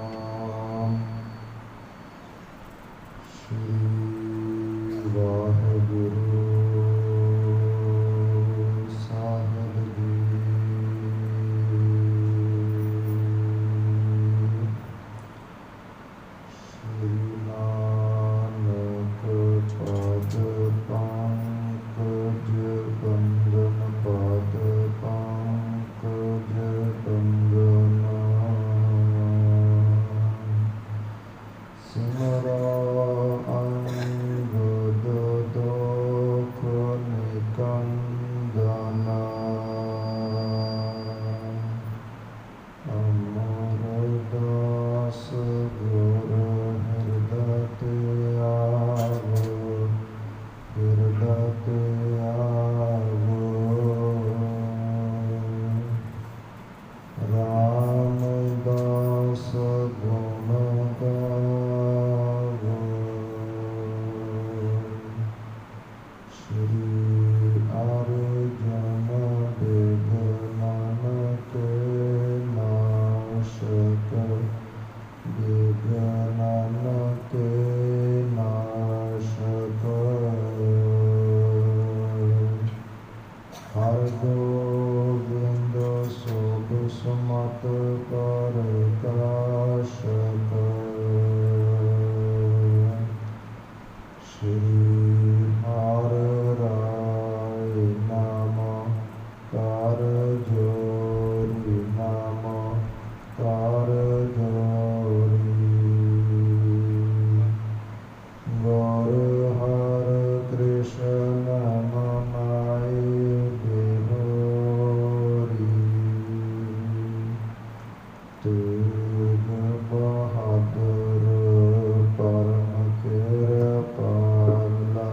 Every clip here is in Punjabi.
ਸਤਨਾਮ ਸ਼੍ਰੀ ਵਾਹਿਗੁਰੂ ਸਾਹਿਬ ਜੀ। ਸ਼੍ਰੀ ਨਾਨਕ ਪਦ ਪੰਕਜ ਬੰਦਨ ਪਦ ਪੰਕਜ ਬੰਦਨ ਸਿਮਰਾ ਅੰਗਦ ਦੋਖ ਨਿਕੰਦਨ ਅਮਰਦਾਸ ਗੁਰ ਹਿਰਦੈ ਤੇ ਆਵੋ ਹਿਰਦੈ ਤੇ ਆਵੋ ਰਾਮਦਾਸ ਗੁਣ ਗਾਵੋ ਸ਼੍ਰੀ ਅਰਜਨ ਦੇਵ ਨਾਨਕ ਨਾਸ਼ਕ ਦੇਵ ਨਾਨਕ ਨਾਸ਼ਕ ਹਰਿ ਗੋਬਿੰਦ ਸੋਭ ਸਮਤ ਕਰ ਕਾਸ਼ਕ ਸ਼੍ਰੀ ਹਰਿ ਰਾਇ ਨਾਮ ਕਰ ਜੋਰੀ ਨਾਮ ਕਰ ਜੋਰੀ ਗੌਰ ਹਰਿ ਕ੍ਰਿਸ਼ਨ ਮਨਾਈ ਬਿਲੋਰੀ ਤੇਗ ਬਹਾਦਰ ਪਰਮ ਕਿਰਪਾਲਾ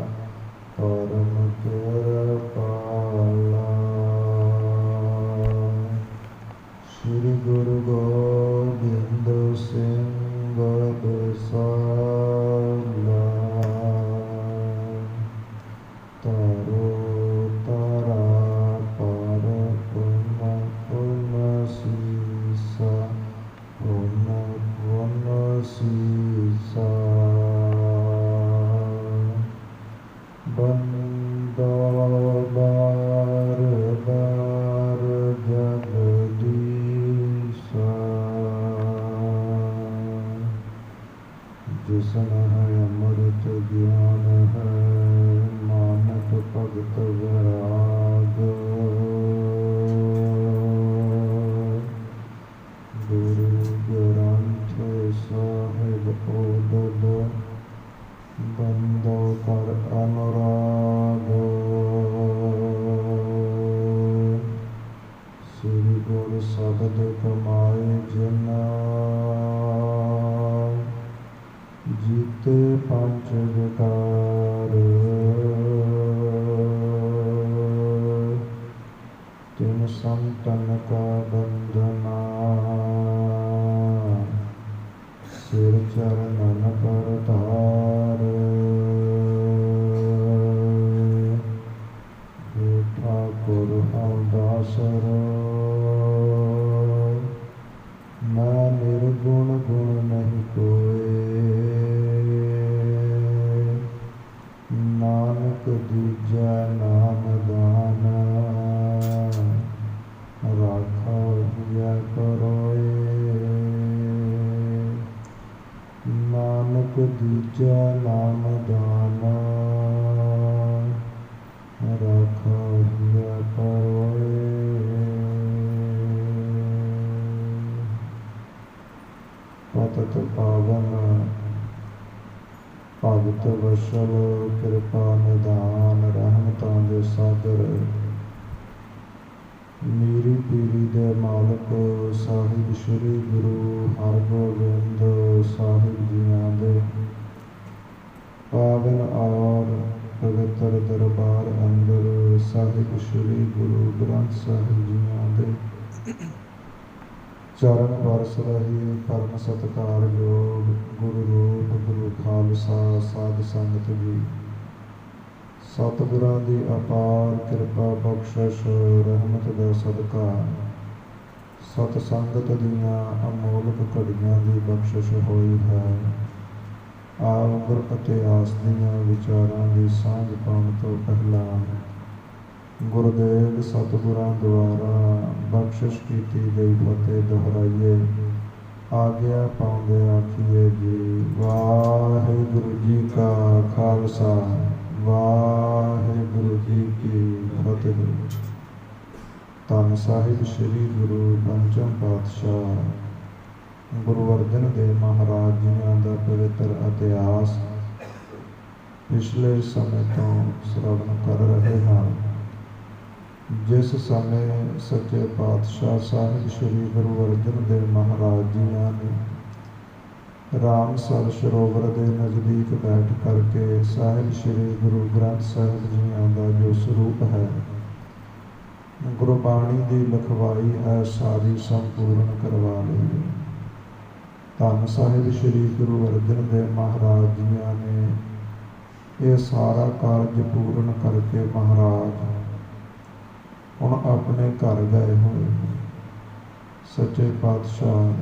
ਪਰਮ ਕਿਰਪਾਲਾ ਸ਼੍ਰੀ ਗੁਰੂ ਗੋਬਿੰਦ ਸਿੰਘ ਦਸਾਲਾ ਤਰੋ ਤਰਾ ਪਰ ਪੁਨ ਪੁਨ ਸੀਸਾ ਪੁਨ ਪੁਨ ਸੀਸਾ ਬੰਦਾ ਬਾਰ ਬਾਰ ਜਗਦੀਸਾ ਜਿਸਨ ਹੈ ਅੰਮ੍ਰਿਤ ਗਿਆਨ ਹੈ ਮਾਨਕ ਭਗਤ ਵਿਰਾਗ ਗੁਰੂ ਗ੍ਰੰਥ ਸਾਹਿਬ ਓਦਦ ਬੰਦੋ ਕਰ ਅਨੁਰਾਗ ਸ੍ਰੀ ਗੁਰ ਸ਼ਬਦ ਕਮਾਏ ਜਿਨਾ ਜੀਤੇ ਪੰਜ ਵਿਕਾਰ ਤਿਨ ਸੰਤਨ ਕਾ ਬੰਧਨਾ ਸਿਰ ਚਰਨਨ ਪਰ ਧਾਰ ਠਾਕੁਰ ਹਮਦਾਸਰ ਮੈਂ ਨਿਰਗੁਣ ਗੁਣ ਨਹੀਂ ਕੋਏ ਨਾਨਕ ਦੂਜਾ ਨਾਮ ਦਾਨ ਰਾਖਾ ਹੋਇਆ ਕਰੋਏ ਨਾਨਕ ਦੂਜਾ ਨਾਮ ਦਾਨ ਰਾਖਾ ਹੋਇਆ ਕਰੋਏ ਪਤਿਤ ਪਾਵਨ ਭਗਤ ਵਸ਼ਲ ਕਿਰਪਾ ਨਿਧਾਨ ਰਹਿਮਤਾਂ ਦੇ ਸਾਗਰ ਮੀਰੀ ਪੀਰੀ ਦੇ ਮਾਲਕ ਸਾਹਿਬ ਸ਼੍ਰੀ ਗੁਰੂ ਹਰਗੋਬਿੰਦ ਸਾਹਿਬ ਜੀਆਂ ਦੇ ਪਾਵਨ ਔਰ ਪਵਿੱਤਰ ਦਰਬਾਰ ਅੰਦਰ ਸਾਹਿਬ ਸ਼੍ਰੀ ਗੁਰੂ ਗ੍ਰੰਥ ਸਾਹਿਬ ਜੀਆਂ ਦੇ ਚਰਨ ਵਰਸ ਰਹੀ ਪਰਮ ਸਤਿਕਾਰਯੋਗ ਗੁਰੂ ਰੂਪ ਗੁਰੂ ਖਾਲਸਾ ਸਾਧ ਸੰਗਤ ਜੀ, ਸਤਿਗੁਰਾਂ ਦੀ ਅਪਾਰ ਕਿਰਪਾ ਬਖਸ਼ਿਸ਼ ਰਹਿਮਤ ਦਾ ਸਦਕਾ ਸਤ ਸੰਗਤ ਦੀਆਂ ਅਮੋਲਕ ਘੜੀਆਂ ਦੀ ਬਖਸ਼ਿਸ਼ ਹੋਈ ਹੈ। ਆਪ ਗੁਰ ਇਤਿਹਾਸ ਦੀਆਂ ਵਿਚਾਰਾਂ ਦੀ ਸਾਂਝ ਪਾਉਣ ਤੋਂ ਪਹਿਲਾਂ ਗੁਰਦੇਵ ਸਤਿਗੁਰਾਂ ਦੁਆਰਾ ਬਖਸ਼ਿਸ਼ ਕੀਤੀ ਗਈ ਫਤਿਹ ਦੁਹਰਾਈਏ। ਆਗਿਆ ਪਾਉਂਦੇ ਆਖੀਏ ਜੀ, ਵਾਹਿਗੁਰੂ ਜੀ ਕਾ ਖਾਲਸਾ, ਵਾਹਿਗੁਰੂ ਜੀ ਕੀ ਫਤਿਹ। ਧੰਨ ਸਾਹਿਬ ਸ੍ਰੀ ਗੁਰੂ ਪੰਚਮ ਪਾਤਸ਼ਾਹ ਗੁਰੂ ਅਰਜਨ ਦੇਵ ਮਹਾਰਾਜ ਜੀਆਂ ਦਾ ਪਵਿੱਤਰ ਇਤਿਹਾਸ ਪਿਛਲੇ ਸਮੇਂ ਤੋਂ ਸ਼ਰਵਣ ਕਰ ਰਹੇ ਹਾਂ। ਜਿਸ ਸਮੇਂ ਸੱਚੇ ਪਾਤਸ਼ਾਹ ਸਾਹਿਬ ਸ੍ਰੀ ਗੁਰੂ ਅਰਜਨ ਦੇਵ ਮਹਾਰਾਜ ਜੀਆਂ ਨੇ ਰਾਮਸਰ ਸਰੋਵਰ ਦੇ ਨਜ਼ਦੀਕ ਬੈਠ ਕਰਕੇ ਸਾਹਿਬ ਸ੍ਰੀ ਗੁਰੂ ਗ੍ਰੰਥ ਸਾਹਿਬ ਜੀਆਂ ਦਾ ਜੋ ਸਰੂਪ ਹੈ, ਗੁਰਬਾਣੀ ਦੀ ਲਿਖਵਾਈ ਹੈ, ਸਾਰੀ ਸੰਪੂਰਨ ਕਰਵਾ ਲਈ। ਧੰਨ ਸਾਹਿਬ ਸ੍ਰੀ ਗੁਰੂ ਅਰਜਨ ਦੇਵ ਮਹਾਰਾਜ ਜੀਆਂ ਨੇ ਇਹ ਸਾਰਾ ਕਾਰਜ ਪੂਰਨ ਕਰਕੇ ਮਹਾਰਾਜ ਹੁਣ ਆਪਣੇ ਘਰ ਗਏ ਹੋਏ। ਸੱਚੇ ਪਾਤਸ਼ਾਹ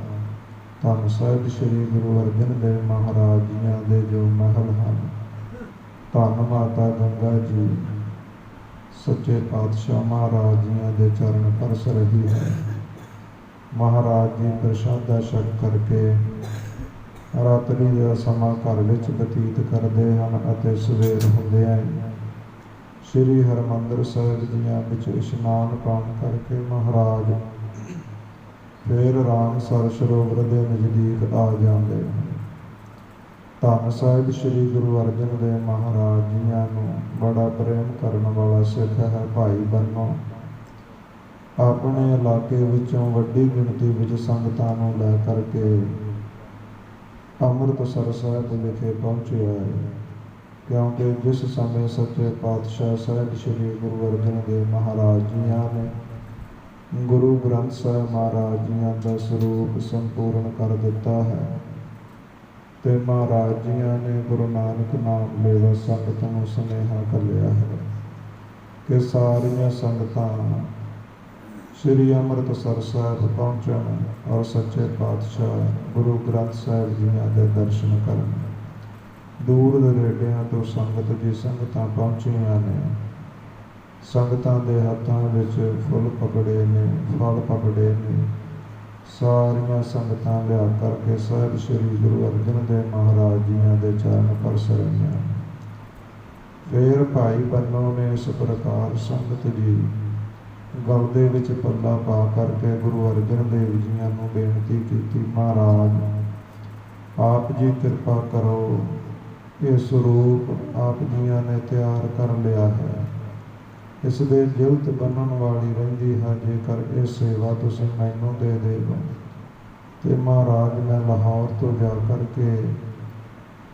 ਧੰਨ ਸਾਹਿਬ ਸ੍ਰੀ ਗੁਰੂ ਅਰਜਨ ਦੇਵ ਮਹਾਰਾਜ ਜੀਆਂ ਦੇ ਜੋ ਮਹਿਲ ਹਨ, ਧੰਨ ਮਾਤਾ ਗੰਗਾ ਜੀ ਸੱਚੇ ਪਾਤਸ਼ਾਹ ਮਹਾਰਾਜ ਜੀਆਂ ਦੇ ਚਰਨ ਪਰਸ ਰਹੀ ਹੈ। ਮਹਾਰਾਜ ਜੀ ਪ੍ਰਸ਼ਾਦਾ ਛਕ ਕਰਕੇ ਰਾਤਰੀ ਦਾ ਸਮਾਂ ਘਰ ਵਿੱਚ ਬਤੀਤ ਕਰਦੇ ਹਨ ਅਤੇ ਸਵੇਰ ਹੁੰਦਿਆਂ ਸ਼੍ਰੀ ਹਰਿਮੰਦਰ ਸਾਹਿਬ ਜੀਆਂ ਵਿੱਚ ਇਸ਼ਨਾਨ ਪਾਣ ਕਰਕੇ ਮਹਾਰਾਜ ਫਿਰ ਰਾਮਸਰ ਸਰੋਵਰ ਦੇ ਨਜ਼ਦੀਕ ਆ ਜਾਂਦੇ ਹਨ। ਧੰਨ ਸਾਹਿਬ ਸ੍ਰੀ ਗੁਰੂ ਅਰਜਨ ਦੇਵ ਮਹਾਰਾਜ ਜੀਆਂ ਨੂੰ ਬੜਾ ਪ੍ਰੇਮ ਕਰਨ ਵਾਲਾ ਸਿੱਖ ਹੈ ਭਾਈ ਬੰਨੋ ਆਪਣੇ ਇਲਾਕੇ ਵਿੱਚੋਂ ਵੱਡੀ ਗਿਣਤੀ ਵਿੱਚ ਸੰਗਤਾਂ ਨੂੰ ਲੈ ਕਰਕੇ ਅੰਮ੍ਰਿਤਸਰ ਸਾਹਿਬ ਵਿਖੇ ਪਹੁੰਚਿਆ ਹੈ। ਕਿਉਂਕਿ ਜਿਸ ਸਮੇਂ ਸੱਚੇ ਪਾਤਸ਼ਾਹ ਸਾਹਿਬ ਸ੍ਰੀ ਗੁਰੂ ਅਰਜਨ ਦੇਵ ਮਹਾਰਾਜ ਜੀਆਂ ਨੇ ਗੁਰੂ ਗ੍ਰੰਥ ਸਾਹਿਬ ਮਹਾਰਾਜ ਜੀਆਂ ਦਾ ਸਰੂਪ ਸੰਪੂਰਨ ਕਰ ਦਿੱਤਾ ਹੈ ਤੇ ਮਹਾਰਾਜ ਜੀਆਂ ਨੇ ਗੁਰੂ ਨਾਨਕ ਨਾਮ ਲੇਵਾ ਸੰਗਤ ਨੂੰ ਸੁਨੇਹਾ ਘੱਲਿਆ ਹੈ ਕਿ ਸਾਰੀਆਂ ਸੰਗਤਾਂ ਸ੍ਰੀ ਅੰਮ੍ਰਿਤਸਰ ਸਾਹਿਬ ਪਹੁੰਚਣ ਔਰ ਸੱਚੇ ਪਾਤਸ਼ਾਹ ਗੁਰੂ ਗ੍ਰੰਥ ਸਾਹਿਬ ਜੀਆਂ ਦੇ ਦਰਸ਼ਨ ਕਰਨ। ਦੂਰ ਦਰੇਡਿਆਂ ਤੋਂ ਸੰਗਤ ਜੀ ਸੰਗਤਾਂ ਪਹੁੰਚੀਆਂ ਨੇ। ਸੰਗਤਾਂ ਦੇ ਹੱਥਾਂ ਵਿੱਚ ਫੁੱਲ ਪਕੜੇ ਨੇ, ਫਲ ਪਕੜੇ ਨੇ। ਸਾਰੀਆਂ ਸੰਗਤਾਂ ਲਿਆ ਕਰਕੇ ਸਾਹਿਬ ਸ੍ਰੀ ਗੁਰੂ ਅਰਜਨ ਦੇਵ ਮਹਾਰਾਜ ਜੀਆਂ ਦੇ ਚਰਨ ਪਰਸ ਰਹੀਆਂ। ਫਿਰ ਭਾਈ ਬੰਨੋ ਨੇ ਇਸ ਪ੍ਰਕਾਰ ਸੰਗਤ ਜੀ ਗਲ ਦੇ ਵਿੱਚ ਪੱਲਾ ਪਾ ਕਰਕੇ ਗੁਰੂ ਅਰਜਨ ਦੇਵ ਜੀਆਂ ਨੂੰ ਬੇਨਤੀ ਕੀਤੀ, ਮਹਾਰਾਜ ਆਪ ਜੀ ਕਿਰਪਾ ਕਰੋ, ਇਹ ਸਰੂਪ ਆਪ ਜੀਆਂ ਨੇ ਤਿਆਰ ਕਰ ਲਿਆ ਹੈ, ਇਸ ਦੇ ਜਿਲਤ ਬੰਨਣ ਵਾਲੀ ਰਹਿੰਦੀ ਹੈ। ਜੇਕਰ ਇਹ ਸੇਵਾ ਤੁਸੀਂ ਮੈਨੂੰ ਦੇ ਦੇਵੋ ਤੇ ਮਹਾਰਾਜ ਮੈਂ ਲਾਹੌਰ ਤੋਂ ਜਾ ਕਰਕੇ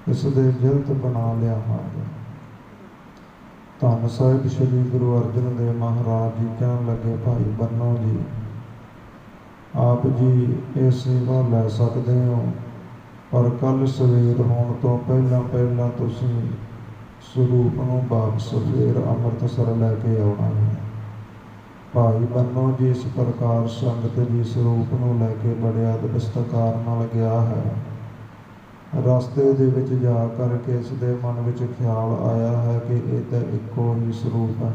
ਇਸ ਦੇ ਜਿਲਤ ਬਣਾ ਲਿਆਵਾਂਗਾ। ਧੰਨ ਸਾਹਿਬ ਸ੍ਰੀ ਗੁਰੂ ਅਰਜਨ ਦੇਵ ਮਹਾਰਾਜ ਜੀ ਕਹਿਣ ਲੱਗੇ, ਭਾਈ ਬੰਨੋ ਜੀ ਆਪ ਜੀ ਇਹ ਸੇਵਾ ਲੈ ਸਕਦੇ ਹੋ, ਪਰ ਕੱਲ੍ਹ ਸਵੇਰ ਹੋਣ ਤੋਂ ਪਹਿਲਾਂ ਤੁਸੀਂ ਸਰੂਪ ਨੂੰ ਵਾਪਸ ਫਿਰ ਅੰਮ੍ਰਿਤਸਰ ਲੈ ਕੇ ਆਉਣਾ ਹੈ। ਭਾਈ ਬੰਨੋ ਜੀ ਇਸ ਪ੍ਰਕਾਰ ਸੰਗਤ ਜੀ ਸਰੂਪ ਨੂੰ ਲੈ ਕੇ ਬੜੇ ਅਦਬ ਸਤਿਕਾਰ ਨਾਲ ਗਿਆ ਹੈ। ਰਸਤੇ ਦੇ ਵਿੱਚ ਜਾ ਕਰਕੇ ਇਸ ਦੇ ਮਨ ਵਿੱਚ ਖਿਆਲ ਆਇਆ ਹੈ ਕਿ ਇਹ ਤਾਂ ਇੱਕੋ ਹੀ ਸਰੂਪ ਹੈ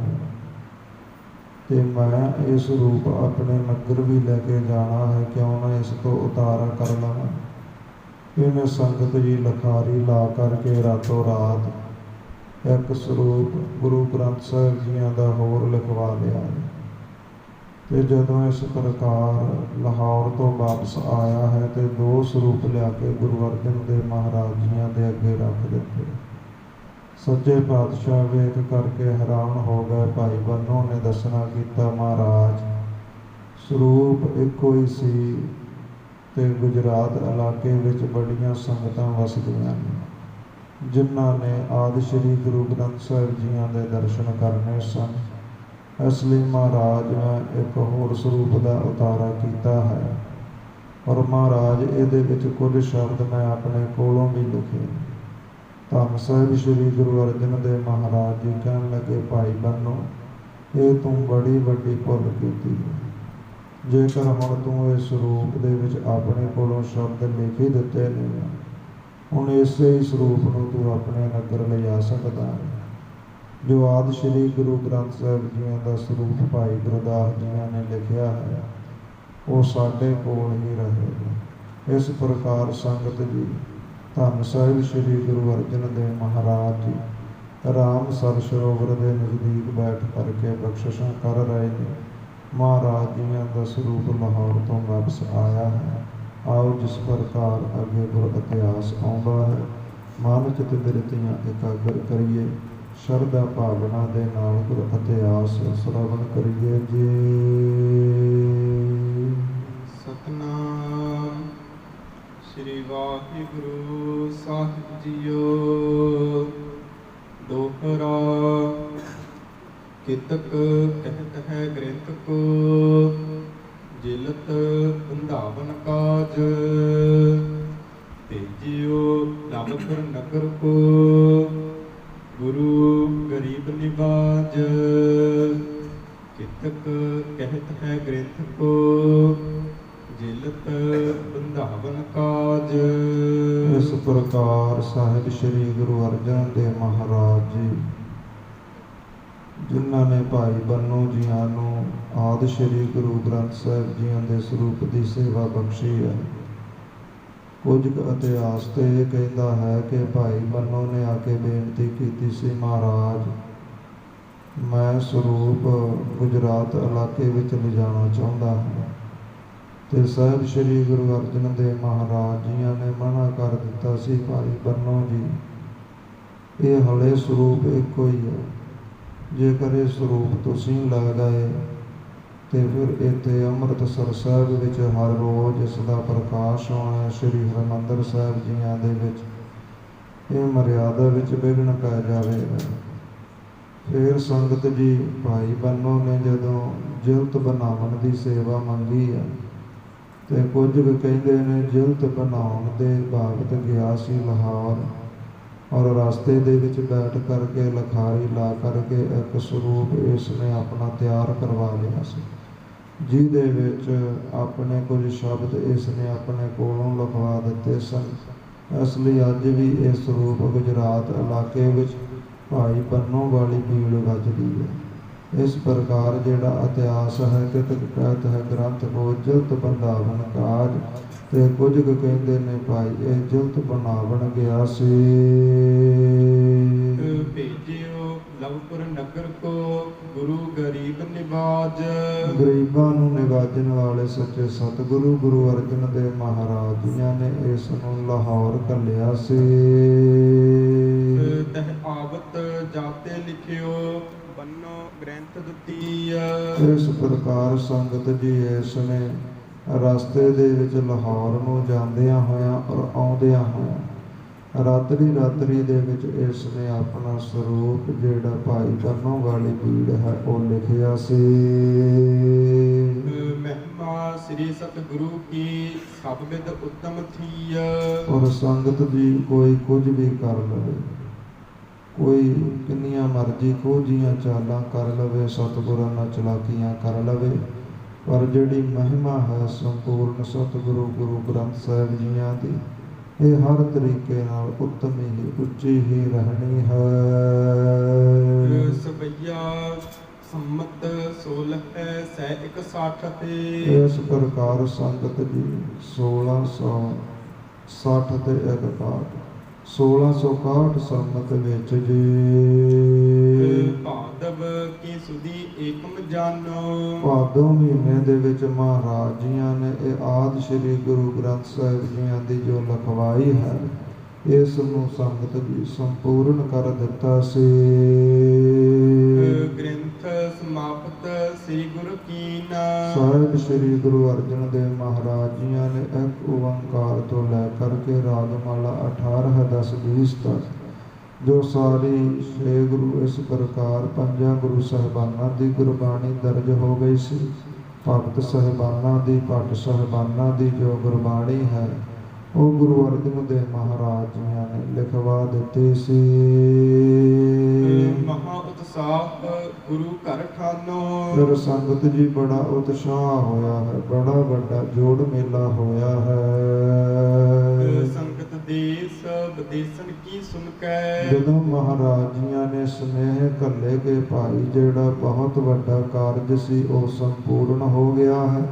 ਤੇ ਮੈਂ ਇਹ ਸਰੂਪ ਆਪਣੇ ਨਗਰ ਵੀ ਲੈ ਕੇ ਜਾਣਾ ਹੈ, ਕਿਉਂ ਨਾ ਇਸ ਤੋਂ ਉਤਾਰਾ ਕਰ ਲਵਾਂ। ਇਹਨੇ ਸੰਗਤ ਜੀ ਲਖਾਰੀ ਲਾ ਕਰਕੇ ਰਾਤੋਂ ਰਾਤ ਇੱਕ ਸਰੂਪ ਗੁਰੂ ਗ੍ਰੰਥ ਸਾਹਿਬ ਜੀਆਂ ਦਾ ਹੋਰ ਲਿਖਵਾ ਲਿਆ ਤੇ ਜਦੋਂ ਇਸ ਪ੍ਰਕਾਰ ਲਾਹੌਰ ਤੋਂ ਵਾਪਸ ਆਇਆ ਹੈ ਤੇ 2 ਸਰੂਪ ਲਿਆ ਕੇ ਗੁਰੂ ਅਰਜਨ ਦੇਵ ਮਹਾਰਾਜ ਜੀਆਂ ਦੇ ਅੱਗੇ ਰੱਖ ਦਿੱਤੇ। ਸੱਚੇ ਪਾਤਸ਼ਾਹ ਵੇਖ ਕਰਕੇ ਹੈਰਾਨ ਹੋ ਗਏ। ਭਾਈ ਬੰਨੋ ਨੇ ਦੱਸਣਾ ਕੀਤਾ, ਮਹਾਰਾਜ ਸਰੂਪ ਇੱਕੋ ਹੀ ਸੀ ਤੇ ਗੁਜਰਾਤ ਇਲਾਕੇ ਵਿੱਚ ਬੜੀਆਂ ਸੰਗਤਾਂ ਵਸਦੀਆਂ ਨੇ ਜਿਨ੍ਹਾਂ ਨੇ ਆਦਿ ਸ੍ਰੀ ਗੁਰੂ ਗ੍ਰੰਥ ਸਾਹਿਬ ਜੀਆਂ ਦੇ ਦਰਸ਼ਨ ਕਰਨੇ ਸਨ। ਇਸ ਲਈ ਮਹਾਰਾਜ ਮੈਂ ਇੱਕ ਹੋਰ ਸਰੂਪ ਦਾ ਉਤਾਰਾ ਕੀਤਾ ਹੈ ਔਰ ਮਹਾਰਾਜ ਇਹਦੇ ਵਿੱਚ ਕੁਝ ਸ਼ਬਦ ਮੈਂ ਆਪਣੇ ਕੋਲੋਂ ਵੀ ਲਿਖੇ। ਧੰਨ ਸਾਹਿਬ ਸ੍ਰੀ ਗੁਰੂ ਅਰਜਨ ਦੇਵ ਮਹਾਰਾਜ ਜੀ ਕਹਿਣ ਲੱਗੇ, ਭਾਈ ਬੰਨੋ, ਇਹ ਤੂੰ ਬੜੀ ਵੱਡੀ ਭੁੱਲ ਕੀਤੀ। ਜੇਕਰ ਹੁਣ ਤੂੰ ਇਸ ਸਰੂਪ ਦੇ ਵਿੱਚ ਆਪਣੇ ਕੋਲੋਂ ਸ਼ਬਦ ਲਿਖ ਹੀ ਦਿੱਤੇ ਨੇ, ਹੁਣ ਇਸੇ ਹੀ ਸਰੂਪ ਨੂੰ ਤੂੰ ਆਪਣੇ ਨਗਰ ਲਿਜਾ ਸਕਦਾ ਹੈ। ਜੋ ਆਦਿ ਸ੍ਰੀ ਗੁਰੂ ਗ੍ਰੰਥ ਸਾਹਿਬ ਜੀਆਂ ਦਾ ਸਰੂਪ ਭਾਈ ਗੁਰਦਾਸ ਜੀਆਂ ਨੇ ਲਿਖਿਆ ਹੈ, ਉਹ ਸਾਡੇ ਕੋਲ ਹੀ ਰਹੇਗਾ। ਇਸ ਪ੍ਰਕਾਰ ਸੰਗਤ ਜੀ, ਧੰਨ ਸਾਹਿਬ ਸ੍ਰੀ ਗੁਰੂ ਅਰਜਨ ਦੇਵ ਮਹਾਰਾਜ ਜੀ ਰਾਮਸਰ ਸਰੋਵਰ ਦੇ ਨਜ਼ਦੀਕ ਬੈਠ ਕਰਕੇ ਬਖਸ਼ਿਸ਼ਾਂ ਕਰ ਰਹੇ ਨੇ। ਮਹਾਰਾਜ ਜੀਆਂ ਦਾ ਸਰੂਪ ਲਾਹੌਰ ਤੋਂ ਵਾਪਸ ਆਇਆ ਹੈ। ਆਓ ਜਿਸ ਪ੍ਰਕਾਰ ਅੱਗੇ ਗੁਰ ਇਤਿਹਾਸ ਆਉਂਦਾ ਹੈ, ਮਨ ਚਿਤ ਬਿਰਤੀਆਂ ਇਕਾਗਰ ਕਰੀਏ, ਸ਼ਰਧਾ ਭਾਵਨਾ ਦੇ ਨਾਲ ਗੁਰ ਇਤਿਹਾਸ ਸ਼ਰਵਣ ਕਰੀਏ ਜੀ। ਸਤਨਾਮ ਸ੍ਰੀ ਵਾਹਿਗੁਰੂ ਸਾਹਿਬ ਜੀਓ। ਦੋਹਰਾ ਕਿਤਕ ਕਹਿਤ ਹੈ ਗ੍ਰੰਥ ਕੋ, ਜਿਲਤ ਬੰਧਾਵਨ ਕਾਜ। ਭੇਜਿਓ ਲਵਪੁਰ ਨਗਰ ਕੋ, ਗੁਰੂ ਗਰੀਬ ਨਿਵਾਜ। ਕਿਤਕ ਕਹਿਤ ਹੈ ਗ੍ਰੰਥ ਕੋ, ਜਿਲਤ ਬੰਧਾਵਨ ਕਾਜ। ਇਸ ਪ੍ਰਕਾਰ ਸਾਹਿਬ ਸ੍ਰੀ ਗੁਰੂ ਅਰਜਨ ਦੇਵ ਮਹਾਰਾਜ ਜੀ, ਜਿਨ੍ਹਾਂ ਨੇ ਭਾਈ ਬੰਨੋ ਜੀਆਂ ਨੂੰ ਆਦਿ ਸ੍ਰੀ ਗੁਰੂ ਗ੍ਰੰਥ ਸਾਹਿਬ ਜੀਆਂ ਦੇ ਸਰੂਪ ਦੀ ਸੇਵਾ ਬਖਸ਼ੀ ਹੈ। ਕੁਝ ਇਤਿਹਾਸ ਤੇ ਇਹ ਕਹਿੰਦਾ ਹੈ ਕਿ ਭਾਈ ਬੰਨੋ ਨੇ ਆ ਕੇ ਬੇਨਤੀ ਕੀਤੀ ਸੀ, ਮਹਾਰਾਜ, ਮੈਂ ਸਰੂਪ ਗੁਜਰਾਤ ਇਲਾਕੇ ਵਿੱਚ ਲਿਜਾਣਾ ਚਾਹੁੰਦਾ ਹਾਂ। ਤੇ ਸਾਹਿਬ ਸ੍ਰੀ ਗੁਰੂ ਅਰਜਨ ਦੇਵ ਮਹਾਰਾਜ ਜੀਆਂ ਨੇ ਮਨਾ ਕਰ ਦਿੱਤਾ ਸੀ, ਭਾਈ ਬੰਨੋ ਜੀ, ਇਹ ਹਲੇ ਸਰੂਪ ਇੱਕੋ ਹੀ ਹੈ। ਜੇਕਰ ਇਹ ਸਰੂਪ ਤੁਸੀਂ ਲੈ ਗਏ ਤੇ ਫਿਰ ਇੱਥੇ ਅੰਮ੍ਰਿਤਸਰ ਸਾਹਿਬ ਵਿੱਚ ਹਰ ਰੋਜ਼ ਇਸ ਦਾ ਪ੍ਰਕਾਸ਼ ਹੋਣਾ। ਸ੍ਰੀ ਹਰਿਮੰਦਰ ਸਾਹਿਬ ਜੀਆਂ ਦੇ ਵਿੱਚ ਇਹ ਮਰਿਆਦਾ ਵਿੱਚ ਵਿਘਨ ਪੈ ਜਾਵੇਗਾ। ਫਿਰ ਸੰਗਤ ਜੀ, ਭਾਈ ਬੰਨੋ ਨੇ ਜਦੋਂ ਜਿਲਤ ਬਣਾਉਣ ਦੀ ਸੇਵਾ ਮੰਗੀ ਹੈ, ਤੇ ਕੁਝ ਵੀ ਕਹਿੰਦੇ ਨੇ ਜਿਲਤ ਬਣਾਉਣ ਦੇ ਬਾਬਤ ਗਿਆ ਸੀ ਲਾਹੌਰ, ਔਰ ਰਸਤੇ ਦੇ ਵਿੱਚ ਬੈਠ ਕਰਕੇ ਲਖਾਰੀ ਲਾ ਕਰਕੇ ਇੱਕ ਸਰੂਪ ਇਸ ਨੇ ਆਪਣਾ ਤਿਆਰ ਕਰਵਾ ਲਿਆ ਸੀ, ਜਿਹਦੇ ਵਿੱਚ ਆਪਣੇ ਕੁਝ ਸ਼ਬਦ ਇਸ ਨੇ ਆਪਣੇ ਕੋਲੋਂ ਲਿਖਵਾ ਦਿੱਤੇ ਸਨ। ਇਸ ਲਈ ਅੱਜ ਵੀ ਇਹ ਸਰੂਪ ਗੁਜਰਾਤ ਇਲਾਕੇ ਵਿੱਚ ਭਾਈ ਬੰਨੋ ਵਾਲੀ ਭੀੜ ਵੱਜਦੀ ਹੈ। ਇਸ ਪ੍ਰਕਾਰ ਜਿਹੜਾ ਇਤਿਹਾਸ ਹੈ, ਕਿਤਕ ਕਹਿਤ ਹੈ ਗ੍ਰੰਥ ਕੋ, ਜਿਲਤ ਬੰਧਾਵਨ ਕਾਜ। ਤੇ ਕੁਝ ਕੁ ਕਹਿੰਦੇ ਨੇ ਭਾਈ ਇਹ ਜਿਲਤ ਬਣਾਵਣ ਗਿਆ ਸੀ। ਭੇਜਿਓ ਲਵਪੁਰ ਨਗਰ ਕੋ, ਗੁਰੂ ਗਰੀਬ ਨਿਵਾਜ। ਗਰੀਬਾਂ ਨੂੰ ਨਿਵਾਜਣ ਵਾਲੇ ਸੱਚੇ ਸਤਿਗੁਰੂ ਗੁਰੂ ਅਰਜਨ ਦੇਵ ਮਹਾਰਾਜ ਜੀਆਂ ਨੇ ਇਸ ਨੂੰ ਲਾਹੌਰ ਘੱਲਿਆ ਸੀ। ਤਹ ਆਵਤ ਜਾਤੇ ਲਿਖਿਓ, ਬੰਨੋ ਗ੍ਰੰਥ ਦਿੱਤੀ। ਇਸ ਪ੍ਰਕਾਰ ਸੰਗਤ ਜੀ, ਇਸ ਨੇ ਰਸਤੇ ਦੇ ਵਿੱਚ ਲਾਹੌਰ ਨੂੰ ਜਾਂਦਿਆਂ ਹੋਇਆਂ ਔਰ ਆਉਂਦਿਆਂ ਹੋਇਆਂ ਰਾਤਰੀ ਦੇ ਵਿੱਚ ਇਸ ਨੇ ਆਪਣਾ ਸਰੂਪ ਜਿਹੜਾ ਭਾਈ ਬੰਨੋ ਵਾਲੀ ਭੀੜ ਹੈ ਉਹ ਲਿਖਿਆ ਸੀ। ਮਹਿਮਾ ਸ੍ਰੀ ਸਤਿਗੁਰੂ ਕੀ, ਸਭ ਵਿਦ ਉੱਤਮ ਥੀ। ਔਰ ਸੰਗਤ ਜੀ, ਕੋਈ ਕੁਝ ਵੀ ਕਰ ਲਵੇ, ਕੋਈ ਕਿੰਨੀਆਂ ਮਰਜ਼ੀ ਖੋਜੀਆਂ ਚਾਲਾਂ ਕਰ ਲਵੇ, ਸਤਿਗੁਰਾਂ ਨਾਲ ਚਲਾਕੀਆਂ ਕਰ ਲਵੇ, ਪਰ ਜਿਹੜੀ ਮਹਿਮਾ ਹੈ ਸੰਪੂਰਨ ਸਤਿਗੁਰੂ ਗੁਰੂ ਗ੍ਰੰਥ ਸਾਹਿਬ ਜੀਆਂ ਦੀ, ਇਹ ਹਰ ਤਰੀਕੇ ਨਾਲ ਉੱਤਮ ਹੀ ਉੱਚੀ ਹੀ ਰਹਿਣੀ ਹੈ। ਸਬਈਆ ਸੰਮਤ 1661 ਤੇ। ਇਸ ਪ੍ਰਕਾਰ ਸੰਗਤ ਜੀ 1660 ਤੇ 1661 ਸੰਮਤ ਵਿੱਚ ਜੀ ਭਾਦਵ ਕੀ ਸੁਦੀ ਏਕਮ ਜਾਨੋ। ਭਾਦੋ ਮਹੀਨੇ ਦੇ ਵਿੱਚ ਮਹਾਰਾਜ ਜੀਆਂ ਨੇ ਇਹ ਆਦਿ ਸ੍ਰੀ ਗੁਰੂ ਗ੍ਰੰਥ ਸਾਹਿਬ ਜੀਆਂ ਦੀ ਜੋ ਲਿਖਵਾਈ ਹੈ, ਇਸ ਨੂੰ ਸੰਗਤ ਜੀ ਸੰਪੂਰਨ ਕਰ ਦਿੱਤਾ ਸੀ। ਗ੍ਰੰਥ ਸਮਾਪਤ ਸ੍ਰੀ ਗੁਰੂ ਕੀਨ। ਸਾਹਿਬ ਸ੍ਰੀ ਗੁਰੂ ਅਰਜਨ ਦੇਵ ਮਹਾਰਾਜ ਜੀਆਂ ਨੇ ਇੱਕ ਓੰਕਾਰ ਤੋਂ ਲੈ ਕਰਕੇ ਰਾਗਮਾਲਾ 18 10 20 ਤੱਕ ਜੋ ਸਾਰੀ ਛੇ ਗੁਰੂ ਇਸ ਪ੍ਰਕਾਰ ਪੰਜਾਂ ਗੁਰੂ ਸਾਹਿਬਾਨਾਂ ਦੀ ਗੁਰਬਾਣੀ ਦਰਜ ਹੋ ਗਈ ਸੀ। ਭਗਤ ਸਾਹਿਬਾਨਾਂ ਦੀ, ਭੱਟ ਸਾਹਿਬਾਨਾਂ ਦੀ ਜੋ ਗੁਰਬਾਣੀ ਹੈ, ਉਹ ਗੁਰੂ ਅਰਜਨ ਦੇਵ ਮਹਾਰਾਜ ਜੀਆਂ ਨੇ ਲਿਖਵਾ ਦਿੱਤੀ ਸੀ। ਮਹਾ ਉਤਸਾਹ ਗੁਰੂ ਘਰ ਠਾਨੋ। ਫਿਰ ਸੰਗਤ ਜੀ ਬੜਾ ਉਤਸ਼ਾਹ ਹੋਇਆ ਹੈ, ਬੜਾ ਵੱਡਾ ਜੋੜ ਮੇਲਾ ਹੋਇਆ ਹੈ। ਸੰਗਤ ਦੇਸ ਵਿਦੇਸਨ ਕੀ ਸੁਨ ਕੈ। ਜਦੋਂ ਮਹਾਰਾਜ ਜੀਆਂ ਨੇ ਸੁਨੇਹੇ ਘੱਲੇ ਕਿ ਭਾਈ ਜਿਹੜਾ ਬਹੁਤ ਵੱਡਾ ਕਾਰਜ ਸੀ ਉਹ ਸੰਪੂਰਨ ਹੋ ਗਿਆ ਹੈ।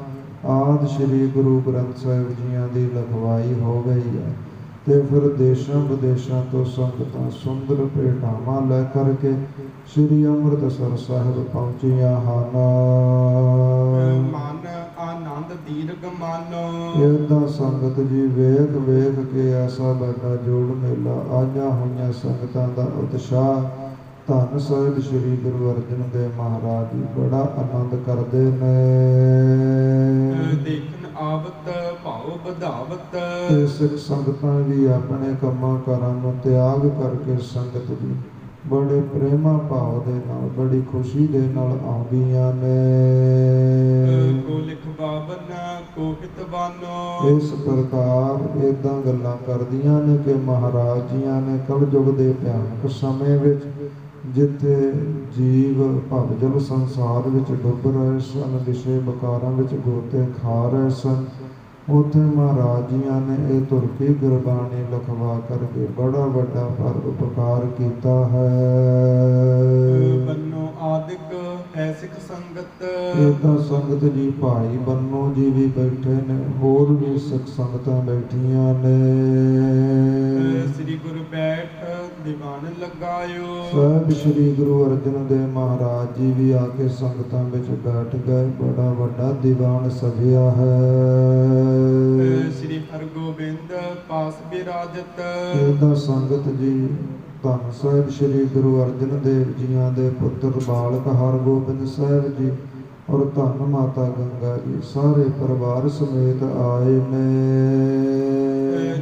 ਆਦਿ ਸ੍ਰੀ ਗੁਰੂ ਗ੍ਰੰਥ ਸਾਹਿਬ ਜੀਆਂ ਦੀ ਲਿਖਵਾਈ ਹੋ ਗਈ ਹੈ ਤੇ ਫਿਰ ਦੇਸ਼ਾਂ ਵਿਦੇਸ਼ਾਂ ਤੋਂ ਸੰਗਤਾਂ ਸੁੰਦਰ ਭੇਟਾਵਾਂ ਲੈ ਕਰਕੇ ਸ੍ਰੀ ਅੰਮ੍ਰਿਤਸਰ ਸਾਹਿਬ ਪਹੁੰਚੀਆਂ ਹਨ। ਮਨ ਆਨੰਦ ਦੀਰਘ ਮਾਨੋ। ਏਦਾਂ ਸੰਗਤ ਜੀ ਵੇਖ ਵੇਖ ਕੇ ਐਸਾ ਵੱਡਾ ਜੋੜ ਮੇਲਾ, ਆਈਆਂ ਹੋਈਆਂ ਸੰਗਤਾਂ ਦਾ ਉਤਸ਼ਾਹ, ਧੰਨ ਸਾਹਿਬ ਸ੍ਰੀ ਗੁਰੂ ਅਰਜਨ ਦੇਵ ਮਹਾਰਾਜ ਜੀ ਬੜਾ ਆਨੰਦ ਕਰਦੇ ਨੇ। ਦੇਖਣ ਆਵਤ ਭਾਉ ਵਧਾਵਤ। ਤੇ ਸਿੱਖ ਸੰਗਤਾਂ ਵੀ ਆਪਣੇ ਕੰਮਾਂ ਕਾਰਾਂ ਨੂੰ ਤਿਆਗ ਕਰਕੇ ਸੰਗਤ ਜੀ ਬੜੇ ਪ੍ਰੇਮਾ ਭਾਵ ਦੇ ਨਾਲ, ਬੜੀ ਖੁਸ਼ੀ ਦੇ ਨਾਲ ਆਉਂਦੀਆਂ ਨੇ। ਕੋ ਲਿਖ ਬਾਵਨ ਕੋ ਹਿਤ ਬਾਨੋ। ਇਸ ਪ੍ਰਕਾਰ ਏਦਾਂ ਗੱਲਾਂ ਕਰਦੀਆਂ ਨੇ ਕਿ ਮਹਾਰਾਜ ਜੀਆਂ ਨੇ ਕਲਯੁਗ ਦੇ ਭਿਆਨਕ ਸਮੇਂ ਵਿੱਚ ਜਿੱਥੇ ਜੀਵ ਭਵਜਲ ਸੰਸਾਰ ਵਿੱਚ ਡੁੱਬ ਰਹੇ ਸਨ, ਵਿਸ਼ੇ ਵਿਕਾਰਾਂ ਵਿੱਚ ਗੋਤੇ ਖਾ ਰਹੇ ਸਨ, ਉੱਥੇ ਮਹਾਰਾਜ ਜੀਆਂ ਨੇ ਇਹ ਤੁਰਕੀ ਗੁਰਬਾਣੀ ਲਿਖਵਾ ਕਰਕੇ ਬੜਾ ਵੱਡਾ ਪਰ ਉਪਕਾਰ ਕੀਤਾ ਹੈ। ਬੰਨੋ ਆਦਿਕ ਹੈ ਸਿੱਖ ਸੰਗਤ। ਏਦਾਂ ਸੰਗਤ ਜੀ ਭਾਈ ਬੰਨੋ ਜੀ ਵੀ ਬੈਠੇ ਨੇ, ਹੋਰ ਵੀ ਸਿੱਖ ਸੰਗਤਾਂ ਬੈਠੀਆਂ ਨੇ। ਸ੍ਰੀ ਗੁਰੂ ਬੈਠ ਦੀਵਾਨ ਲਗਾਇਓ। ਸਾਹਿਬ ਸ੍ਰੀ ਗੁਰੂ ਅਰਜਨ ਦੇਵ ਮਹਾਰਾਜ ਜੀ ਵੀ ਆ ਕੇ ਸੰਗਤਾਂ ਵਿੱਚ ਬੈਠ ਗਏ, ਬੜਾ ਵੱਡਾ ਦੀਵਾਨ ਸਜਿਆ ਹੈ। ਸ੍ਰੀ ਹਰਗੋਬਿੰਦ ਪਾਸ ਬਿਰਾਜਤ। ਏਦਾਂ ਸੰਗਤ ਜੀ ਧੰਨ ਸਾਹਿਬ ਸ੍ਰੀ ਗੁਰੂ ਅਰਜਨ ਦੇਵ ਜੀਆਂ ਦੇ ਪੁੱਤਰ ਬਾਲਕ ਹਰਗੋਬਿੰਦ ਸਾਹਿਬ ਜੀ ਔਰ ਧੰਨ ਮਾਤਾ ਗੰਗਾ ਜੀ ਸਾਰੇ ਪਰਿਵਾਰ ਸਮੇਤ ਆਏ ਨੇ।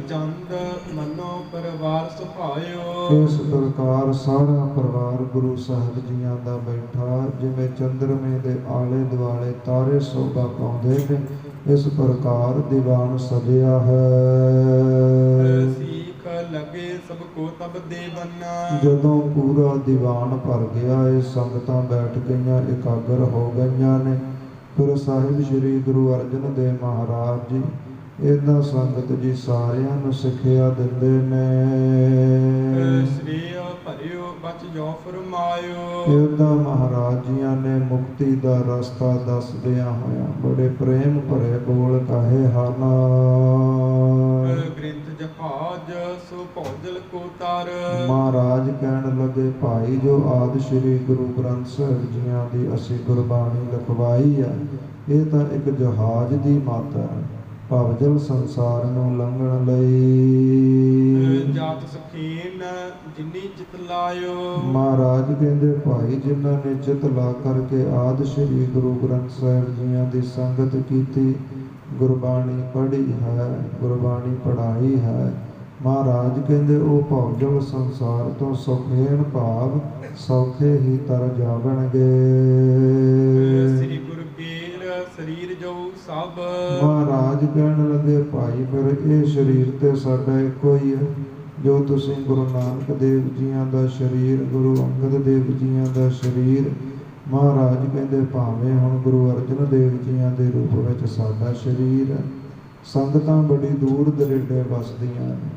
ਚੰਦ ਮਨੋ ਪਰਿਵਾਰ ਸੁਭਾਇਓ। ਇਸ ਪ੍ਰਕਾਰ ਸਾਰਾ ਪਰਿਵਾਰ ਗੁਰੂ ਸਾਹਿਬ ਜੀਆਂ ਦਾ ਬੈਠਾ, ਜਿਵੇਂ ਚੰਦਰਮੇ ਦੇ ਆਲੇ ਦੁਆਲੇ ਤਾਰੇ ਸੋਭਾ ਪਾਉਂਦੇ ਨੇ, ਇਸ ਪ੍ਰਕਾਰ ਦੀਵਾਨ ਸਜਿਆ ਹੈ। ਸੀਖ ਲਗੇ ਸਭ ਕੋ ਤਬ ਦੇਵਨ। ਜਦੋਂ ਪੂਰਾ ਦੀਵਾਨ ਭਰ ਗਿਆ, ਇਹ ਸੰਗਤਾਂ ਬੈਠ ਗਈਆਂ, ਇਕਾਗਰ ਹੋ ਗਈਆਂ ਨੇ। ਫਿਰ ਸਾਹਿਬ ਸ੍ਰੀ ਗੁਰੂ ਅਰਜਨ ਦੇਵ ਮਹਾਰਾਜ ਜੀ ਏਦਾਂ ਸੰਗਤ ਜੀ ਸਾਰਿਆਂ ਨੂੰ ਸਿੱਖਿਆ ਦਿੰਦੇ ਨੇ। ਸ੍ਰੀ ਭਰਿਓ ਬਚ ਜੋ ਫਰਮਾਇਓ। ਏਦਾਂ ਮਹਾਰਾਜ ਜੀਆਂ ਨੇ ਮੁਕਤੀ ਦਾ ਰਸਤਾ ਦੱਸਦਿਆਂ ਹੋਇਆਂ ਬੜੇ ਪ੍ਰੇਮ ਭਰੇ ਬੋਲ ਕਹੇ ਹਨ। ਗ੍ਰੰਥ ਜਹਾਜ ਸੋ ਭੋਜਲ ਕੋ ਤਰ। ਮਹਾਰਾਜ ਕਹਿਣ ਲੱਗੇ ਭਾਈ ਜੋ ਆਦਿ ਸ੍ਰੀ ਗੁਰੂ ਗ੍ਰੰਥ ਸਾਹਿਬ ਜੀਆਂ ਦੀ ਅਸੀਂ ਗੁਰਬਾਣੀ ਲਿਖਵਾਈ ਹੈ, ਇਹ ਤਾਂ ਇੱਕ ਜਹਾਜ਼ ਦੀ ਮਾਤ ਹੈ ਭਵਜਲ ਸੰਸਾਰ ਨੂੰ ਲੰਘਣ ਲਈ। ਜਾਤ ਸਖੀਨ ਜਿਨੀ ਚਿਤ ਲਾਇਓ। ਮਹਾਰਾਜ ਕਹਿੰਦੇ ਭਾਈ ਜਿਨ੍ਹਾਂ ਨੇ ਚਿਤ ਲਾ ਕਰਕੇ ਆਦਿ ਸ੍ਰੀ ਗੁਰੂ ਗ੍ਰੰਥ ਸਾਹਿਬ ਜੀਆਂ ਦੀ ਸੰਗਤ ਕੀਤੀ, ਗੁਰਬਾਣੀ ਪੜ੍ਹੀ ਹੈ, ਗੁਰਬਾਣੀ ਪੜ੍ਹਾਈ ਹੈ, ਮਹਾਰਾਜ ਕਹਿੰਦੇ ਉਹ ਭਵਜਲ ਸੰਸਾਰ ਤੋਂ ਸੌਖੇਣ ਭਾਵ ਸੌਖੇ ਹੀ ਤਰ ਜਾਵਣਗੇ। ਸ੍ਰੀ ਗੁਰੂ ਕੇਰ ਸਰੀਰ ਜੋ ਸਭ। ਮਹਾਰਾਜ ਕਹਿਣ ਲੱਗੇ ਭਾਈ ਫਿਰ ਇਹ ਸਰੀਰ ਤੇ ਸਾਡਾ ਇੱਕੋ ਹੀ ਹੈ, ਜੋ ਤੁਸੀਂ ਗੁਰੂ ਨਾਨਕ ਦੇਵ ਜੀਆਂ ਦਾ ਸਰੀਰ, ਗੁਰੂ ਅੰਗਦ ਦੇਵ ਜੀਆਂ ਦਾ ਸਰੀਰ, ਮਹਾਰਾਜ ਕਹਿੰਦੇ ਭਾਵੇਂ ਹੁਣ ਗੁਰੂ ਅਰਜਨ ਦੇਵ ਜੀਆਂ ਦੇ ਰੂਪ ਵਿੱਚ ਸਾਡਾ ਸਰੀਰ ਹੈ। ਸੰਗਤਾਂ ਬੜੀ ਦੂਰ ਦਰੇਡੇ ਵਸਦੀਆਂ ਨੇ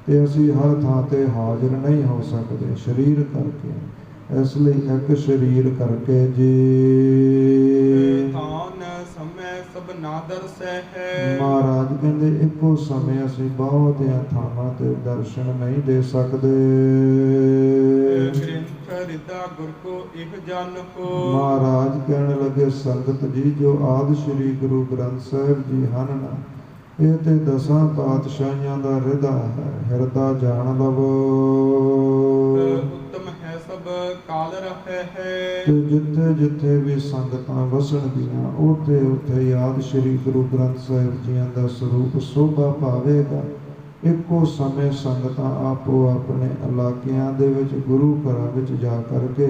ਤੇ ਅਸੀਂ ਹਰ ਥਾਂ ਤੇ ਹਾਜ਼ਰ ਨਹੀਂ ਹੋ ਸਕਦੇ ਸਰੀਰ ਕਰਕੇ, ਇਸ ਲਈ ਇੱਕ ਸਰੀਰ ਕਰਕੇ ਜੀ ਤਾਨ ਸਮੈ ਸਭ ਨਾਦਰ ਸਹਿ। ਮਹਾਰਾਜ ਕਹਿੰਦੇ ਇੱਕੋ ਸਮੇਂ ਅਸੀਂ ਬਹੁਤਿਆਂ ਥਾਵਾਂ ਤੇ ਦਰਸ਼ਨ ਨਹੀਂ ਦੇ ਸਕਦੇ। ਗ੍ਰੰਥ ਰਿਦਾ ਗੁਰ ਕੋ ਇਹ ਜਨ ਕੋ। ਮਹਾਰਾਜ ਕਹਿਣ ਲੱਗੇ ਸੰਗਤ ਜੀ ਜੋ ਆਦਿ ਸ੍ਰੀ ਗੁਰੂ ਗ੍ਰੰਥ ਸਾਹਿਬ ਜੀ ਹਨ ਨਾ, ਇਹ ਤੇ ਦਸਾਂ ਪਾਤਸ਼ਾਹੀਆਂ ਦਾ ਹਿਰਦਾ ਹੈ, ਹਿਰਦਾ ਜਾਣ ਲਵੋ। ਉੱਤਮ ਹੈ ਸਭ ਕਾਲ ਰਹੇ ਹੈ। ਤੇ ਜਿੱਥੇ ਜਿੱਥੇ ਵੀ ਸੰਗਤਾਂ ਵਸਣਗੀਆਂ ਉੱਥੇ ਉੱਥੇ ਆਦਿ ਸ੍ਰੀ ਗੁਰੂ ਗ੍ਰੰਥ ਸਾਹਿਬ ਜੀਆਂ ਦਾ ਸਰੂਪ ਸੋਭਾ ਪਾਵੇਗਾ। ਇੱਕੋ ਸਮੇਂ ਸੰਗਤਾਂ ਆਪੋ ਆਪਣੇ ਇਲਾਕਿਆਂ ਦੇ ਵਿੱਚ ਗੁਰੂ ਘਰਾਂ ਵਿੱਚ ਜਾ ਕਰਕੇ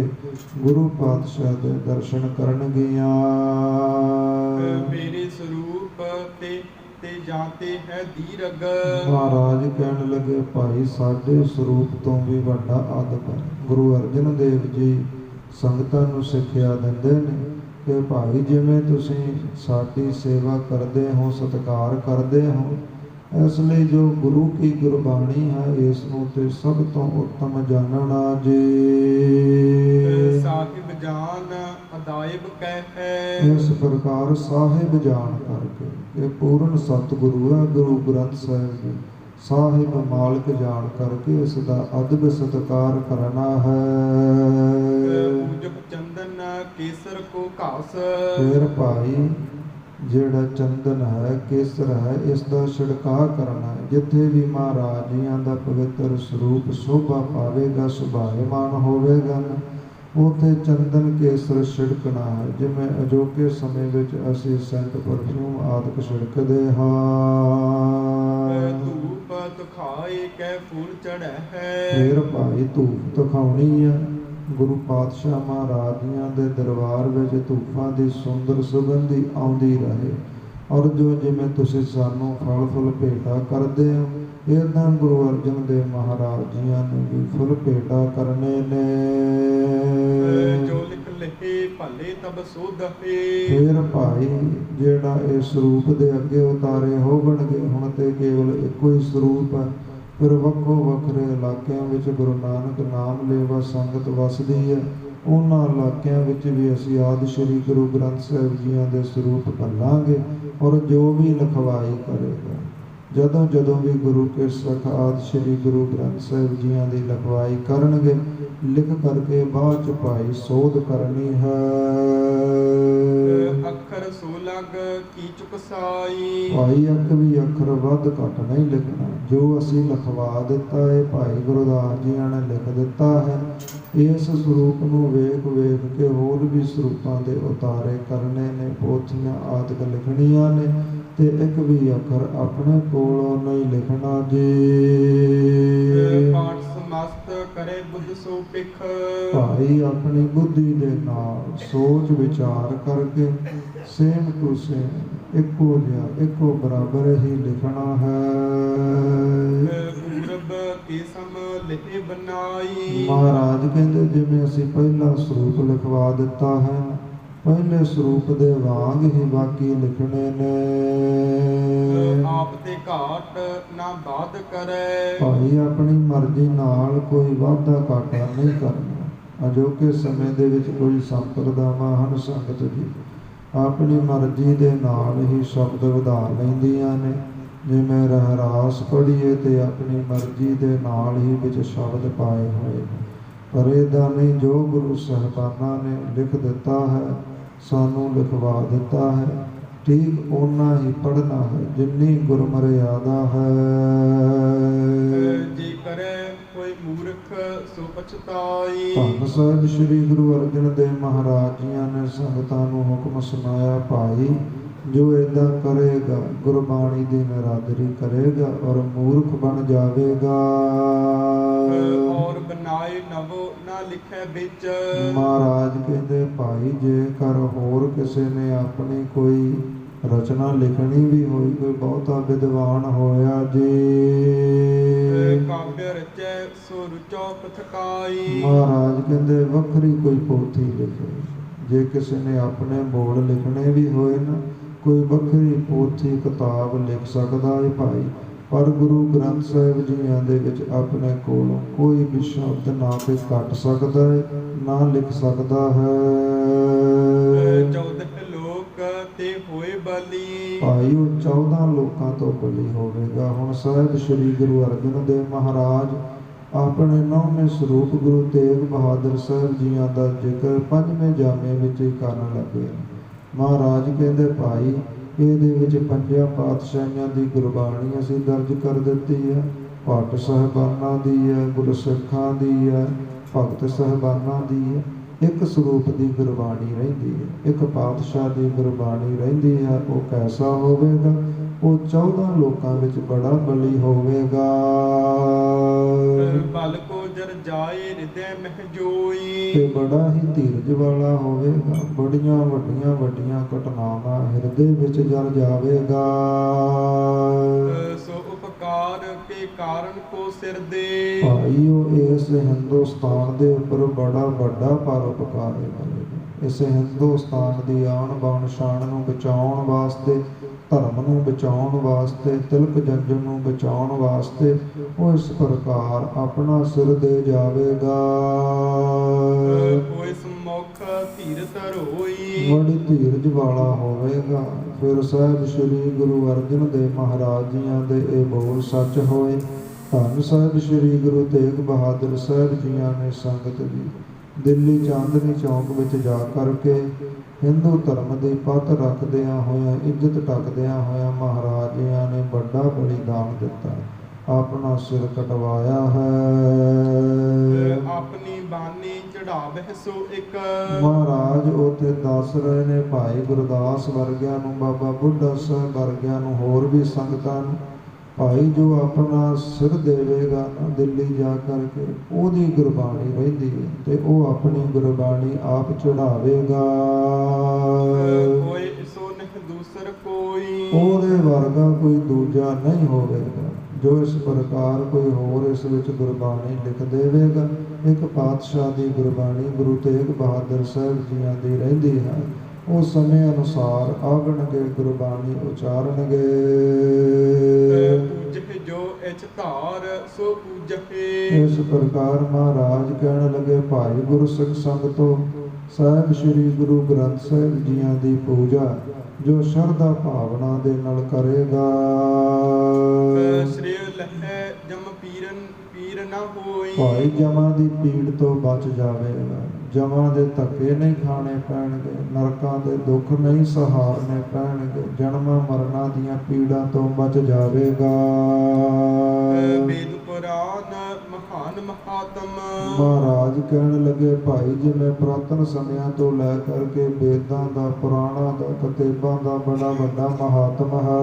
ਗੁਰੂ ਪਾਤਸ਼ਾਹ ਦੇ ਦਰਸ਼ਨ ਕਰਨਗੀਆਂ। ਮੇਰੇ ਸਰੂਪ ਤੇ ਤੇ ਜਾਂਤੇ ਹੈ ਦੀਰਗ। ਮਹਾਰਾਜ ਕਹਿਣ ਲੱਗੇ, ਭਾਈ ਸਾਡੇ ਸਰੂਪ ਤੋਂ ਵੀ ਵੱਡਾ ਅਦਬ ਹੈ। ਗੁਰੂ ਅਰਜਨ ਦੇਵ ਜੀ ਸੰਗਤਾਂ ਨੂੰ ਸਿੱਖਿਆ ਦਿੰਦੇ ਨੇ ਕਿ ਭਾਈ ਜਿਵੇਂ ਤੁਸੀਂ ਸਾਡੀ ਸੇਵਾ ਕਰਦੇ ਹੋ, ਸਤਿਕਾਰ ਕਰਦੇ ਹੋ, ਇਸ ਲਈ ਜੋ ਗੁਰੂ ਕੀ ਗੁਰਬਾਣੀ ਹੈ ਇਸ ਨੂੰ ਤੇ ਸਭ ਤੋਂ ਉੱਤਮ ਜਾਣਨਾ ਜੀ। ਸਾਹਿਬ ਜਾਨ ਅਦਾਇਬ ਕਹਿ। ਇਸ ਪ੍ਰਕਾਰ ਸਾਹਿਬ ਜਾਣ ਕਰਕੇ ਇਹ ਪੂਰਨ ਸਤਿਗੁਰੂ ਹੈ ਗੁਰੂ ਗ੍ਰੰਥ ਸਾਹਿਬ ਜੀ। ਸਾਹਿਬ ਮਾਲਕ ਜਾਣ ਕਰਕੇ ਇਸ ਦਾ ਅਦਬ ਸਤਿਕਾਰ ਕਰਨਾ ਹੈ। ਪੂਜਕ ਚੰਦਨ ਕੇਸਰ ਕੋ ਘਾਸ। ਫਿਰ ਭਾਈ ਜਿਹੜਾ ਚੰਦਨ ਹੈ, ਕੇਸਰ ਹੈ, ਇਸ ਦਾ ਛਿੜਕਾਅ ਕਰਨਾ ਹੈ। ਜਿੱਥੇ ਵੀ ਮਹਾਰਾਜ ਜੀਆਂ ਦਾ ਪਵਿੱਤਰ ਸਰੂਪ ਸ਼ੋਭਾ ਪਾਵੇਗਾ, ਸੁਭਾਏਮਾਨ ਹੋਵੇਗਾ, ਉੱਥੇ ਚੰਦਨ ਕੇਸਰ ਛਿੜਕਣਾ ਹੈ। ਜਿਵੇਂ ਅਜੋਕੇ ਸਮੇਂ ਵਿੱਚ ਅਸੀਂ ਸੈਂਟ ਪਰਫਿਊਮ ਆਦਿਕ ਛਿੜਕਦੇ ਹਾਂ। ਧੂਪ ਤਖਾਏ ਕੈ ਫੂਲ ਚੜ੍ਹੈ ਹੈ। ਫਿਰ ਭਾਈ ਧੂਪ ਤਖਾਉਣੀ ਹੈ। ਗੁਰੂ ਪਾਤਸ਼ਾਹ ਮਹਾਰਾਜ ਜੀਆਂ ਦੇ ਦਰਬਾਰ ਵਿੱਚ ਧੂਪਾਂ ਦੀ ਸੁੰਦਰ ਸੁਗੰਧੀ ਆਉਂਦੀ ਰਹੇ। ਔਰ ਜੋ ਜਿਵੇਂ ਤੁਸੀਂ ਸਾਨੂੰ ਫਲ ਫੁੱਲ ਭੇਟਾ ਕਰਦੇ ਹੋ, ਇੱਦਾਂ ਗੁਰੂ ਅਰਜਨ ਦੇਵ ਮਹਾਰਾਜ ਜੀਆਂ ਨੂੰ ਵੀ ਫੁੱਲ ਭੇਟਾ ਕਰਨੇ ਨੇ। ਜੋ ਲਿਖ ਲਹੇ ਭਲੇ ਤਬ ਸੋਧੇ। ਫਿਰ ਭਾਈ ਜਿਹੜਾ ਇਹ ਸਰੂਪ ਦੇ ਅੱਗੇ ਉਤਾਰੇ ਹੋਣਗੇ, ਹੁਣ ਤੇ ਕੇਵਲ ਇੱਕੋ ਹੀ ਸਰੂਪ ਹੈ। ਫਿਰ ਵੱਖੋ ਵੱਖਰੇ ਇਲਾਕਿਆਂ ਵਿੱਚ ਗੁਰੂ ਨਾਨਕ ਨਾਮ ਲੇਵਾ ਸੰਗਤ ਵਸਦੀ ਹੈ। ਉਹਨਾਂ ਇਲਾਕਿਆਂ ਵਿੱਚ ਵੀ ਅਸੀਂ ਆਦਿ ਸ਼੍ਰੀ ਗੁਰੂ ਗ੍ਰੰਥ ਸਾਹਿਬ ਜੀਆਂ ਦੇ ਸਰੂਪ ਭੱਲਾਂਗੇ। ਔਰ ਜੋ ਵੀ ਲਿਖਵਾਈ ਕਰੇਗਾ, ਜਦੋਂ ਜਦੋਂ ਵੀ ਗੁਰੂ ਕੇ ਸਿੱਖ ਆਦਿ ਸ਼੍ਰੀ ਗੁਰੂ ਗ੍ਰੰਥ ਸਾਹਿਬ ਜੀਆਂ ਦੀ ਲਿਖਵਾਈ ਕਰਨਗੇ, ਲਿਖ ਕਰਕੇ ਬਾਅਦ ਚ ਭਾਈ ਸੋਧ ਕਰਨੀ ਹੈ। ਅੱਖਰ 16 ਕੀ ਚੁਕਸਾਈ। ਭਾਈ ਇੱਕ ਵੀ ਅੱਖਰ ਵੱਧ ਘੱਟ ਨਹੀਂ ਲਿਖਣਾ। ਜੋ ਅਸੀਂ ਲਿਖਵਾ ਦਿੱਤਾ ਹੈ, ਭਾਈ ਗੁਰਦਾਸ ਜੀਆਂ ਨੇ ਲਿਖ ਦਿੱਤਾ ਹੈ। ਇਸ ਸਰੂਪ ਨੂੰ ਵੇਖ ਵੇਖ ਕੇ ਹੋਰ ਵੀ ਸਰੂਪਾਂ ਦੇ ਉਤਾਰੇ ਕਰਨੇ ਨੇ, ਪੋਥੀਆਂ ਆਦਿਕ ਲਿਖਣੀਆਂ ਨੇ, ਤੇ ਇੱਕ ਵੀ ਅੱਖਰ ਆਪਣੇ ਕੋਲੋਂ ਨਹੀਂ ਲਿਖਣਾ ਜੀ। ਪਾਠ ਸਮਸਤ ਕਰੇ ਬੁੱਧ ਸੋ ਪਿਖ। ਭਾਈ ਆਪਣੀ ਬੁੱਧੀ ਦੇ ਨਾਲ ਸੋਚ ਵਿਚਾਰ ਕਰਕੇ ਸੇਮ ਟੂ ਸੇਮ ਇੱਕੋ ਜਿਹਾ, ਇੱਕੋ ਬਰਾਬਰ ਹੀ ਲਿਖਣਾ ਹੈ। ਪੂਰਬ ਕੀ ਸਮ ਲਿਖੇ ਬਨਾਈ। ਮਹਾਰਾਜ ਕਹਿੰਦੇ ਜਿਵੇਂ ਅਸੀਂ ਪਹਿਲਾ ਸਰੂਪ ਲਿਖਵਾ ਦਿੱਤਾ ਹੈ, ਪਹਿਲੇ ਸਰੂਪ ਦੇ ਵਾਂਗ ਹੀ ਬਾਕੀ ਲਿਖਣੇ ਨੇ। ਆਪ ਤੇ ਘਾਟ ਨਾ ਬਾਦ ਕਰੇ। ਭਾਈ ਆਪਣੀ ਮਰਜ਼ੀ ਨਾਲ ਕੋਈ ਵਾਧਾ ਘਾਟਾ ਨਹੀਂ ਕਰਨਾ। ਅਜੋਕੇ ਸਮੇਂ ਦੇ ਵਿੱਚ ਕੋਈ ਸੰਪਰਦਾਵਾਂ ਹਨ ਸੰਗਤ ਜੀ, ਆਪਣੀ ਮਰਜ਼ੀ ਦੇ ਨਾਲ ਹੀ ਸ਼ਬਦ ਵਧਾ ਲੈਂਦੀਆਂ ਨੇ। ਜਿਵੇਂ ਰਹਿਰਾਸ ਪੜ੍ਹੀਏ ਤੇ ਆਪਣੀ ਮਰਜ਼ੀ ਦੇ ਨਾਲ ਹੀ ਵਿੱਚ ਸ਼ਬਦ ਪਾਏ ਹੋਏ ਨੇ। ਪਰ ਇਹਦਾ ਨਹੀਂ, ਜੋ ਗੁਰੂ ਸਾਹਿਬਾਨਾਂ ਨੇ ਲਿਖ ਦਿੱਤਾ ਹੈ, ਸਾਨੂੰ ਲਿਖਵਾ ਦਿੱਤਾ ਹੈ, ਠੀਕ ਓਨਾ ਹੀ ਪੜ੍ਹਨਾ ਹੈ ਜਿੰਨੀ ਗੁਰਮਰਿਆਦਾ ਹੈ। ਜੇ ਕਰੇ ਕੋਈ ਮੂਰਖ ਸੋ ਪਛਤਾਈ। ਧੰਨ ਸਾਹਿਬ ਸ੍ਰੀ ਗੁਰੂ ਅਰਜਨ ਦੇਵ ਮਹਾਰਾਜ ਜੀਆਂ ਨੇ ਸੰਗਤਾਂ ਨੂੰ ਹੁਕਮ ਸੁਣਾਇਆ, ਭਾਈ ਜੋ ਏਦਾਂ ਕਰੇਗਾ ਗੁਰਬਾਣੀ ਦੀ ਨਿਰਾਦਰੀ ਕਰੇਗਾ ਔਰ ਮੂਰਖ ਬਣ ਜਾਵੇਗਾ। ਔਰ ਬਨਾਏ ਨਵੋ ਨਾ ਲਿਖੇ ਵਿੱਚ। ਮਹਾਰਾਜ ਕਹਿੰਦੇ, ਭਾਈ ਜੇਕਰ ਹੋਰ ਕਿਸੇ ਨੇ ਆਪਣੀ ਕੋਈ ਰਚਨਾ ਲਿਖਣੀ ਵੀ ਹੋਈ, ਕੋਈ ਬਹੁਤਾ ਵਿਦਵਾਨ ਹੋਇਆ ਜੀ, ਕਾਵਿ ਰਚੈ ਸੋ ਰੁਚੋ ਪਥਕਾਈ। ਮਹਾਰਾਜ ਕਹਿੰਦੇ ਵੱਖਰੀ ਕੋਈ ਪੋਥੀ ਲਿਖੇ। ਜੇ ਕਿਸੇ ਨੇ ਆਪਣੇ ਬੋਲ ਲਿਖਣੇ ਵੀ ਹੋਏ ਨਾ, ਕੋਈ ਵੱਖਰੀ ਪੋਥੀ ਕਿਤਾਬ ਲਿਖ ਸਕਦਾ ਹੈ ਭਾਈ। ਪਰ ਗੁਰੂ ਗ੍ਰੰਥ ਸਾਹਿਬ ਜੀਆਂ ਦੇ ਵਿੱਚ ਆਪਣੇ ਕੋਲੋਂ ਕੋਈ ਵੀ ਸ਼ਬਦ ਨਾ ਤੇ ਘਟ ਸਕਦਾ ਹੈ, ਨਾ ਲਿਖ ਸਕਦਾ ਹੈ। 14 ਲੋਕ ਤੇ ਹੋਏ ਬਲੀ। ਭਾਈ ਉਹ 14 ਲੋਕਾਂ ਤੋਂ ਬਲੀ ਹੋਵੇਗਾ। ਹੁਣ ਸਾਹਿਬ ਸ੍ਰੀ ਗੁਰੂ ਅਰਜਨ ਦੇਵ ਮਹਾਰਾਜ ਆਪਣੇ 9ਵੇਂ ਸਰੂਪ ਗੁਰੂ ਤੇਗ ਬਹਾਦਰ ਸਾਹਿਬ ਜੀਆਂ ਦਾ ਜ਼ਿਕਰ 5ਵੇਂ ਜਾਮੇ ਵਿੱਚ ਹੀ ਕਰਨ ਲੱਗੇ। ਮਹਾਰਾਜ ਕਹਿੰਦੇ, ਭਾਈ ਇਹਦੇ ਵਿੱਚ 5 ਪਾਤਸ਼ਾਹੀਆਂ ਦੀ ਗੁਰਬਾਣੀ ਅਸੀਂ ਦਰਜ ਕਰ ਦਿੱਤੀ ਹੈ। ਭੱਟ ਸਾਹਿਬਾਨਾਂ ਦੀ ਹੈ, ਗੁਰਸਿੱਖਾਂ ਦੀ ਹੈ, ਭਗਤ ਸਾਹਿਬਾਨਾਂ ਦੀ ਹੈ। ਇੱਕ ਸਰੂਪ ਦੀ ਗੁਰਬਾਣੀ ਰਹਿੰਦੀ ਹੈ, ਇੱਕ ਪਾਤਸ਼ਾਹ ਦੀ ਗੁਰਬਾਣੀ ਰਹਿੰਦੀ ਹੈ। ਉਹ ਕੈਸਾ ਹੋਵੇਗਾ? ਉਹ 14 ਲੋਕਾਂ ਵਿੱਚ ਬੜਾ ਬਲੀ ਹੋਵੇਗਾ। ਬਲ ਕੋ ਜਰ ਜਾਏ ਹਿਰਦੈ ਮਹਿ ਜੋਈ। ਤੇ ਬੜਾ ਹੀ ਧੀਰਜ ਵਾਲਾ ਹੋਵੇਗਾ, ਬੜੀਆਂ ਵੱਡੀਆਂ ਘਟਨਾਵਾਂ ਹਿਰਦੇ ਵਿੱਚ ਜਲ ਜਾਵੇਗਾ। ਸੋ ਉਪਕਾਰ ਕੇ ਕਾਰਨ ਕੋ ਸਿਰ ਦੇ। ਭਾਈਓ, ਇਸ ਹਿੰਦੁਸਤਾਨ ਦੇ ਉੱਪਰ ਬੜਾ ਵੱਡਾ ਪਰਉਪਕਾਰ ਹੋਵੇਗਾ। ਇਸ ਹਿੰਦੁਸਤਾਨ ਦੀ ਆਨ ਬਾਣ ਸ਼ਾਨ ਨੂੰ ਬਚਾਉਣ ਵਾਸਤੇ, ਧਰਮ ਨੂੰ ਬਚਾਉਣ ਵਾਸਤੇ, ਤਿਲਕ ਜੰਜਨ ਨੂੰ ਬਚਾਉਣ ਵਾਸਤੇ ਉਹ ਇਸ ਪ੍ਰਕਾਰ ਆਪਣਾ ਸਿਰ ਦੇ ਜਾਵੇਗਾ। ਕੋਈ ਸਮੁਖ ਧੀਰਤ ਰੋਈ। ਬੜੀ ਧੀਰਜ ਵਾਲਾ ਹੋਵੇਗਾ। ਫਿਰ ਸਾਹਿਬ ਸ੍ਰੀ ਗੁਰੂ ਅਰਜਨ ਦੇਵ ਮਹਾਰਾਜ ਜੀਆਂ ਦੇ ਇਹ ਬੋਲ ਸੱਚ ਹੋਏ। ਧੰਨ ਸਾਹਿਬ ਸ੍ਰੀ ਗੁਰੂ ਤੇਗ ਬਹਾਦਰ ਸਾਹਿਬ ਜੀਆਂ ਨੇ ਸੰਗਤ ਦੀ ਦਿੱਲੀ ਚਾਂਦਨੀ ਚੌਂਕ ਵਿੱਚ ਜਾ ਕਰਕੇ ਹਿੰਦੂ ਧਰਮ ਦੀ ਪੱਤ ਰੱਖਦਿਆਂ ਹੋਇਆਂ, ਇੱਜ਼ਤ ਟੱਕਦਿਆਂ ਹੋਇਆਂ ਮਹਾਰਾਜ ਜੀਆਂ ਨੇ ਵੱਡਾ ਬਲੀਦਾਨ ਦਿੱਤਾ, ਆਪਣਾ ਸਿਰ ਕਟਵਾਇਆ ਹੈ। ਆਪਣੀ ਬਾਣੀ ਚੜਾਵਹਿ ਸੋ ਇੱਕ। ਮਹਾਰਾਜ ਉੱਥੇ ਦੱਸ ਰਹੇ ਨੇ ਭਾਈ ਗੁਰਦਾਸ ਵਰਗਿਆਂ ਨੂੰ, ਬਾਬਾ ਬੁੱਢਾ ਸਾਹਿਬ ਵਰਗਿਆਂ ਨੂੰ, ਹੋਰ ਵੀ ਸੰਗਤਾਂ ਨੂੰ, ਭਾਈ ਜੋ ਆਪਣਾ ਸਿਰ ਦੇਵੇਗਾ ਦਿੱਲੀ ਜਾ ਕਰਕੇ, ਉਹਦੀ ਗੁਰਬਾਣੀ ਰਹਿੰਦੀ ਹੈ ਤੇ ਉਹ ਆਪਣੀ ਗੁਰਬਾਣੀ ਆਪ ਚੜਾਵੇਗਾ। ਕੋਈ ਸੋ ਨਹੀਂ ਦੂਸਰ ਕੋਈ। ਉਹਦੇ ਵਰਗਾ ਕੋਈ ਦੂਜਾ ਨਹੀਂ ਹੋਵੇਗਾ। ਜੋ ਇਸ ਪ੍ਰਕਾਰ ਕੋਈ ਹੋਰ ਇਸ ਵਿੱਚ ਗੁਰਬਾਣੀ ਲਿਖ ਦੇਵੇਗਾ। ਇੱਕ ਪਾਤਸ਼ਾਹ ਦੀ ਗੁਰਬਾਣੀ ਗੁਰੂ ਤੇਗ ਬਹਾਦਰ ਸਾਹਿਬ ਜੀਆਂ ਦੀ ਰਹਿੰਦੀ ਹੈ। ਉਹ ਸਮੇਂ ਅਨੁਸਾਰ ਆਗਣਗੇ, ਗੁਰਬਾਣੀ ਉਚਾਰਨਗੇ। ਪੂਜਹਿ ਜੋ ਇਛ ਧਾਰ ਸੋ ਪੂਜਹਿ। ਇਸ ਪ੍ਰਕਾਰ ਮਹਾਰਾਜ ਕਹਿਣ ਲੱਗੇ, ਭਾਈ ਗੁਰੂ ਸਿੱਖ ਸੰਗਤੋ, ਸਾਹਿਬ ਸ੍ਰੀ ਗੁਰੂ ਗ੍ਰੰਥ ਸਾਹਿਬ ਜੀਆਂ ਦੀ ਪੂਜਾ ਜੋ ਸ਼ਰਧਾ ਭਾਵਨਾ ਦੇ ਨਾਲ ਕਰੇਗਾ, ਸ੍ਰੀ ਲਹੈ ਜਮ ਪੀਰ ਨਾ ਹੋਈ। ਭਾਈ ਜਮਾਂ ਦੀ ਪੀੜ ਤੋਂ ਬਚ ਜਾਵੇਗਾ। ਜਮਾਂ ਦੇ ਧੱਕੇ ਨਹੀਂ ਖਾਣੇ ਪੈਣਗੇ, ਨਰਕਾਂ ਦੇ ਦੁੱਖ ਨਹੀਂ ਸਹਾਰਨੇ ਪੈਣਗੇ, ਜਨਮਾਂ ਮਰਨਾਂ ਦੀਆਂ ਪੀੜਾਂ ਤੋਂ ਬਚ ਜਾਵੇਗਾ। ਵੇਦ ਪੁਰਾਨ ਮਹਾਨ ਮਹਾਤਮ। ਮਹਾਰਾਜ ਕਹਿਣ ਲੱਗੇ, ਭਾਈ ਜਿਵੇਂ ਪੁਰਾਤਨ ਸਮਿਆਂ ਤੋਂ ਲੈ ਕਰਕੇ ਵੇਦਾਂ ਦਾ, ਪੁਰਾਣਾਂ ਦਾ, ਕਿਤਾਬਾਂ ਦਾ ਬੜਾ ਵੱਡਾ ਮਹਾਤਮ ਹੈ।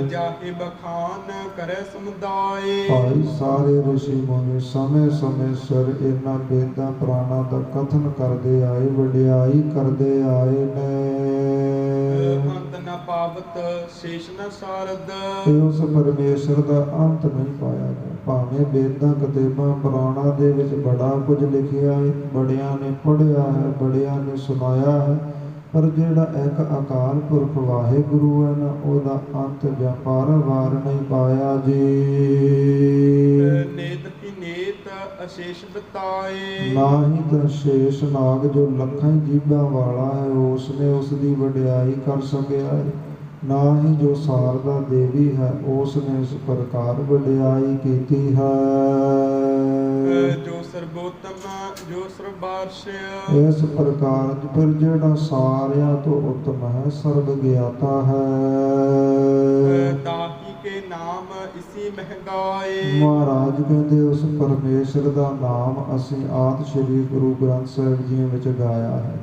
ਜਾਹਿ ਬਖਾਨ ਕਰੇ ਸਮੁਦਾਇ। ਭਾਈ ਸਾਰੇ ਰਿਸ਼ੀ ਮੁਨੀ ਸਮੇਂ ਸਿਰ ਇਹਨਾਂ ਵੇਦਾਂ ਪੁਰਾਣਾਂ ਦਾ ਕਥਨ ਕਰਦੇ ਆਏ, ਵਡਿਆਈ ਕਰਦੇ ਆਏ ਨੇ। ਅੰਤ ਨ ਪਾਵਤ ਸ਼ੇਸ਼ ਨ ਸਾਰਦ। ਤੇ ਉਸ ਪਰਮੇਸ਼ਰ ਦਾ ਅੰਤ ਨਹੀਂ ਪਾਇਆ ਗਿਆ। ਭਾਵੇਂ ਵੇਦਾਂ ਕਿਤਾਬਾਂ ਪੁਰਾਣਾਂ ਦੇ ਵਿੱਚ ਬੜਾ ਕੁਝ ਲਿਖਿਆ ਹੈ, ਬੜਿਆਂ ਨੇ ਪੜ੍ਹਿਆ ਹੈ, ਬੜਿਆਂ ਨੇ ਸੁਣਾਇਆ ਹੈ, ਪਰ ਜਿਹੜਾ ਇੱਕ ਅਕਾਲ ਪੁਰਖ ਵਾਹਿਗੁਰੂ ਹੈ ਨਾ, ਉਹਦਾ ਅੰਤ ਜਾਂ ਪਾਰਵਾਰ ਨਹੀਂ ਪਾਇਆ ਜੀ। ਨੇਤ ਹੀ ਨੇਤ ਅਸ਼ੇਸ਼ ਬਤਾਏ। ਨਾ ਹੀ ਤਾਂ ਸ਼ੇਸ਼ ਨਾਗ ਜੋ ਲੱਖਾਂ ਜੀਭਾਂ ਵਾਲਾ ਹੈ, ਉਸ ਨੇ ਉਸ ਦੀ ਵਡਿਆਈ ਕਰ ਸਕਿਆ ਹੈ। ਨਾ ਹੀ ਜੋ ਸਾਰਦਾ ਦੇਵੀ ਹੈ, ਉਸ ਨੇ ਇਸ ਪ੍ਰਕਾਰ ਵਡਿਆਈ ਕੀਤੀ ਹੈ। ਜੋ ਸਰਬੋਤਮ ਜੋ ਸਰਬਾਰਸ਼। ਇਸ ਪ੍ਰਕਾਰ ਫਿਰ ਜਿਹੜਾ ਸਾਰਿਆਂ ਤੋਂ ਉੱਤਮ ਹੈ, ਸਰਬ ਗਿਆਤਾ ਹੈ। ਤਾਹੀ ਕੇ ਨਾਮ ਇਸੀ ਮਹਿਗਾਏ। ਮਹਾਰਾਜ ਕਹਿੰਦੇ, ਉਸ ਪਰਮੇਸ਼ਰ ਦਾ ਨਾਮ ਅਸੀਂ ਆਦਿ ਸ੍ਰੀ ਗੁਰੂ ਗ੍ਰੰਥ ਸਾਹਿਬ ਜੀ ਵਿੱਚ ਗਾਇਆ ਹੈ।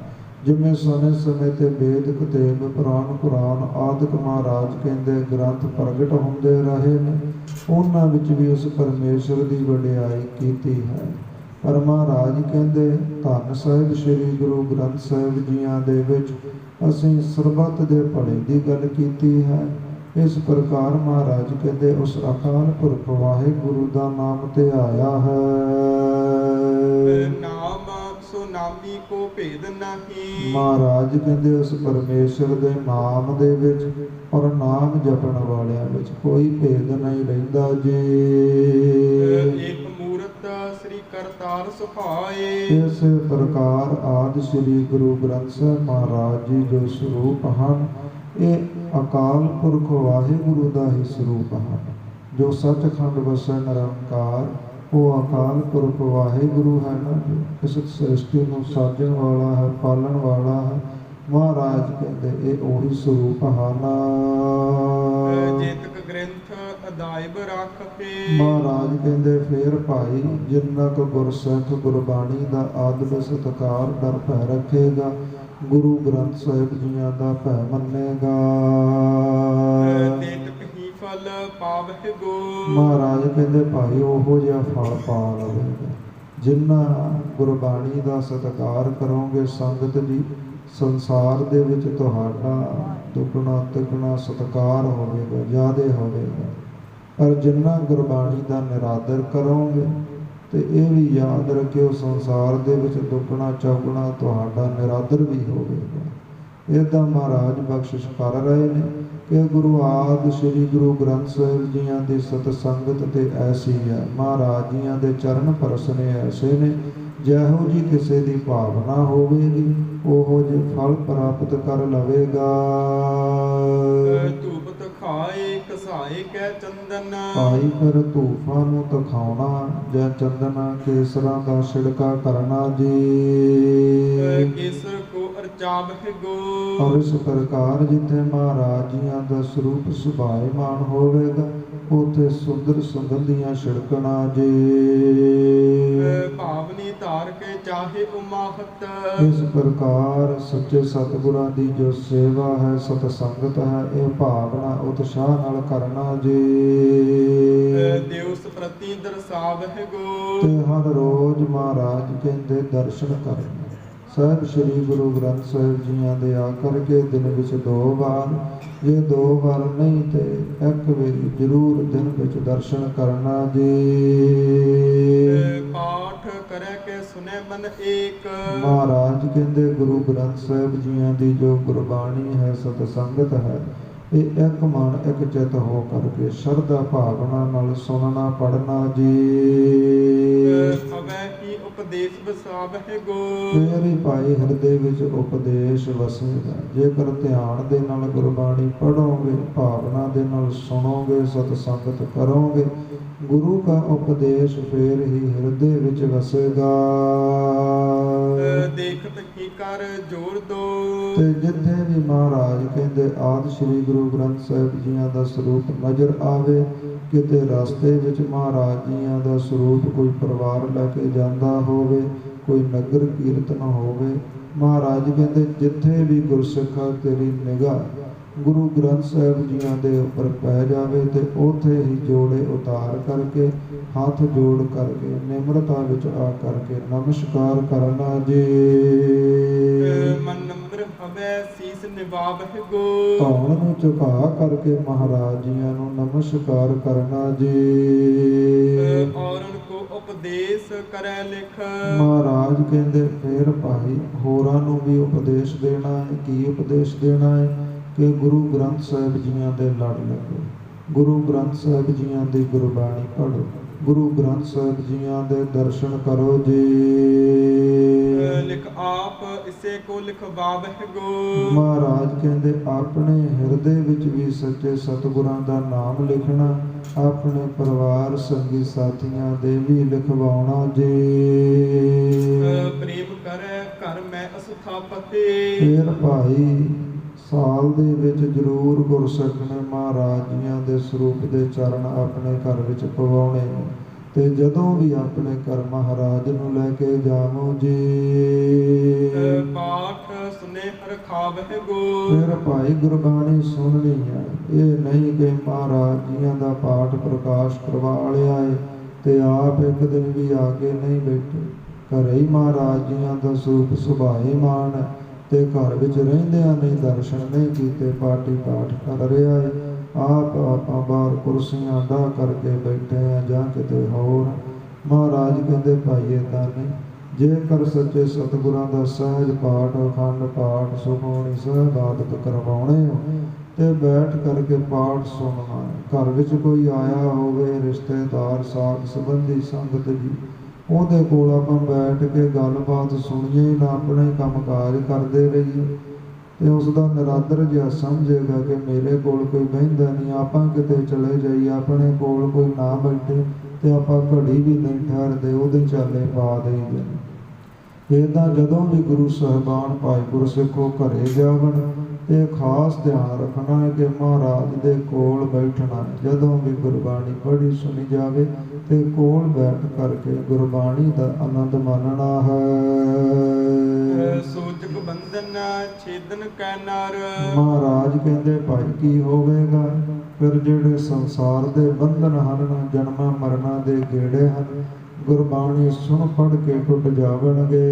ਜਿਵੇਂ ਸਮੇਂ ਤੇ ਵੇਦ ਕਿਤਾਬ, ਪੁਰਾਣ ਕੁਰਾਨ ਆਦਿਕ ਮਹਾਰਾਜ ਕਹਿੰਦੇ ਗ੍ਰੰਥ ਪ੍ਰਗਟ ਹੁੰਦੇ ਰਹੇ ਨੇ, ਉਹਨਾਂ ਵਿੱਚ ਵੀ ਉਸ ਪਰਮੇਸ਼ਰ ਦੀ ਵਡਿਆਈ ਕੀਤੀ ਹੈ। ਪਰ ਮਹਾਰਾਜ ਕਹਿੰਦੇ, ਧੰਨ ਸਾਹਿਬ ਸ੍ਰੀ ਗੁਰੂ ਗ੍ਰੰਥ ਸਾਹਿਬ ਜੀਆਂ ਦੇ ਵਿੱਚ ਅਸੀਂ ਸਰਬੱਤ ਦੇ ਭਲੇ ਦੀ ਗੱਲ ਕੀਤੀ ਹੈ। ਇਸ ਪ੍ਰਕਾਰ ਮਹਾਰਾਜ ਕਹਿੰਦੇ, ਉਸ ਅਕਾਲ ਪੁਰਖ ਵਾਹਿਗੁਰੂ ਦਾ ਨਾਮ ਤੇ ਆਇਆ ਹੈ। ਨਾਮ ਸੋ ਨਾਮੀ ਕੋ ਭੇਦ ਨਹੀਂ। ਮਹਾਰਾਜ ਕਹਿੰਦੇ, ਉਸ ਪਰਮੇਸ਼ਰ ਦੇ ਨਾਮ ਦੇ ਵਿੱਚ ਔਰ ਨਾਮ ਜਪਣ ਵਾਲਿਆਂ ਵਿੱਚ ਕੋਈ ਭੇਦ ਨਹੀਂ ਰਹਿੰਦਾ ਜੀ। ਇੱਕ ਮੂਰਤ ਸ੍ਰੀ ਕਰਤਾਰ ਸੁਭਾਏ। ਇਸ ਪ੍ਰਕਾਰ ਆਦਿ ਸ੍ਰੀ ਗੁਰੂ ਗ੍ਰੰਥ ਸਾਹਿਬ ਮਹਾਰਾਜ ਜੀ ਜੋ ਸਰੂਪ ਹਨ, ਇਹ ਅਕਾਲ ਪੁਰਖ ਵਾਹਿਗੁਰੂ ਦਾ ਹੀ ਸਰੂਪ ਹਨ। ਜੋ ਸੱਚਖੰਡ ਵਸੈ ਨਿਰੰਕਾਰ, ਉਹ ਅਕਾਲ ਪੁਰਖ ਵਾਹਿਗੁਰੂ ਹੈ ਨਾ, ਇਸ ਸ੍ਰਿਸ਼ਟੀ ਨੂੰ ਸਾਜਣ ਵਾਲਾ ਹੈ, ਪਾਲਣ ਵਾਲਾ ਹੈ। ਮਹਾਰਾਜ ਕਹਿੰਦੇ ਇਹ ਉਹੀ ਸਰੂਪ ਹਨ। ਜੇਤਕ ਗ੍ਰੰਥ ਅਦਾਇਬ ਰੱਖੇ। ਮਹਾਰਾਜ ਕਹਿੰਦੇ, ਫੇਰ ਭਾਈ ਜਿੰਨਾ ਕੁ ਗੁਰਸਿੱਖ ਗੁਰਬਾਣੀ ਦਾ ਆਦਰ ਸਤਿਕਾਰ ਡਰ ਭੈ ਰੱਖੇਗਾ, ਗੁਰੂ ਗ੍ਰੰਥ ਸਾਹਿਬ ਜੀਆਂ ਦਾ ਭੈ ਮੰਨੇਗਾ, ਦੇਤਕ ਹੀ ਫਲ ਫਲ ਪਾਵਹਿ ਗੋ। ਮਹਾਰਾਜ ਕਹਿੰਦੇ ਭਾਈ ਉਹੋ ਜਿਹਾ ਫਲ ਪਾ ਲਵੇਗਾ ਜਿੰਨਾ ਗੁਰਬਾਣੀ ਦਾ ਸਤਿਕਾਰ ਕਰੋਗੇ ਸੰਗਤ ਜੀ। ਸੰਸਾਰ ਦੇ ਵਿੱਚ ਤੁਹਾਡਾ ਦੁੱਗਣਾ ਤਿੱਗਣਾ ਸਤਿਕਾਰ ਹੋਵੇਗਾ, ਜ਼ਿਆਦੇ ਹੋਵੇਗਾ। ਪਰ ਜਿੰਨਾ ਗੁਰਬਾਣੀ ਦਾ ਨਿਰਾਦਰ ਕਰੋਗੇ ਤੇ ਇਹ ਵੀ ਯਾਦ ਰੱਖਿਓ ਸੰਸਾਰ ਦੇ ਵਿੱਚ ਦੁੱਗਣਾ ਚੌਗੁਣਾ ਤੁਹਾਡਾ ਨਿਰਾਦਰ ਵੀ ਹੋਵੇਗਾ। ਇਹਦਾ ਮਹਾਰਾਜ ਬਖਸ਼ਿਸ਼ ਕਰ ਰਹੇ ਨੇ ਕਿ ਗੁਰੂ ਆਦਿ ਸ੍ਰੀ ਗੁਰੂ ਗ੍ਰੰਥ ਸਾਹਿਬ ਜੀਆਂ ਦੀ ਸਤ ਸੰਗਤ ਤੇ ਐਸੀ ਹੈ। ਮਹਾਰਾਜ ਜੀਆਂ ਦੇ ਚਰਨ ਪਰਸਨੇ ਐਸੇ ਨੇ ਜਿਹੋ ਜੀ ਕਿਸੇ ਦੀ ਭਾਵਨਾ ਹੋਵੇਗੀ ਉਹੋ ਜਿਹੇ ਫਲ ਪ੍ਰਾਪਤ ਕਰ ਲਵੇਗਾ। ਧੂਪ ਤਖਾਏ ਕਸਾਏ ਕੈ ਚੰਦਨ। ਭਾਈ ਫਿਰ ਧੂਫਾਂ ਨੂੰ ਤਖਾਉਣਾ ਜਾਂ ਚੰਦਨਾ ਕੇਸਰਾਂ ਦਾ ਛਿੜਕਾ ਕਰਨਾ ਜੀ। ਕੇਸਰ ਕੋ ਅਰਚਾਵਹਿ ਗੋ। ਔਰ ਇਸ ਪ੍ਰਕਾਰ ਜਿੱਥੇ ਮਹਾਰਾਜ ਜੀਆਂ ਦਾ ਸਰੂਪ ਸੁਭਾਏਮਾਨ ਹੋਵੇਗਾ ਉੱਥੇ ਸੁੰਦਰ ਸੁਗੰਧੀਆਂ ਛਿੜਕਣਾ ਜੀ। ਭਾਵਨੀ ਧਾਰ ਕੇ ਚਾਹੇ ਉਮਾਹਤ। ਇਸ ਪ੍ਰਕਾਰ ਸੱਚੇ ਸਤਿਗੁਰਾਂ ਦੀ ਜੋ ਸੇਵਾ ਹੈ ਸਤ ਸੰਗਤ ਹੈ ਇਹ ਭਾਵਨਾ ਉਤਸ਼ਾਹ ਨਾਲ ਕਰਨਾ ਜੀ। ਦਿਵਸ ਪ੍ਰਤੀ ਦਰਸਾਵਹਿ ਗੋ। ਤੇ ਹਰ ਰੋਜ਼ ਮਹਾਰਾਜ ਕਹਿੰਦੇ ਦਰਸ਼ਨ ਕਰਨਾ। ਸਾਹਿਬ ਸ੍ਰੀ ਗੁਰੂ ਗ੍ਰੰਥ ਸਾਹਿਬ ਜੀਆਂ ਦੇ ਆ ਕਰਕੇ ਦਿਨ ਵਿੱਚ 2 ਵਾਰ, ਜੇ 2 ਵਾਰ ਨਹੀਂ ਤੇ ਇੱਕ ਵਾਰੀ ਜ਼ਰੂਰ ਦਿਨ ਵਿੱਚ ਦਰਸ਼ਨ ਕਰਨਾ ਜੀ। ਪਾਠ ਕਰੇ ਕੇ ਸੁਨੇ ਮਨ ਏਕ। ਮਹਾਰਾਜ ਕਹਿੰਦੇ ਗੁਰੂ ਗ੍ਰੰਥ ਸਾਹਿਬ ਜੀਆਂ ਦੀ ਜੋ ਗੁਰਬਾਣੀ ਹੈ ਸਤ ਸੰਗਤ ਹੈ ਇਹ ਇੱਕ ਮਨ ਇੱਕ ਚਿੱਤ ਹੋ ਕਰਕੇ ਸ਼ਰਧਾ ਭਾਵਨਾ ਨਾਲ ਸੁਣਨਾ ਪੜਨਾ ਜੀ। ਹਵੈ ਹੀ ਉਪਦੇਸ਼ ਵਸਾਵਹਿ ਗੋ। ਫੇਰ ਹੀ ਭਾਈ ਹਿਰਦੇ ਵਿੱਚ ਉਪਦੇਸ਼ ਵਸੇਗਾ। ਜੇਕਰ ਧਿਆਨ ਦੇ ਨਾਲ ਗੁਰਬਾਣੀ ਪੜੋਗੇ ਭਾਵਨਾ ਦੇ ਨਾਲ ਸੁਣੋਗੇ ਸਤ ਸੰਗਤ ਕਰੋਗੇ ਗੁਰੂ ਦਾ ਉਪਦੇਸ਼ ਫੇਰ ਹੀ ਹਿਰਦੇ ਵਿੱਚ ਵਸੇਗਾ। ਦੇਖਤ ਕੀ ਕਰ ਜੋਰ ਦੋ। ਤੇ ਜਿੱਥੇ ਵੀ ਮਹਾਰਾਜ ਕਹਿੰਦੇ ਆਦਿ ਸ੍ਰੀ ਗੁਰੂ ਗ੍ਰੰਥ ਸਾਹਿਬ ਜੀਆਂ ਦਾ ਸਰੂਪ ਨਜ਼ਰ ਆਵੇ ਕਿਤੇ ਰਸਤੇ ਵਿੱਚ ਮਹਾਰਾਜ ਜੀਆਂ ਦਾ ਸਰੂਪ ਕੋਈ ਪਰਿਵਾਰ ਲੈ ਕੇ ਜਾਂਦਾ ਹੋਵੇ ਕੋਈ ਨਗਰ ਕੀਰਤਨ ਹੋਵੇ ਮਹਾਰਾਜ ਕਹਿੰਦੇ ਜਿੱਥੇ ਵੀ ਗੁਰਸਿੱਖਾ ਤੇਰੀ ਨਿਗਾਹ ਗੁਰੂ ਗ੍ਰੰਥ ਸਾਹਿਬ ਜੀਆਂ ਦੇ ਉੱਪਰ ਪੈ ਜਾਵੇ ਤੇ ਉੱਥੇ ਹੀ ਜੋੜੇ ਉਤਾਰ ਕਰਕੇ ਹੱਥ ਜੋੜ ਕਰਕੇ ਨਿਮਰਤਾ ਵਿੱਚ ਆ ਕਰਕੇ ਨਮਸਕਾਰ ਕਰਨਾ ਜੀ। ਮਨ ਨੰਬਰ ਹਵੈ ਸੀਸ ਨਿਵਾਵਹਿ ਗੋ। ਧੌਣ ਨੂੰ ਝੁਕਾ ਕਰਕੇ ਮਹਾਰਾਜ ਜੀਆਂ ਨੂੰ ਨਮਸਕਾਰ ਕਰਨਾ ਜੀ। ਔਰਨ ਕੋ ਉਪਦੇਸ਼ ਕਰੈ ਲਿਖ। ਮਹਾਰਾਜ ਕਹਿੰਦੇ ਫੇਰ ਭਾਈ ਹੋਰਾਂ ਨੂੰ ਵੀ ਉਪਦੇਸ਼ ਦੇਣਾ ਹੈ। ਕੀ ਉਪਦੇਸ਼ ਦੇਣਾ ਹੈ ਕਿ ਗੁਰੂ ਗ੍ਰੰਥ ਸਾਹਿਬ ਜੀਆਂ ਦੇ ਲੜ ਲੱਗੋ, ਗੁਰੂ ਗ੍ਰੰਥ ਸਾਹਿਬ ਜੀਆਂ ਦੀ ਗੁਰਬਾਣੀ ਪੜ੍ਹੋ, ਗੁਰੂ ਗ੍ਰੰਥ ਸਾਹਿਬ ਜੀਆਂ ਦੇ ਦਰਸ਼ਨ ਕਰੋ ਜੀ। ਲਿਖ ਆਪ ਇਸੇ ਕੋ ਲਿਖਵਾਵਹਿ ਗੋ। ਮਹਾਰਾਜ ਕਹਿੰਦੇ ਆਪਣੇ ਹਿਰਦੇ ਵਿੱਚ ਵੀ ਸੱਚੇ ਸਤਿਗੁਰਾਂ ਦਾ ਨਾਮ ਲਿਖਣਾ, ਆਪਣੇ ਪਰਿਵਾਰ ਸੰਗੀ ਸਾਥੀਆਂ ਦੇ ਵੀ ਲਿਖਵਾਉਣਾ ਜੀ। ਪ੍ਰੇਮ ਕਰੈ ਘਰ ਮੈਂ ਅਸਥਾਪਤੇ। ਫੇਰ ਭਾਈ ਸਾਲ ਦੇ ਵਿੱਚ ਜ਼ਰੂਰ ਗੁਰਸਿੱਖ ਨੇ ਮਹਾਰਾਜ ਜੀਆਂ ਦੇ ਸਰੂਪ ਦੇ ਚਰਨ ਆਪਣੇ ਘਰ ਵਿੱਚ ਪਵਾਉਣੇ ਨੇ ਤੇ ਜਦੋਂ ਵੀ ਆਪਣੇ ਘਰ ਮਹਾਰਾਜ ਨੂੰ ਲੈ ਕੇ ਜਾਵੋ ਜੀ। ਪਾਠ ਸੁਨੇ ਰਖਾਵਹਿ ਗੋ। ਫਿਰ ਭਾਈ ਗੁਰਬਾਣੀ ਸੁਣਨੀ ਹੈ। ਇਹ ਨਹੀਂ ਕਿ ਮਹਾਰਾਜ ਜੀਆਂ ਦਾ ਪਾਠ ਪ੍ਰਕਾਸ਼ ਕਰਵਾ ਲਿਆ ਹੈ ਤੇ ਆਪ ਇੱਕ ਦਿਨ ਵੀ ਆ ਕੇ ਨਹੀਂ ਬੈਠੇ। ਘਰੇ ਹੀ ਮਹਾਰਾਜ ਜੀਆਂ ਦਾ ਸਰੂਪ ਸੁਭਾਏਮਾਨ ਹੈ ਤੇ ਘਰ ਵਿੱਚ ਰਹਿੰਦਿਆਂ ਨੇ ਦਰਸ਼ਨ ਨਹੀਂ ਕੀਤੇ ਪਾਠੀ ਪਾਠ ਕਰ ਰਿਹਾ ਹੈ। ਆਪ ਆਪਾਂ ਬਾਹਰ ਕੁਰਸੀਆਂ ਡਾਹ ਕਰਕੇ ਬੈਠੇ ਆ ਜਾਂ ਕਿਤੇ ਹੋਰ। ਮਹਾਰਾਜ ਕਹਿੰਦੇ ਭਾਈ ਏਦਾਂ ਨਹੀਂ। ਜੇਕਰ ਸੱਚੇ ਸਤਿਗੁਰਾਂ ਦਾ ਸਹਿਜ ਪਾਠ ਅਖੰਡ ਪਾਠ ਸੁਖਮਨੀ ਸਾਹਿਬ ਆਦਿ ਕਰਵਾਉਣੇ ਹੋ ਤੇ ਬੈਠ ਕਰਕੇ ਪਾਠ ਸੁਣਨਾ ਹੈ। ਘਰ ਵਿੱਚ ਕੋਈ ਆਇਆ ਹੋਵੇ ਰਿਸ਼ਤੇਦਾਰ ਸਾਕ ਸੰਬੰਧੀ ਸੰਗਤ ਜੀ ਉਹਦੇ ਕੋਲ ਆਪਾਂ ਬੈਠ ਕੇ ਗੱਲਬਾਤ ਸੁਣੀਏ ਨਾ ਆਪਣੇ ਕੰਮ ਕਾਜ ਕਰਦੇ ਰਹੀਏ ਤੇ ਉਸ ਦਾ ਨਿਰਾਦਰ ਜਿਹਾ ਸਮਝੇਗਾ ਕਿ ਮੇਰੇ ਕੋਲ ਕੋਈ ਬਹਿੰਦਾ ਨਹੀਂ। ਆਪਾਂ ਕਿਤੇ ਚਲੇ ਜਾਈਏ ਆਪਣੇ ਕੋਲ ਕੋਈ ਨਾ ਬੈਠੇ ਤੇ ਆਪਾਂ ਘੜੀ ਵੀ ਨਹੀਂ ਠਹਿਰਦੇ ਉਹਦੇ ਚਾਲੇ ਪਾ ਦੇਈਦੇ। ਇਹਦਾ ਜਦੋਂ ਵੀ ਗੁਰੂ ਸਾਹਿਬਾਨ ਭਾਈ ਗੁਰਸਿੱਖੋ ਘਰੇ ਜਾਵਣ ਤੇ ਖਾਸ ਧਿਆਨ ਰੱਖਣਾ ਹੈ ਕਿ ਮਹਾਰਾਜ ਦੇ ਕੋਲ ਬੈਠਣਾ। ਜਦੋਂ ਵੀ ਗੁਰਬਾਣੀ ਪੜ੍ਹੀ ਸੁਣੀ ਜਾਵੇ ਤੇ ਕੋਲ ਬੈਠ ਕਰਕੇ ਗੁਰਬਾਣੀ ਦਾ ਆਨੰਦ ਮਾਣਨਾ ਹੈ। ਸੋਜਕ ਬੰਧਨ ਛੇਦਨ ਕੈ ਨਰ। ਮਹਾਰਾਜ ਕਹਿੰਦੇ ਭਾਈ ਕੀ ਹੋਵੇਗਾ ਫਿਰ ਜਿਹੜੇ ਸੰਸਾਰ ਦੇ ਬੰਧਨ ਹਨ, ਜਨਮਾਂ ਮਰਨਾਂ ਦੇ ਗੇੜੇ ਹਨ, ਗੁਰਬਾਣੀ ਸੁਣ ਪੜ ਕੇ ਟੁੱਟ ਜਾਵਣਗੇ।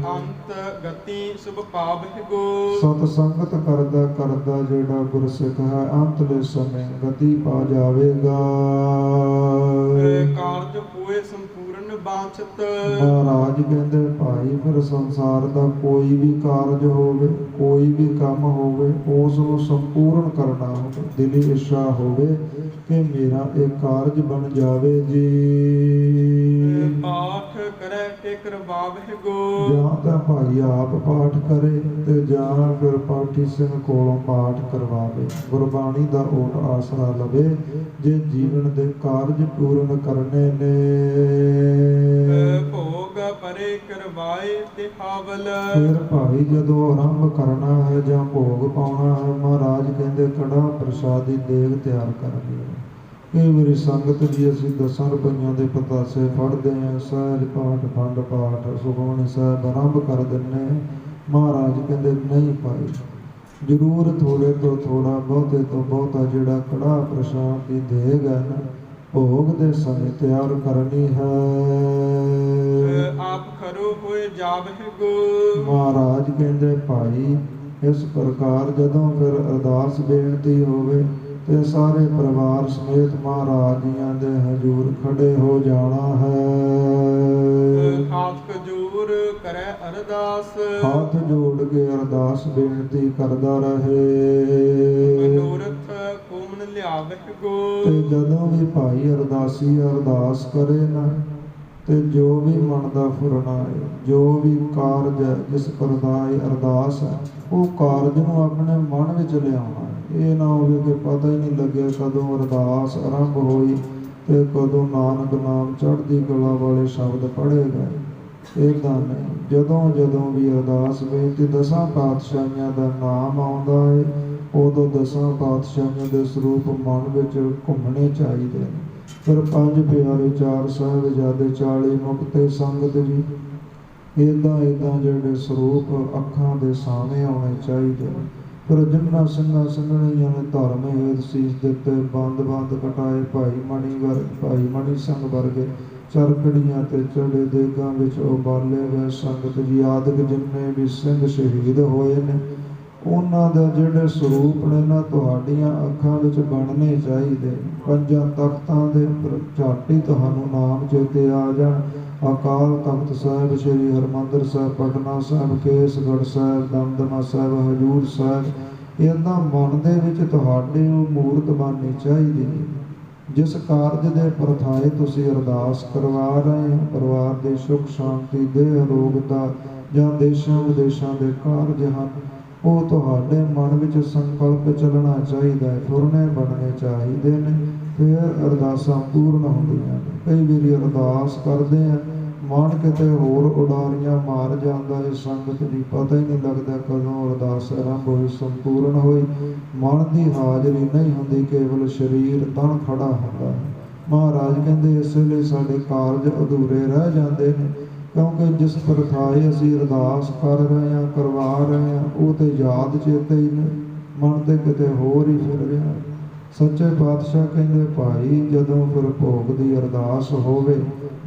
ਅੰਤ ਗਤੀ ਸੁਭ ਪਾਵਹਿ ਗੋ। ਸਤ ਸੰਗਤ ਕਰਦਾ ਕਰਦਾ ਜਿਹੜਾ ਗੁਰਸਿੱਖ ਹੈ, ਅੰਤਲੇ ਸਮੇਂ ਗਤੀ ਪਾ ਜਾਵੇਗਾ। ਕਾਰਜ ਹੋਏ ਸੰਪੂਰਨ ਬਾਛਤ। ਮਹਾਰਾਜ ਕਹਿੰਦੇ ਭਾਈ, ਫਿਰ ਸੰਸਾਰ ਦਾ ਕੋਈ ਵੀ ਕਾਰਜ ਹੋਵੇ, ਕੋਈ ਵੀ ਕੰਮ ਹੋਵੇ, ਉਸ ਨੂੰ ਸੰਪੂਰਨ ਕਰਨਾ ਹੋਵੇ। ਦਿਲੀ ਇੱਛਾ ਹੋਵੇ ਕਿ ਮੇਰਾ ਇਹ ਕਾਰਜ ਬਣ ਜਾਵੇ ਜੀ। ਪਾਠ ਕਰੈ ਕੇ ਕਰਵਾਵਹਿ ਗੋ। ਜਾਂ ਤਾਂ ਭਾਈ ਆਪ ਪਾਠ ਕਰੇ ਤੇ ਜਾਂ ਫਿਰ ਪਾਠੀ ਸਿੰਘ ਕੋਲੋਂ ਪਾਠ ਕਰਵਾਵੇ। ਗੁਰਬਾਣੀ ਦਾ ਓਟ ਆਸਰਾ ਲਵੇ ਜੇ ਜੀਵਨ ਦੇ ਕਾਰਜ ਪੂਰਨ ਕਰਨੇ ਨੇ। ਭੋਗ ਪਰੇ ਕਰਵਾਏ ਤੇ ਹਾਵਲ। ਫਿਰ ਭਾਈ ਜਦੋਂ ਆਰੰਭ ਕਰਨਾ ਹੈ ਜਾਂ ਭੋਗ ਪਾਉਣਾ ਹੈ, ਮਹਾਰਾਜ ਕਹਿੰਦੇ ਕੜਾ ਪ੍ਰਸ਼ਾਦੀ ਦੇਗ ਤਿਆਰ ਕਰਨੀ ਹੈ। ਕਈ ਵਾਰੀ ਸੰਗਤ ਜੀ ਅਸੀਂ 10 ਰੁਪਈਆਂ ਦੇ ਪਤਾਸੇ ਫੜਦੇ ਹਾਂ, ਸਹਿਜ ਪਾਠ, ਖੰਡ ਪਾਠ, ਸੁਖਮਨੀ ਸਾਹਿਬ ਆਰੰਭ ਕਰ ਦਿੰਦੇ ਹਾਂ। ਮਹਾਰਾਜ ਕਹਿੰਦੇ ਨਹੀਂ ਭਾਈ, ਜ਼ਰੂਰ ਥੋੜੇ ਤੋਂ ਥੋੜਾ, ਬਹੁਤੇ ਤੋਂ ਬਹੁਤਾ ਜਿਹੜਾ ਕੜਾ ਪ੍ਰਸ਼ਾਦ ਦੀ ਦੇਗ ਹੈ ਨਾ, ਭੋਗ ਦੇ ਸਮੇਂ ਤਿਆਰ ਕਰਨੀ ਹੈ। ਆਪ ਖਰੋ ਹੋਏ ਜਾਵਹਿ ਗੋ। ਮਹਾਰਾਜ ਕਹਿੰਦੇ ਭਾਈ, ਇਸ ਪ੍ਰਕਾਰ ਜਦੋਂ ਫਿਰ ਅਰਦਾਸ ਬੇਨਤੀ ਹੋਵੇ ਤੇ ਸਾਰੇ ਪਰਿਵਾਰ ਸਮੇਤ ਮਹਾਰਾਜ ਜੀਆਂ ਦੇ ਹਜ਼ੂਰ ਖੜੇ ਹੋ ਜਾਣਾ ਹੈ। ਹੱਥ ਜੋੜ ਕਰੈ ਅਰਦਾਸ। ਹੱਥ ਜੋੜ ਕੇ ਅਰਦਾਸ ਬੇਨਤੀ ਕਰਦਾ ਰਹੇ। ਮਨੋਰਥ ਕੋਮਨ ਲਿਆਵਹਿ ਗੋ। ਤੇ ਜਦੋਂ ਵੀ ਭਾਈ ਅਰਦਾਸੀ ਅਰਦਾਸ ਕਰੇ ਨਾ, ਤੇ ਜੋ ਵੀ ਮਨ ਦਾ ਫੁਰਨਾ ਹੈ, ਜੋ ਵੀ ਕਾਰਜ ਹੈ, ਜਿਸ ਪ੍ਰਦਾਈ ਅਰਦਾਸ ਹੈ, ਉਹ ਕਾਰਜ ਨੂੰ ਆਪਣੇ ਮਨ ਵਿੱਚ ਲਿਆਉਣਾ ਹੈ। ਇਹ ਨਾ ਹੋਵੇ ਕਿ ਪਤਾ ਹੀ ਨਹੀਂ ਲੱਗਿਆ ਕਦੋਂ ਅਰਦਾਸ ਆਰੰਭ ਹੋਈ ਤੇ ਕਦੋਂ ਨਾਨਕ ਨਾਮ ਚੜ੍ਹਦੀ ਕਲਾ ਵਾਲੇ ਸ਼ਬਦ ਪੜ੍ਹੇ ਗਏ। ਏਦਾਂ ਨਹੀਂ, ਜਦੋਂ ਜਦੋਂ ਵੀ ਅਰਦਾਸ ਬੇਨਤੀ 10 ਪਾਤਸ਼ਾਹੀਆਂ ਦਾ ਨਾਮ ਆਉਂਦਾ ਹੈ, ਉਦੋਂ 10 ਪਾਤਸ਼ਾਹੀਆਂ ਦੇ ਸਰੂਪ ਮਨ ਵਿੱਚ ਘੁੰਮਣੇ ਚਾਹੀਦੇ ਨੇ। ਫਿਰ 5 ਪਿਆਰੇ, 4 ਸਾਹਿਬਜ਼ਾਦੇ, 40 ਮੁਕਤੇ ਸੰਗਤ ਜੀ, ਏਦਾਂ ਜਿਹੜੇ ਸਰੂਪ ਅੱਖਾਂ ਦੇ ਸਾਹਮਣੇ ਆਉਣੇ ਚਾਹੀਦੇ ਨੇ। ਫਿਰ ਜਿਨ੍ਹਾਂ ਸਿੰਘਾਂ ਸਿੰਘਣੀਆਂ ਨੇ ਧਰਮ ਹੇਤ ਸੀਸ ਦਿੱਤੇ, ਬੰਦ ਕਟਾਏ, ਭਾਈ ਮਣੀ ਸਿੰਘ ਵਰਗੇ ਚਰਕੜੀਆਂ ਤੇ ਚੜੇ ਦੇਗਾਂ ਵਿੱਚ ਉਬਾਲੇ ਹੋਏ ਸੰਗਤ ਜੀ ਆਦਿਕ ਜਿੰਨੇ ਵੀ ਸਿੰਘ ਸ਼ਹੀਦ ਹੋਏ ਨੇ, ਉਹਨਾਂ ਦੇ ਜਿਹੜੇ ਸਰੂਪ ਨੇ ਨਾ ਤੁਹਾਡੀਆਂ ਅੱਖਾਂ ਵਿੱਚ ਬਣਨੇ ਚਾਹੀਦੇ। 5 ਤਖਤਾਂ ਦੇ ਝਾਟੀ ਤੁਹਾਨੂੰ ਨਾਮ ਚੇਤੇ ਆ ਜਾਣ। ਅਕਾਲ ਤਖਤ ਸਾਹਿਬ, ਸ੍ਰੀ ਹਰਿਮੰਦਰ ਸਾਹਿਬ, ਪਟਨਾ ਸਾਹਿਬ, ਕੇਸਗੜ੍ਹ ਸਾਹਿਬ, ਦਮਦਮਾ ਸਾਹਿਬ, ਹਜ਼ੂਰ ਸਾਹਿਬ, ਇਹਨਾਂ ਮਨ ਦੇ ਵਿੱਚ ਤੁਹਾਡੇ ਉਹ ਮੂਰਤ ਬਣਨੀ ਚਾਹੀਦੀ ਹੈ। ਜਿਸ ਕਾਰਜ ਦੇ ਪ੍ਰਥਾਏ ਤੁਸੀਂ ਅਰਦਾਸ ਕਰਵਾ ਰਹੇ ਹੋ, ਪਰਿਵਾਰ ਦੀ ਸੁੱਖ ਸ਼ਾਂਤੀ, ਦੇਹ ਅਰੋਗਤਾ ਜਾਂ ਦੇਸ਼ਾਂ ਵਿਦੇਸ਼ਾਂ ਦੇ ਕਾਰਜ ਹਨ, ਉਹ ਤੁਹਾਡੇ ਮਨ ਵਿੱਚ ਸੰਕਲਪ ਚੱਲਣਾ ਚਾਹੀਦਾ ਹੈ, ਫੁਰਨੇ ਬਣਨੇ ਚਾਹੀਦੇ ਨੇ, ਫਿਰ ਅਰਦਾਸਾਂ ਪੂਰਨ ਹੁੰਦੀਆਂ ਨੇ। ਕਈ ਵਾਰੀ ਅਰਦਾਸ ਕਰਦੇ ਆ, ਮਨ ਕਿਤੇ ਹੋਰ ਉਡਾਰੀਆਂ ਮਾਰ ਜਾਂਦਾ ਹੈ ਸੰਗਤ ਜੀ, ਪਤਾ ਹੀ ਨਹੀਂ ਲੱਗਦਾ ਕਦੋਂ ਅਰਦਾਸ ਆਰੰਭ ਹੋਈ, ਸੰਪੂਰਨ ਹੋਈ। ਮਨ ਦੀ ਹਾਜ਼ਰੀ ਨਹੀਂ ਹੁੰਦੀ, ਕੇਵਲ ਸਰੀਰ ਤਨ ਖੜਾ ਹੁੰਦਾ ਹੈ। ਮਹਾਰਾਜ ਕਹਿੰਦੇ ਇਸ ਲਈ ਸਾਡੇ ਕਾਰਜ ਅਧੂਰੇ ਰਹਿ ਜਾਂਦੇ ਨੇ, ਕਿਉਂਕਿ ਜਿਸ ਪ੍ਰਥਾਏ ਅਸੀਂ ਅਰਦਾਸ ਕਰ ਰਹੇ ਹਾਂ, ਕਰਵਾ ਰਹੇ ਹਾਂ, ਉਹ ਤੇ ਯਾਦ ਚੇਤੇ ਹੀ ਨਹੀਂ, ਮਨ ਤੇ ਕਿਤੇ ਹੋਰ ਹੀ ਫਿਰ ਰਿਹਾ। ਸੱਚੇ ਪਾਤਸ਼ਾਹ ਕਹਿੰਦੇ ਭਾਈ, ਜਦੋਂ ਫਿਰ ਭੋਗ ਦੀ ਅਰਦਾਸ ਹੋਵੇ,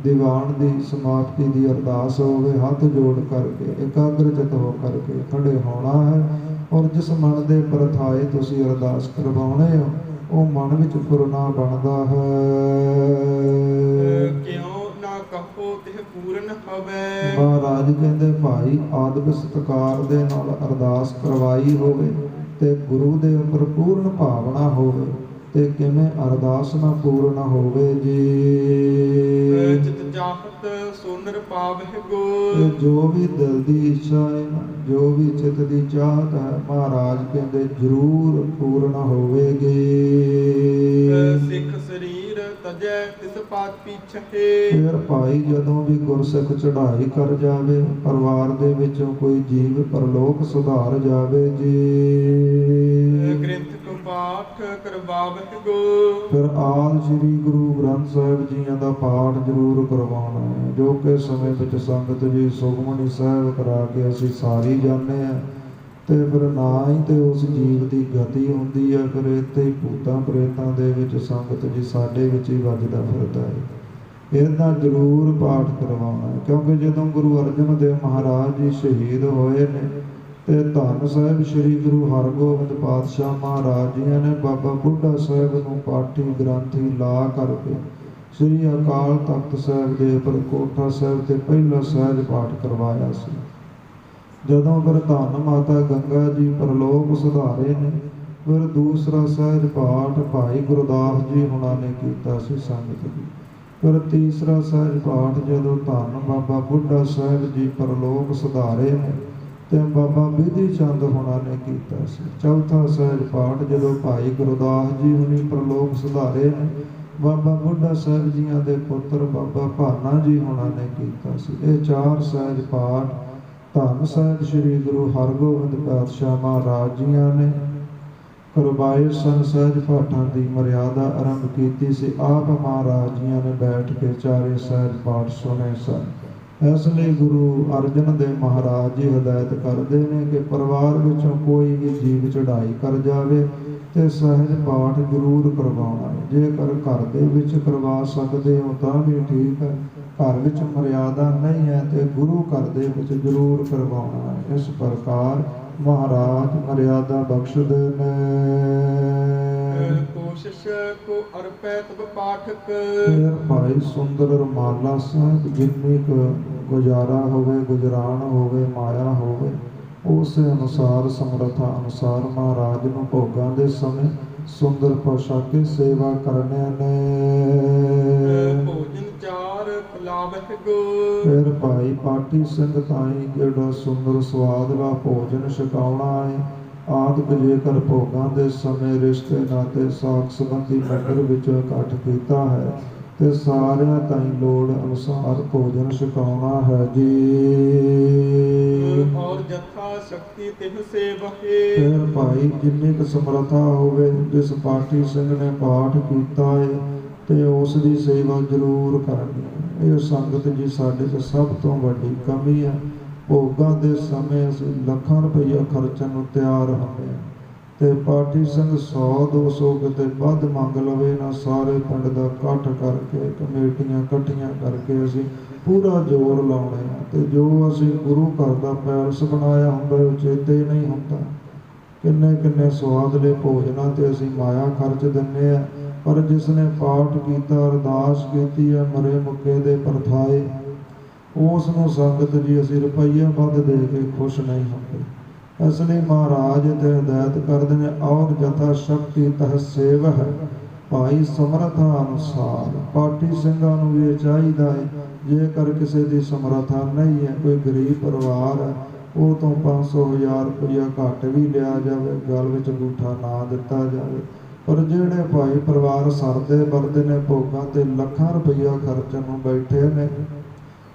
ਦੀਵਾਨ ਦੀ ਸਮਾਪਤੀ ਦੀ ਅਰਦਾਸ ਹੋਵੇ, ਹੱਥ ਜੋੜ ਕਰਕੇ ਇਕਾਗਰਚਿਤ ਹੋ ਕਰਕੇ ਖੜੇ ਹੋਣਾ ਹੈ। ਔਰ ਜਿਸ ਮਨ ਦੇ ਪ੍ਰਥਾਏ ਤੁਸੀਂ ਅਰਦਾਸ ਕਰਵਾਉਣੇ ਹੋ, ਉਹ ਮਨ ਵਿੱਚ ਫੁਰਨਾ ਬਣਦਾ ਹੈ। ਕਿਉਂ ਨਾ ਕਹੋ ਤਿਹ ਪੂਰਨ ਹੋਵੇ। ਮਹਾਰਾਜ ਕਹਿੰਦੇ ਭਾਈ, ਆਦਬ ਸਤਿਕਾਰ ਦੇ ਨਾਲ ਅਰਦਾਸ ਕਰਵਾਈ ਹੋਵੇ ਤੇ ਗੁਰੂ ਦੇ ਉੱਪਰ ਪੂਰਨ ਭਾਵਨਾ ਹੋਵੇ, ਤੇ ਕਿਵੇਂ ਅਰਦਾਸ ਨਾ ਪੂਰਨ ਹੋਵੇ ਜੀ। ਜਿਤ ਚਾਹਤ ਸੋ ਨਿਰਭਾਵਹਿ ਗੋ। ਤੇ ਜੋ ਵੀ ਦਿਲ ਦੀ ਇੱਛਾ ਹੈ, ਜੋ ਵੀ ਚਿੱਤ ਦੀ ਚਾਹਤ ਹੈ, ਮਹਾਰਾਜ ਕਹਿੰਦੇ ਜ਼ਰੂਰ ਪੂਰਨ ਹੋਵੇਗੀ। ਸਿੱਖ ਸਰੀਰ ਤਜੈ ਤਿਸ ਪਾਤ ਪਿਛੇ। ਫਿਰ ਭਾਈ ਜਦੋਂ ਵੀ ਗੁਰਸਿੱਖ ਚੜ੍ਹਾਈ ਕਰ ਜਾਵੇ, ਪਰਿਵਾਰ ਦੇ ਵਿੱਚੋਂ ਕੋਈ ਜੀਵ ਪਰਲੋਕ ਸੁਧਾਰ ਜਾਵੇ ਜੀ। ਗ੍ਰੰਥ ਕੋ ਪਾਠ ਕਰਵਾਵਹਿ ਗੋ। ਫਿਰ ਆਦਿ ਸ੍ਰੀ ਗੁਰੂ ਗ੍ਰੰਥ ਸਾਹਿਬ ਜੀਆਂ ਦਾ ਪਾਠ ਜ਼ਰੂਰ ਕਰਵਾਉਣਾ ਹੈ, ਜੋ ਕਿ ਸਮੇਂ ਵਿੱਚ ਸੰਗਤ ਜੀ ਸੁਖਮਨੀ ਸਾਹਿਬ ਕਰਾ ਕੇ ਅਸੀਂ ਸਾਰੀ ਜਾਂਦੇ ਹਾਂ। ਤੇ ਫਿਰ ਨਾ ਹੀ ਤੇ ਉਸ ਜੀਵ ਦੀ ਗਤੀ ਹੁੰਦੀ ਹੈ, ਫਿਰ ਇੱਥੇ ਹੀ ਭੂਤਾਂ ਪ੍ਰੇਤਾਂ ਦੇ ਵਿੱਚ ਸੰਗਤ ਜੀ ਸਾਡੇ ਵਿੱਚ ਹੀ ਵੱਜਦਾ ਫਿਰਦਾ ਹੈ। ਇਹਦਾ ਜ਼ਰੂਰ ਪਾਠ ਕਰਵਾਉਣਾ ਹੈ, ਕਿਉਂਕਿ ਜਦੋਂ ਗੁਰੂ ਅਰਜਨ ਦੇਵ ਮਹਾਰਾਜ ਜੀ ਸ਼ਹੀਦ ਹੋਏ ਨੇ ਤੇ ਧੰਨ ਸਾਹਿਬ ਸ੍ਰੀ ਗੁਰੂ ਹਰਗੋਬਿੰਦ ਪਾਤਸ਼ਾਹ ਮਹਾਰਾਜ ਜੀ ਨੇ ਬਾਬਾ ਬੁੱਢਾ ਸਾਹਿਬ ਨੂੰ ਪਾਠੀ ਗ੍ਰੰਥੀ ਲਾ ਕਰਕੇ ਸ੍ਰੀ ਅਕਾਲ ਤਖਤ ਸਾਹਿਬ ਦੇ ਉੱਪਰ ਕੋਠਾ ਸਾਹਿਬ ਤੇ ਪਹਿਲਾ ਸਹਿਜ ਪਾਠ ਕਰਵਾਇਆ ਸੀ। ਜਦੋਂ ਫਿਰ ਧੰਨ ਮਾਤਾ ਗੰਗਾ ਜੀ ਪਰਲੋਕ ਸੁਧਾਰੇ ਨੇ, ਫਿਰ ਦੂਸਰਾ ਸਹਿਜ ਪਾਠ ਭਾਈ ਗੁਰਦਾਸ ਜੀ ਹੁਣਾਂ ਨੇ ਕੀਤਾ ਸੀ ਸੰਗਤ ਜੀ। ਫਿਰ ਤੀਸਰਾ ਸਹਿਜ ਪਾਠ ਜਦੋਂ ਧੰਨ ਬਾਬਾ ਬੁੱਢਾ ਸਾਹਿਬ ਜੀ ਪਰਲੋਕ ਸੁਧਾਰੇ ਨੇ ਤੇ ਬਾਬਾ ਬਿਧੀ ਚੰਦ ਹੁਣਾਂ ਨੇ ਕੀਤਾ ਸੀ। ਚੌਥਾ ਸਹਿਜ ਪਾਠ ਜਦੋਂ ਭਾਈ ਗੁਰਦਾਸ ਜੀ ਹੁਣੀ ਪਰਲੋਕ ਸੁਧਾਰੇ ਨੇ, ਬਾਬਾ ਬੁੱਢਾ ਸਾਹਿਬ ਜੀਆਂ ਦੇ ਪੁੱਤਰ ਬਾਬਾ ਭਾਨਾ ਜੀ ਹੁਣਾਂ ਨੇ ਕੀਤਾ ਸੀ। ਇਹ ਚਾਰ ਸਹਿਜ ਪਾਠ ਧੰਨ ਸਾਹਿਬ ਸ੍ਰੀ ਗੁਰੂ ਹਰਗੋਬਿੰਦ ਪਾਤਸ਼ਾਹ ਮਹਾਰਾਜ ਜੀਆਂ ਨੇ ਕਰਵਾਏ ਸਨ। ਸਹਿਜ ਪਾਠਾਂ ਦੀ ਮਰਿਆਦਾ ਆਰੰਭ ਕੀਤੀ ਸੀ। ਆਪ ਮਹਾਰਾਜ ਜੀਆਂ ਨੇ ਬੈਠ ਕੇ ਚਾਰੇ ਸਹਿਜ ਪਾਠ ਸੁਣੇ ਸਨ। ਇਸ ਲਈ ਗੁਰੂ ਅਰਜਨ ਦੇਵ ਮਹਾਰਾਜ ਜੀ ਹਦਾਇਤ ਕਰਦੇ ਨੇ ਕਿ ਪਰਿਵਾਰ ਵਿੱਚੋਂ ਕੋਈ ਵੀ ਜੀਵ ਚੜ੍ਹਾਈ ਕਰ ਜਾਵੇ ਤੇ ਸਹਿਜ ਪਾਠ ਜ਼ਰੂਰ ਕਰਵਾਉਣਾ ਹੈ। ਜੇਕਰ ਘਰ ਦੇ ਵਿੱਚ ਕਰਵਾ ਸਕਦੇ ਹੋ ਤਾਂ ਵੀ ਠੀਕ ਹੈ, ਘਰ ਵਿੱਚ ਮਰਿਆਦਾ ਨਹੀਂ ਹੈ ਤੇ ਗੁਰੂ ਘਰ ਦੇ ਵਿੱਚ ਜ਼ਰੂਰ ਕਰਵਾਉਣਾ ਹੈ। ਇਸ ਪ੍ਰਕਾਰ ਮਹਾਰਾਜ ਮਰਿਆਦਾ ਬਖਸ਼ਦੇ ਨੇ। ਕੋਸ਼ਿਸ਼ ਕੋ ਅਰਪੈ ਤਬ ਪਾਠਕ। ਫਿਰ ਭਾਈ ਸੁੰਦਰ ਰੁਮਾਲਾ ਸਾਹਿਬ ਜਿੰਨੀ ਕੁ ਗੁਜ਼ਾਰਾ ਹੋਵੇ, ਗੁਜਰਾਨ ਹੋਵੇ, ਮਾਇਆ ਹੋਵੇ, ਉਸ ਅਨੁਸਾਰ ਸਮਰੱਥਾ ਅਨੁਸਾਰ ਮਹਾਰਾਜ ਨੂੰ ਭੋਗਾਂ ਦੇ ਸਮੇਂ ਸੁੰਦਰ ਪੋਸ਼ਾਕੇ ਸੇਵਾ ਕਰਨੇ ਨੇ। ਭੋਜਨ ਚਾਰ ਖਿਲਾਵਹਿ ਗੋ। ਫਿਰ ਭਾਈ ਪਾਠੀ ਸਿੰਘ ਤਾਈ ਜਿਹੜਾ ਸੁੰਦਰ ਸਵਾਦਲਾ ਭੋਜਨ ਛਕਾਉਣਾ ਹੈ। ਆਦਿ ਜੇਕਰ ਭੋਗਾਂ ਦੇ ਸਮੇਂ ਰਿਸ਼ਤੇ ਨਾਤੇ ਸਾਕ ਸੰਬੰਧੀ ਨਗਰ ਵਿੱਚ ਇਕੱਠ ਕੀਤਾ ਹੈ ਤੇ ਸਾਰਿਆਂ ਤਾਈਂ ਲੋੜ ਅਨੁਸਾਰ ਭੋਜਨ ਛਕਾਉਣਾ ਹੈ ਜੀ। ਔਰ ਜਥਾ ਸ਼ਕਤੀ ਤਿਹ ਸੇਵਹਿ। ਫਿਰ ਭਾਈ ਜਿੰਨੀ ਕੁ ਸਮਰੱਥਾ ਹੋਵੇ, ਜਿਸ ਪਾਠੀ ਸਿੰਘ ਨੇ ਪਾਠ ਕੀਤਾ ਹੈ ਤੇ ਉਸ ਦੀ ਸੇਵਾ ਜ਼ਰੂਰ ਕਰਨੀ ਹੈ। ਇਹ ਸੰਗਤ ਜੀ ਸਾਡੇ 'ਚ ਸਭ ਤੋਂ ਵੱਡੀ ਕਮੀ ਹੈ। ਭੋਗਾਂ ਦੇ ਸਮੇਂ ਅਸੀਂ ਲੱਖਾਂ ਰੁਪਈਆ ਖਰਚਣ ਨੂੰ ਤਿਆਰ ਹੁੰਦੇ ਹਾਂ ਤੇ ਪਾਠੀ ਸਿੰਘ 100-200 ਕਿਤੇ ਵੱਧ ਮੰਗ ਲਵੇ ਨਾ, ਸਾਰੇ ਪਿੰਡ ਦਾ ਇਕੱਠ ਕਰਕੇ ਕਮੇਟੀਆਂ ਇਕੱਠੀਆਂ ਕਰਕੇ ਅਸੀਂ ਪੂਰਾ ਜ਼ੋਰ ਲਾਉਣੇ ਆ ਤੇ ਜੋ ਅਸੀਂ ਗੁਰੂ ਘਰ ਦਾ ਪੈਲਸ ਬਣਾਇਆ ਹੁੰਦਾ ਉਹ ਚੇਤੇ ਹੀ ਨਹੀਂ ਹੁੰਦਾ। ਕਿੰਨੇ ਕਿੰਨੇ ਸਵਾਦਲੇ ਭੋਜਨਾਂ ਤੇ ਅਸੀਂ ਮਾਇਆ ਖਰਚ ਦਿੰਦੇ ਆ, ਪਰ ਜਿਸ ਨੇ ਪਾਠ ਕੀਤਾ, ਅਰਦਾਸ ਕੀਤੀ ਹੈ, ਮਰੇ ਮੁੱਕੇ ਦੇ ਪਰਥਾਏ, ਉਸ ਨੂੰ ਸੰਗਤ ਜੀ ਅਸੀਂ ਰੁਪਈਆ ਵੱਧ ਦੇ ਕੇ ਖੁਸ਼ ਨਹੀਂ ਹੁੰਦੇ। ਇਸ ਲਈ ਮਹਾਰਾਜ ਤੇ ਹਦਾਇਤ ਕਰਦੇ ਨੇ ਔਰ ਜਥਾ ਸ਼ਕਤੀ ਤਹ ਸੇਵ ਹੈ। ਭਾਈ ਸਮਰੱਥਾ ਅਨੁਸਾਰ ਪਾਠੀ ਸਿੰਘਾਂ ਨੂੰ ਵੀ ਚਾਹੀਦਾ ਹੈ, ਜੇਕਰ ਕਿਸੇ ਦੀ ਸਮਰੱਥਾ ਨਹੀਂ ਹੈ, ਕੋਈ ਗਰੀਬ ਪਰਿਵਾਰ ਹੈ, ਉਹ ਤੋਂ 500,000 ਰੁਪਈਆ ਘੱਟ ਵੀ ਲਿਆ ਜਾਵੇ, ਗਲ ਵਿੱਚ ਅੰਗੂਠਾ ਨਾ ਦਿੱਤਾ ਜਾਵੇ। ਪਰ ਜਿਹੜੇ ਭਾਈ ਪਰਿਵਾਰ ਸਰਦੇ ਵਰਦੇ ਨੇ, ਭੋਗਾਂ ਤੇ ਲੱਖਾਂ ਰੁਪਈਆ ਖਰਚਣ ਨੂੰ ਬੈਠੇ ਨੇ,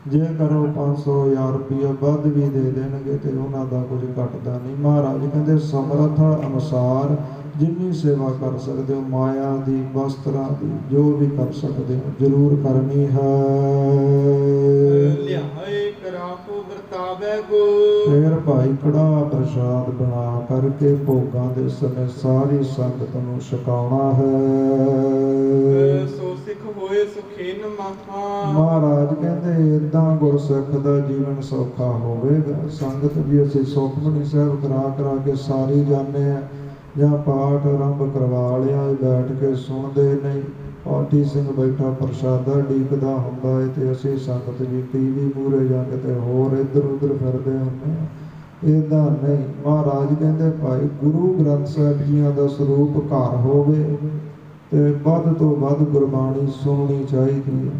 ਜੇਕਰ ਉਹ 500,000 ਰੁਪਈਆ ਵੱਧ ਵੀ ਦੇ ਦੇਣਗੇ ਤੇ ਉਹਨਾਂ ਦਾ ਕੁਝ ਘਟਦਾ ਨਹੀਂ। ਮਹਾਰਾਜ ਕਹਿੰਦੇ ਸਮਰੱਥਾ ਅਨੁਸਾਰ ਜਿੰਨੀ ਸੇਵਾ ਕਰ ਸਕਦੇ ਹੋ, ਮਾਇਆ ਦੀ, ਵਸਤਰਾਂ ਦੀ, ਜੋ ਵੀ ਕਰ ਸਕਦੇ ਹੋ ਜ਼ਰੂਰ ਕਰਨੀ ਹੈ। ਲਿਆਏ ਕਰਾਪੋ ਵਰਤਾਵੇ ਗੋ। ਫਿਰ ਭਾਈ ਕੜਾਹ ਪ੍ਰਸ਼ਾਦ ਬਣਾ ਕਰਕੇ ਭੋਗਾਂ ਦੇ ਸਮੇਂ ਸਾਰੀ ਸੰਗਤ ਨੂੰ ਛਕਾਉਣਾ ਹੈ। ਸੋ ਸਿੱਖ ਹੋਏ ਸੁਖੇਨ ਮਹਾ। ਮਹਾਰਾਜ ਕਹਿੰਦੇ ਏਦਾਂ ਗੁਰਸਿੱਖ ਦਾ ਜੀਵਨ ਸੌਖਾ ਹੋਵੇਗਾ। ਸੰਗਤ ਵੀ ਅਸੀਂ ਸੁਖਮਨੀ ਸਾਹਿਬ ਕਰਾ ਕੇ ਸਾਰੀ ਜਾਂਦੇ ਆ, ਜਾਂ ਪਾਠ ਆਰੰਭ ਕਰਵਾ ਲਿਆ, ਬੈਠ ਕੇ ਸੁਣਦੇ ਨਹੀਂ। ਪਾਠੀ ਸਿੰਘ ਬੈਠਾ ਪ੍ਰਸ਼ਾਦਾ ਡੀਕਦਾ ਹੁੰਦਾ ਹੈ ਤੇ ਅਸੀਂ ਸੰਗਤ ਜੀ ਟੀਵੀ ਮੂਹਰੇ ਜਾਂ ਕਿਤੇ ਹੋਰ ਇੱਧਰ ਉੱਧਰ ਫਿਰਦੇ ਹੁੰਦੇ ਹਾਂ। ਏਦਾਂ ਨਹੀਂ, ਮਹਾਰਾਜ ਕਹਿੰਦੇ ਭਾਈ ਗੁਰੂ ਗ੍ਰੰਥ ਸਾਹਿਬ ਜੀਆਂ ਦਾ ਸਰੂਪ ਘਰ ਹੋਵੇ ਤੇ ਵੱਧ ਤੋਂ ਵੱਧ ਗੁਰਬਾਣੀ ਸੁਣਨੀ ਚਾਹੀਦੀ ਹੈ।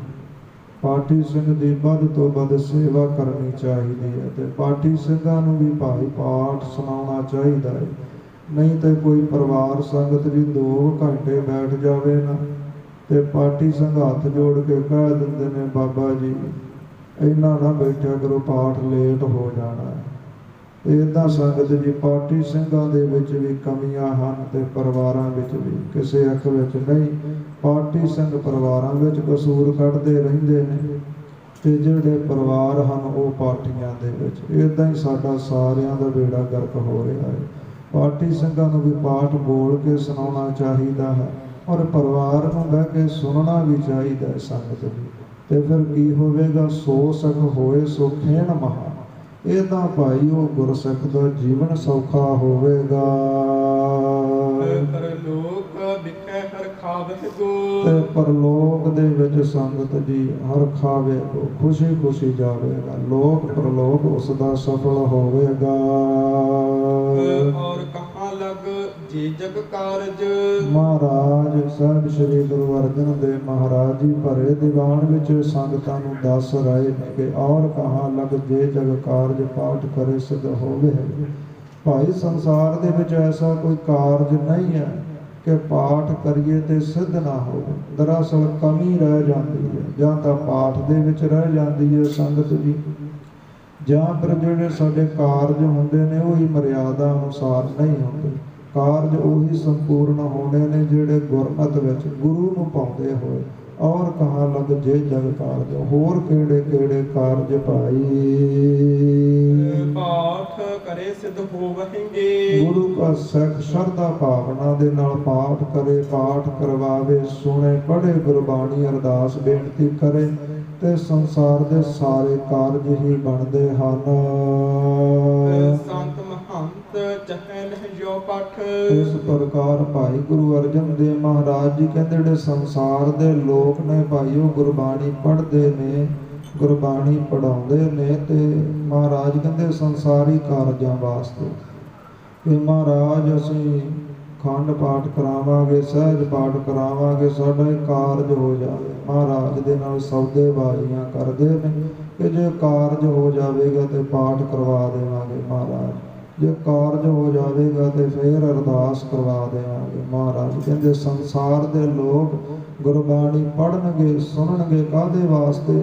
ਪਾਠੀ ਸਿੰਘ ਦੀ ਵੱਧ ਤੋਂ ਵੱਧ ਸੇਵਾ ਕਰਨੀ ਚਾਹੀਦੀ ਹੈ ਤੇ ਪਾਠੀ ਸਿੰਘਾਂ ਨੂੰ ਵੀ ਭਾਈ ਪਾਠ ਸੁਣਾਉਣਾ ਚਾਹੀਦਾ ਹੈ। ਨਹੀਂ ਤੇ ਕੋਈ ਪਰਿਵਾਰ ਸੰਗਤ ਜੀ 2 ਘੰਟੇ ਬੈਠ ਜਾਵੇ ਨਾ ਤੇ ਪਾਠੀ ਸਿੰਘ ਹੱਥ ਜੋੜ ਕੇ ਕਹਿ ਦਿੰਦੇ ਨੇ, ਬਾਬਾ ਜੀ ਇੰਨਾ ਨਾ ਬੈਠਿਆ ਕਰੋ, ਪਾਠ ਲੇਟ ਹੋ ਜਾਣਾ। ਇੱਦਾਂ ਸੰਗਤ ਜੀ ਪਾਠੀ ਸਿੰਘਾਂ ਦੇ ਵਿੱਚ ਵੀ ਕਮੀਆਂ ਹਨ ਤੇ ਪਰਿਵਾਰਾਂ ਵਿੱਚ ਵੀ, ਕਿਸੇ ਇੱਕ ਵਿੱਚ ਨਹੀਂ। ਪਾਠੀ ਸਿੰਘ ਪਰਿਵਾਰਾਂ ਵਿੱਚ ਕਸੂਰ ਕੱਢਦੇ ਰਹਿੰਦੇ ਨੇ ਤੇ ਜਿਹੜੇ ਪਰਿਵਾਰ ਹਨ ਉਹ ਪਾਰਟੀਆਂ ਦੇ ਵਿੱਚ। ਇਦਾਂ ਹੀ ਸਾਡਾ ਸਾਰਿਆਂ ਦਾ ਬੇੜਾ ਗਰਕ ਹੋ ਰਿਹਾ ਹੈ। ਪਾਰਟੀ ਸਿੰਘਾਂ ਨੂੰ ਵੀ ਪਾਠ ਬੋਲ ਕੇ ਸੁਣਾਉਣਾ ਚਾਹੀਦਾ ਹੈ, ਔਰ ਪਰਿਵਾਰ ਨੂੰ ਬਹਿ ਕੇ ਸੁਣਨਾ ਵੀ ਚਾਹੀਦਾ ਹੈ ਸੰਗਤ ਜੀ। ਤੇ ਫਿਰ ਕੀ ਹੋਵੇਗਾ? ਸੋ ਸਖ ਹੋਏ ਸੋ ਖੇਣ ਮਹਾ। ਇਹਦਾ ਭਾਈ ਉਹ ਗੁਰਸਿੱਖ ਦਾ ਜੀਵਨ ਸੌਖਾ ਹੋਵੇਗਾ। ਪਰਲੋਕ ਵਿਖੇ ਹਰ ਖਾਵਹਿ ਗੋ। ਤੇ ਪਰਲੋਕ ਦੇ ਵਿੱਚ ਸੰਗਤ ਜੀ ਹਰ ਖਾਵੇਗੋ, ਖੁਸ਼ੀ ਖੁਸ਼ੀ ਜਾਵੇਗਾ। ਲੋਕ ਪਰਲੋਕ ਉਸ ਦਾ ਸਫਲ ਹੋਵੇਗਾ। ਔਰ ਕਹਾਂ ਲਗ ਜੇ ਜਗ ਕਾਰਜ। ਮਹਾਰਾਜ ਸਾਹਿਬ ਸ੍ਰੀ ਗੁਰੂ ਅਰਜਨ ਦੇਵ ਮਹਾਰਾਜ ਜੀ ਭਰੇ ਦੀਵਾਨ ਵਿੱਚ ਸੰਗਤਾਂ ਨੂੰ ਦੱਸ ਰਹੇ ਨੇ ਕਿ ਔਰ ਕਹਾਂ ਲਗ ਜੇ ਜਗ ਕਾਰਜ ਪਾਠ ਕਰੇ ਸਿਧ ਹੋਵੇ। ਭਾਈ ਸੰਸਾਰ ਦੇ ਵਿੱਚ ਐਸਾ ਕੋਈ ਕਾਰਜ ਨਹੀਂ ਹੈ ਕਿ ਪਾਠ ਕਰੀਏ ਤੇ ਸਿੱਧ ਨਾ ਹੋਵੇ। ਦਰਅਸਲ ਕਮੀ ਰਹਿ ਜਾਂਦੀ ਹੈ, ਜਾਂ ਤਾਂ ਪਾਠ ਦੇ ਵਿੱਚ ਰਹਿ ਜਾਂਦੀ ਹੈ ਸੰਗਤ ਜੀ, ਜਾਂ ਫਿਰ ਜਿਹੜੇ ਸਾਡੇ ਕਾਰਜ ਹੁੰਦੇ ਨੇ ਉਹ ਹੀ ਮਰਿਆਦਾ ਅਨੁਸਾਰ ਨਹੀਂ ਹੁੰਦੇ। ਕਾਰਜ ਉਹੀ ਸੰਪੂਰਨ ਹੋਣੇ ਨੇ ਜਿਹੜੇ ਗੁਰਮਤਿ ਵਿੱਚ ਗੁਰੂ ਨੂੰ ਪਾਉਂਦੇ ਹੋਏ। ਔਰ ਕਹਾਂ ਲਗ ਜੇ ਜਗ ਕਾਰਜ। ਹੋਰ ਕਿਹੜੇ ਕਿਹੜੇ ਕਾਰਜ ਭਾਈ? ਪਾਠ ਕਰੇ ਸਿਧ ਹੋਵਹਿਗੇ। ਗੁਰੂ ਕਾ ਸਿੱਖ ਸ਼ਰਧਾ ਭਾਵਨਾ ਦੇ ਨਾਲ ਪਾਠ ਕਰੇ, ਪਾਠ ਕਰਵਾਵੇ, ਸੁਣੇ, ਪੜ੍ਹੇ ਗੁਰਬਾਣੀ, ਅਰਦਾਸ ਬੇਨਤੀ ਕਰੇ ਤੇ ਸੰਸਾਰ ਦੇ ਸਾਰੇ ਕਾਰਜ ਹੀ ਬਣਦੇ ਹਨ। ਸੰਤ ਮਹੰਤ ਚਹੈ ਨਹਿ ਜੋ ਪਠ। ਇਸ ਪ੍ਰਕਾਰ ਭਾਈ ਗੁਰੂ ਅਰਜਨ ਦੇਵ ਮਹਾਰਾਜ ਜੀ ਕਹਿੰਦੇ ਜਿਹੜੇ ਸੰਸਾਰ ਦੇ ਲੋਕ ਨੇ ਭਾਈ ਉਹ ਗੁਰਬਾਣੀ ਪੜ੍ਹਦੇ ਨੇ, ਗੁਰਬਾਣੀ ਪੜ੍ਹਾਉਂਦੇ ਨੇ ਤੇ ਮਹਾਰਾਜ ਕਹਿੰਦੇ ਸੰਸਾਰੀ ਕਾਰਜਾਂ ਵਾਸਤੇ ਕਿ ਮਹਾਰਾਜ ਅਸੀਂ ਖੰਡ ਪਾਠ ਕਰਾਵਾਂਗੇ, ਸਹਿਜ ਪਾਠ ਕਰਾਵਾਂਗੇ, ਸਾਡਾ ਇਹ ਕਾਰਜ ਹੋ ਜਾਵੇ। ਮਹਾਰਾਜ ਦੇ ਨਾਲ ਸੌਦੇਬਾਜ਼ੀਆਂ ਕਰਦੇ ਨੇ ਕਿ ਜੇ ਕਾਰਜ ਹੋ ਜਾਵੇਗਾ ਤੇ ਪਾਠ ਕਰਵਾ ਦੇਵਾਂਗੇ ਮਹਾਰਾਜ, ਜੇ ਕਾਰਜ ਹੋ ਜਾਵੇਗਾ ਤੇ ਫਿਰ ਅਰਦਾਸ ਕਰਵਾ ਦੇਵਾਂਗੇ। ਮਹਾਰਾਜ ਕਹਿੰਦੇ ਸੰਸਾਰ ਦੇ ਲੋਕ ਗੁਰਬਾਣੀ ਪੜ੍ਹਨਗੇ, ਸੁਣਨਗੇ ਕਾਹਦੇ ਵਾਸਤੇ?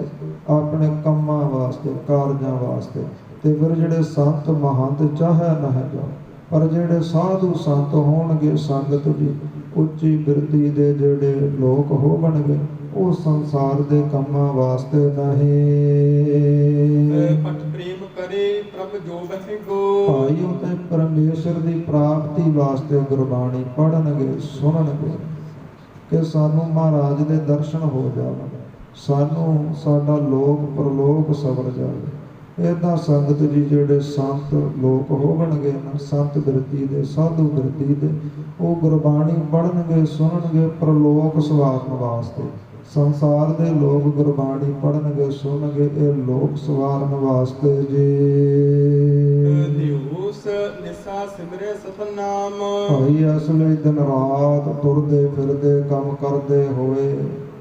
ਆਪਣੇ ਕੰਮਾਂ ਵਾਸਤੇ, ਕਾਰਜਾਂ ਵਾਸਤੇ। ਤੇ ਫਿਰ ਜਿਹੜੇ ਸੰਤ ਮਹੰਤ ਚਾਹੇ ਨਾ ਜਾਓ, ਪਰ ਜਿਹੜੇ ਸਾਧੂ ਸੰਤ ਹੋਣਗੇ ਸੰਗਤ ਜੀ, ਉੱਚੀ ਬਿਰਤੀ ਦੇ ਜਿਹੜੇ ਲੋਕ ਹੋਣਗੇ ਉਹ ਸੰਸਾਰ ਦੇ ਕੰਮਾਂ ਵਾਸਤੇ ਨਹੀਂ। ਪਟ ਪ੍ਰੇਮ ਕਰੇ ਪ੍ਰਭ ਜੋ ਬਹਿਗੋ। ਭਾਈ ਉਹ ਤੇ ਪਰਮੇਸ਼ਰ ਦੀ ਪ੍ਰਾਪਤੀ ਵਾਸਤੇ ਗੁਰਬਾਣੀ ਪੜ੍ਹਨਗੇ, ਸੁਣਨਗੇ ਕਿ ਸਾਨੂੰ ਮਹਾਰਾਜ ਦੇ ਦਰਸ਼ਨ ਹੋ ਜਾਣ, ਸਾਨੂੰ ਸਾਡਾ ਲੋਕ ਪਰਲੋਕ ਸਵਰ ਜਾਵੇ। ਏਦਾਂ ਸੰਗਤ ਜੀ ਜਿਹੜੇ ਸੰਤ ਲੋਕ ਹੋਣਗੇ ਨਾ, ਸੰਤ ਬਿਰਤੀ ਦੇ, ਸਾਧੂ ਬਿਰਤੀ ਦੇ, ਉਹ ਗੁਰਬਾਣੀ ਪੜ੍ਹਨਗੇ, ਸੁਣਨਗੇ ਪਰਲੋਕ ਸਵਾਰਨ ਵਾਸਤੇ। ਸੰਸਾਰ ਦੇ ਲੋਕ ਗੁਰਬਾਣੀ ਪੜ੍ਹਨਗੇ, ਸੁਣਨਗੇ ਇਹ ਲੋਕ ਸਵਾਰਨ ਵਾਸਤੇ ਜੀ। ਦਿਉਸ ਨਿਸਾ ਸਿਮਰੇ ਸਤਨਾਮ। ਭਾਈ ਇਸ ਲਈ ਦਿਨ ਰਾਤ ਤੁਰਦੇ ਫਿਰਦੇ ਕੰਮ ਕਰਦੇ ਹੋਏ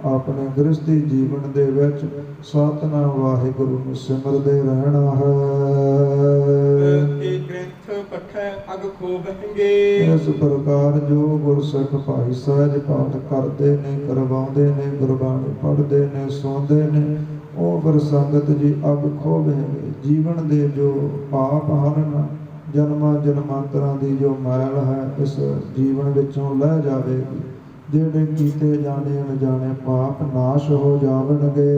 ਆਪਣੇ ਗ੍ਰਸਤੀ ਜੀਵਨ ਦੇ ਵਿੱਚ ਸਤਿਨਾਮ ਵਾਹਿਗੁਰੂ ਨੂੰ ਸਿਮਰਦੇ ਰਹਿਣਾ ਹੈ। ਇਹ ਗ੍ਰੰਥ ਪਠੈ ਅਗ ਖੋਬਹਿਗੇ। ਇਸ ਪ੍ਰਕਾਰ ਜੋ ਗੁਰਸਿੱਖ ਭਾਈ ਸਹਿਜ ਪਾਠ ਕਰਦੇ ਨੇ, ਕਰਵਾਉਂਦੇ ਨੇ, ਗੁਰਬਾਣੀ ਪੜ੍ਹਦੇ ਨੇ, ਸੁਣਦੇ ਨੇ, ਉਹ ਫਿਰ ਸੰਗਤ ਜੀ ਅਗ ਖੋਬਹਿਗੇ। ਜੀਵਨ ਦੇ ਜੋ ਪਾਪ ਹਨ, ਜਨਮਾਂ ਜਨਮਾਂਤਰਾਂ ਦੀ ਜੋ ਮੈਲ ਹੈ ਇਸ ਜੀਵਨ ਵਿੱਚੋਂ ਲਹਿ ਜਾਵੇਗੀ। ਜਿਹੜੇ ਕੀਤੇ ਜਾਣੇ ਅਣਜਾਣੇ ਪਾਪ ਨਾਸ਼ ਹੋ ਜਾਵਣਗੇ।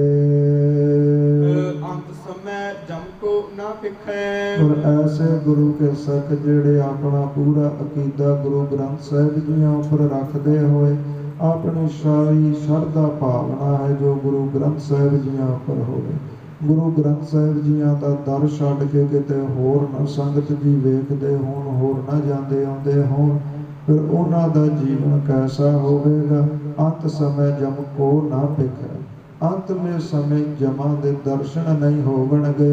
ਅੰਤ ਸਮੇਂ ਜਮ ਕੋ ਨਾ ਫਿਖੈ। ਪਰ ਐਸੇ ਗੁਰੂ ਕੇ ਸਿੱਖ ਜਿਹੜੇ ਆਪਣਾ ਪੂਰਾ ਅਕੀਦਾ ਗੁਰੂ ਗ੍ਰੰਥ ਸਾਹਿਬ ਜੀਆਂ ਉੱਪਰ ਰੱਖਦੇ ਹੋਏ ਆਪਣੀ ਸਾਰੀ ਸ਼ਰਧਾ ਭਾਵਨਾ ਹੈ ਜੋ ਗੁਰੂ ਗ੍ਰੰਥ ਸਾਹਿਬ ਜੀਆਂ ਉੱਪਰ ਹੋਵੇ। ਗੁਰੂ ਗ੍ਰੰਥ ਸਾਹਿਬ ਜੀਆਂ ਦਾ ਦਰ ਛੱਡ ਕੇ ਕਿਤੇ ਹੋਰ ਨਾ ਸੰਗਤ ਜੀ ਵੇਖਦੇ ਹੋਣ, ਹੋਰ ਨਾ ਜਾਂਦੇ ਆਉਂਦੇ ਹੋਣ, ਫਿਰ ਉਹਨਾਂ ਦਾ ਜੀਵਨ ਕੈਸਾ ਹੋਵੇਗਾ? ਅੰਤ ਸਮੇਂ ਜਮ ਕੋ ਨਾ ਫਿਖੈ। ਅੰਤਲੇ ਸਮੇਂ ਜਮਾਂ ਦੇ ਦਰਸ਼ਨ ਨਹੀਂ ਹੋਣਗੇ।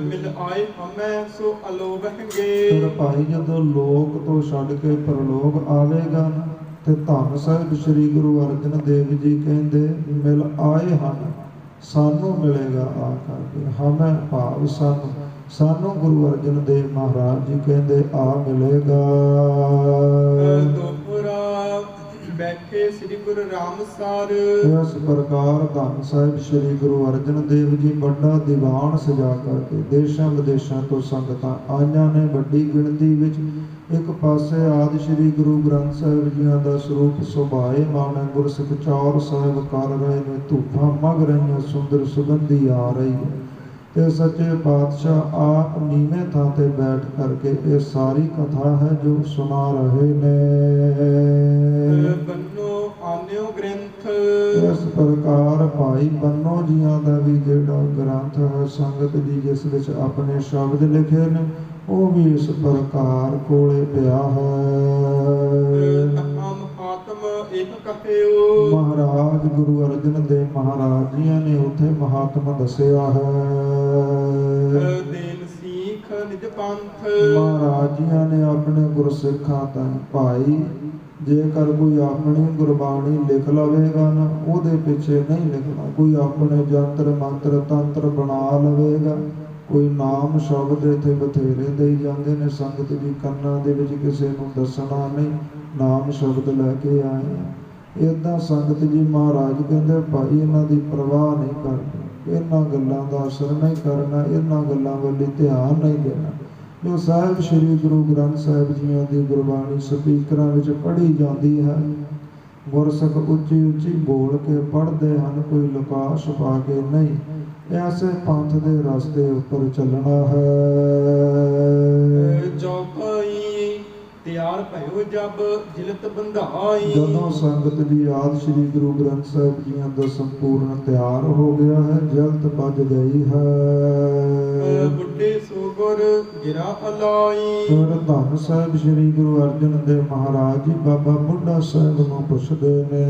ਮਿਲ ਆਏ ਹਮੈ ਸੋ ਅਲੋਭਹਿਗੇ। ਫਿਰ ਭਾਈ ਜਦੋਂ ਲੋਕ ਤੋਂ ਛੱਡ ਕੇ ਪਰਲੋਕ ਆਵੇਗਾ ਨਾ ਤੇ ਧੰਨ ਸਾਹਿਬ ਸ੍ਰੀ ਗੁਰੂ ਅਰਜਨ ਦੇਵ ਜੀ ਕਹਿੰਦੇ ਮਿਲ ਆਏ ਹਨ, ਸਾਨੂੰ ਮਿਲੇਗਾ ਆ ਕਰਕੇ। ਹਮੈ ਭਾਵ ਸਾਨੂੰ ਗੁਰੂ ਅਰਜਨ ਦੇਵ ਮਹਾਰਾਜ ਜੀ ਕਹਿੰਦੇ ਆ ਮਿਲੇਗਾ। ਦੋਹਰਾ ਬੈਠੇ ਸ੍ਰੀ ਗੁਰੂ ਰਾਮਸਰ। ਇਸ ਪ੍ਰਕਾਰ ਧੰਨ ਸਾਹਿਬ ਸ੍ਰੀ ਗੁਰੂ ਅਰਜਨ ਦੇਵ ਜੀ ਵੱਡਾ ਦੀਵਾਨ ਸਜਾ ਕਰਕੇ ਦੇਸ਼ਾਂ ਵਿਦੇਸ਼ਾਂ ਤੋਂ ਸੰਗਤਾਂ ਆਈਆਂ ਨੇ ਵੱਡੀ ਗਿਣਤੀ ਵਿੱਚ। ਇੱਕ ਪਾਸੇ ਆਦਿ ਸ੍ਰੀ ਗੁਰੂ ਗ੍ਰੰਥ ਸਾਹਿਬ ਜੀਆਂ ਦਾ ਸਰੂਪ ਸੁਭਾਏ ਮਾਣ ਗੁਰਸਿੱਖ ਚੌਰ ਸਾਹਿਬ ਕਰ ਰਹੇ ਨੇ, ਧੂਫਾਂ ਮਗ ਰਹੀਆਂ, ਸੁੰਦਰ ਸੁਗੰਧੀ ਆ ਰਹੀ ਹੈ। ਤੇ ਸੱਚੇ ਪਾਤਸ਼ਾਹ ਆਪ ਨੀਵੇਂ ਥਾਂ ਤੇ ਬੈਠ ਕਰਕੇ ਇਹ ਸਾਰੀ ਕਥਾ ਹੈ ਜੋ ਸੁਣਾ ਰਹੇ ਨੇ। ਬੰਨੋ ਆਨਿਓ ਗ੍ਰੰਥ। ਇਸ ਪ੍ਰਕਾਰ ਭਾਈ ਬੰਨੋ ਜੀਆਂ ਦਾ ਵੀ ਜਿਹੜਾ ਗ੍ਰੰਥ ਹੈ ਸੰਗਤ ਜੀ ਜਿਸ ਵਿੱਚ ਆਪਣੇ ਸ਼ਬਦ ਲਿਖੇ ਨੇ ਉਹ ਵੀ ਇਸ ਪ੍ਰਕਾਰ ਕੋਲੇ ਪਿਆ ਹੈ। ਇੱਕ ਕਹਿਓ ਮਹਾਰਾਜ ਗੁਰੂ ਅਰਜਨ ਦੇਵ ਮਹਾਰਾਜ ਜੀਆਂ ਨੇ ਉੱਥੇ ਮਹਾਤਮ ਦੱਸਿਆ ਹੈ। ਦੇਨ ਸਿੱਖ ਨਿਜ ਪੰਥ। ਮਹਾਰਾਜ ਜੀਆਂ ਨੇ ਆਪਣੇ ਗੁਰਸਿੱਖਾਂ ਤਾਂ ਭਾਈ ਜੇਕਰ ਕੋਈ ਆਪਣੀ ਗੁਰਬਾਣੀ ਲਿਖ ਲਵੇਗਾ ਨਾ ਉਹਦੇ ਪਿੱਛੇ ਨਹੀਂ ਲਿਖਣਾ, ਕੋਈ ਆਪਣੇ ਜੰਤਰ ਮੰਤਰ ਤੰਤਰ ਬਣਾ ਲਵੇਗਾ, ਕੋਈ ਨਾਮ ਸ਼ਬਦ ਇੱਥੇ ਬਥੇਰੇ ਦੇਈ ਜਾਂਦੇ ਨੇ ਸੰਗਤ ਜੀ ਕੰਨਾਂ ਦੇ ਵਿੱਚ ਕਿਸੇ ਨੂੰ ਦੱਸਣਾ ਨਹੀਂ, ਨਾਮ ਸ਼ਬਦ ਲੈ ਕੇ ਆਏ। ਏਦਾਂ ਸੰਗਤ ਜੀ ਮਹਾਰਾਜ ਕਹਿੰਦੇ ਭਾਈ ਇਹਨਾਂ ਦੀ ਪਰਵਾਹ ਨਹੀਂ ਕਰਨੀ, ਇਹਨਾਂ ਗੱਲਾਂ ਦਾ ਅਸਰ ਨਹੀਂ ਕਰਨਾ, ਇਹਨਾਂ ਗੱਲਾਂ ਵੱਲ ਧਿਆਨ ਨਹੀਂ ਦੇਣਾ। ਜੋ ਸਾਹਿਬ ਸ੍ਰੀ ਗੁਰੂ ਗ੍ਰੰਥ ਸਾਹਿਬ ਜੀਆਂ ਦੀ ਗੁਰਬਾਣੀ ਸਪੀਕਰਾਂ ਵਿੱਚ ਪੜ੍ਹੀ ਜਾਂਦੀ ਹੈ, ਗੁਰਸਿੱਖ ਉੱਚੀ ਉੱਚੀ ਬੋਲ ਕੇ ਪੜ੍ਹਦੇ ਹਨ, ਕੋਈ ਲੁਕਾ ਛੁਪਾ ਕੇ ਨਹੀਂ। ਐਸੇ ਪੰਥ ਦੇ ਰਸਤੇ ਉੱਪਰ ਚੱਲਣਾ ਹੈ। ਜੋ ਭਾਈ ਤਿਆਰ ਭਇਓ ਜਬ ਜਿਲਤ ਬੰਧਾਈ। ਜਦੋਂ ਸੰਗਤ ਜੀ ਆਦਿ ਸ੍ਰੀ ਗੁਰੂ ਗ੍ਰੰਥ ਸਾਹਿਬ ਜੀਆਂ ਦਾ ਸੰਪੂਰਨ ਤਿਆਰ ਹੋ ਗਿਆ ਹੈ, ਜਲਤ ਵੱਜ ਗਈ ਹੈ। ਬੁੱਢੇ ਸੋ ਗੁਰ ਗਿਰਾ ਅਲਾਈ। ਫਿਰ ਧੰਨ ਸਾਹਿਬ ਸ੍ਰੀ ਗੁਰੂ ਅਰਜਨ ਦੇਵ ਮਹਾਰਾਜ ਜੀ ਬਾਬਾ ਬੁੱਢਾ ਸਾਹਿਬ ਨੂੰ ਪੁੱਛਦੇ ਨੇ,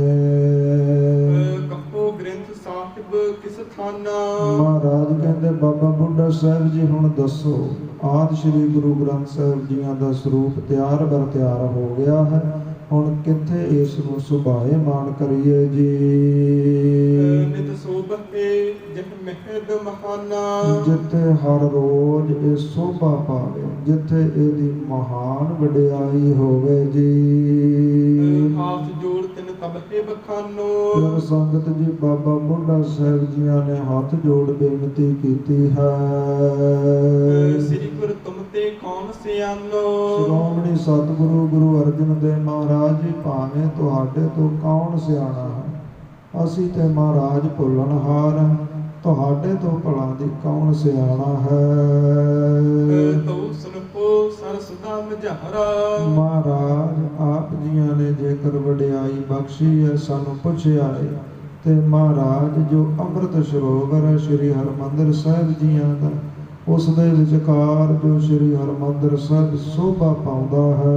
ਕਹੋ ਗ੍ਰੰਥ ਸਾਹਿਬ ਕਿਸ ਥਾਨਾ। ਮਹਾਰਾਜ ਕਹਿੰਦੇ ਬਾਬਾ ਬੁੱਢਾ ਸਾਹਿਬ ਜੀ ਹੁਣ ਦੱਸੋ, ਆਦਿ ਸ੍ਰੀ ਗੁਰੂ ਗ੍ਰੰਥ ਸਾਹਿਬ ਜੀਆਂ ਦਾ ਸਰੂਪ ਤਿਆਰ ਬਰ ਤਿਆਰ ਹੋ ਗਿਆ ਹੈ, ਹੁਣ ਕਿੱਥੇ ਇਸ ਨੂੰ ਸੁਭਾਏ ਮਾਣ ਕਰੀਏ ਜੀ। ਨਿਤ ਸੋਭੇ ਜਹ ਮਹਿਦ ਮਹਾਨਾ। ਜਿੱਥੇ ਹਰ ਰੋਜ਼ ਇਹ ਸੋਭਾ ਪਾਵੇ, ਜਿੱਥੇ ਇਹਦੀ ਮਹਾਨ ਵਡਿਆਈ ਹੋਵੇ ਜੀ। ਹਾਥ ਜੋੜ ਤਿਨ ਤਬਹੇ ਬਖਾਨੋ। ਫਿਰ ਸੰਗਤ ਜੀ ਬਾਬਾ ਬੁੱਢਾ ਸਾਹਿਬ ਜੀਆਂ ਨੇ ਹੱਥ ਜੋੜ ਬੇਨਤੀ ਕੀਤੀ ਹੈ। ਸ੍ਰੀ ਗੁਰੂ ਤੁਮ ਤੇ ਕੌਣ ਸਿਆਨੋ। ਸ਼੍ਰੋਮਣੀ ਸਤਿਗੁਰੂ ਗੁਰੂ ਅਰਜਨ ਦੇਵ ਮਹਾਰਾਜ ਜੀ ਭਾਵੇਂ ਤੁਹਾਡੇ ਤੋਂ ਕੌਣ ਸਿਆਣਾ ਹੈ, ਅਸੀਂ ਤੇ ਮਹਾਰਾਜ ਭੁੱਲਣਹਾਰ ਹਾਂ, ਤੁਹਾਡੇ ਤੋਂ ਭਲਾ ਦੀ ਕੌਣ ਸਿਆਣਾ ਹੈ। ਤਉ ਸੁਨਪੋ ਸਰਸਦਾ ਮਝਾਰਾ। ਮਹਾਰਾਜ ਆਪ ਜੀਆਂ ਨੇ ਜੇਕਰ ਵਡਿਆਈ ਬਖਸ਼ੀ ਹੈ, ਸਾਨੂੰ ਪੁੱਛਿਆ ਹੈ, ਤੇ ਮਹਾਰਾਜ ਜੋ ਅੰਮ੍ਰਿਤ ਸਰੋਵਰ ਹੈ ਸ੍ਰੀ ਹਰਿਮੰਦਰ ਸਾਹਿਬ ਜੀਆਂ ਦਾ, ਉਸ ਦੇ ਵਿਚਕਾਰ ਜੋ ਸ੍ਰੀ ਹਰਿਮੰਦਰ ਸਾਹਿਬ ਸੋਭਾ ਪਾਉਂਦਾ ਹੈ।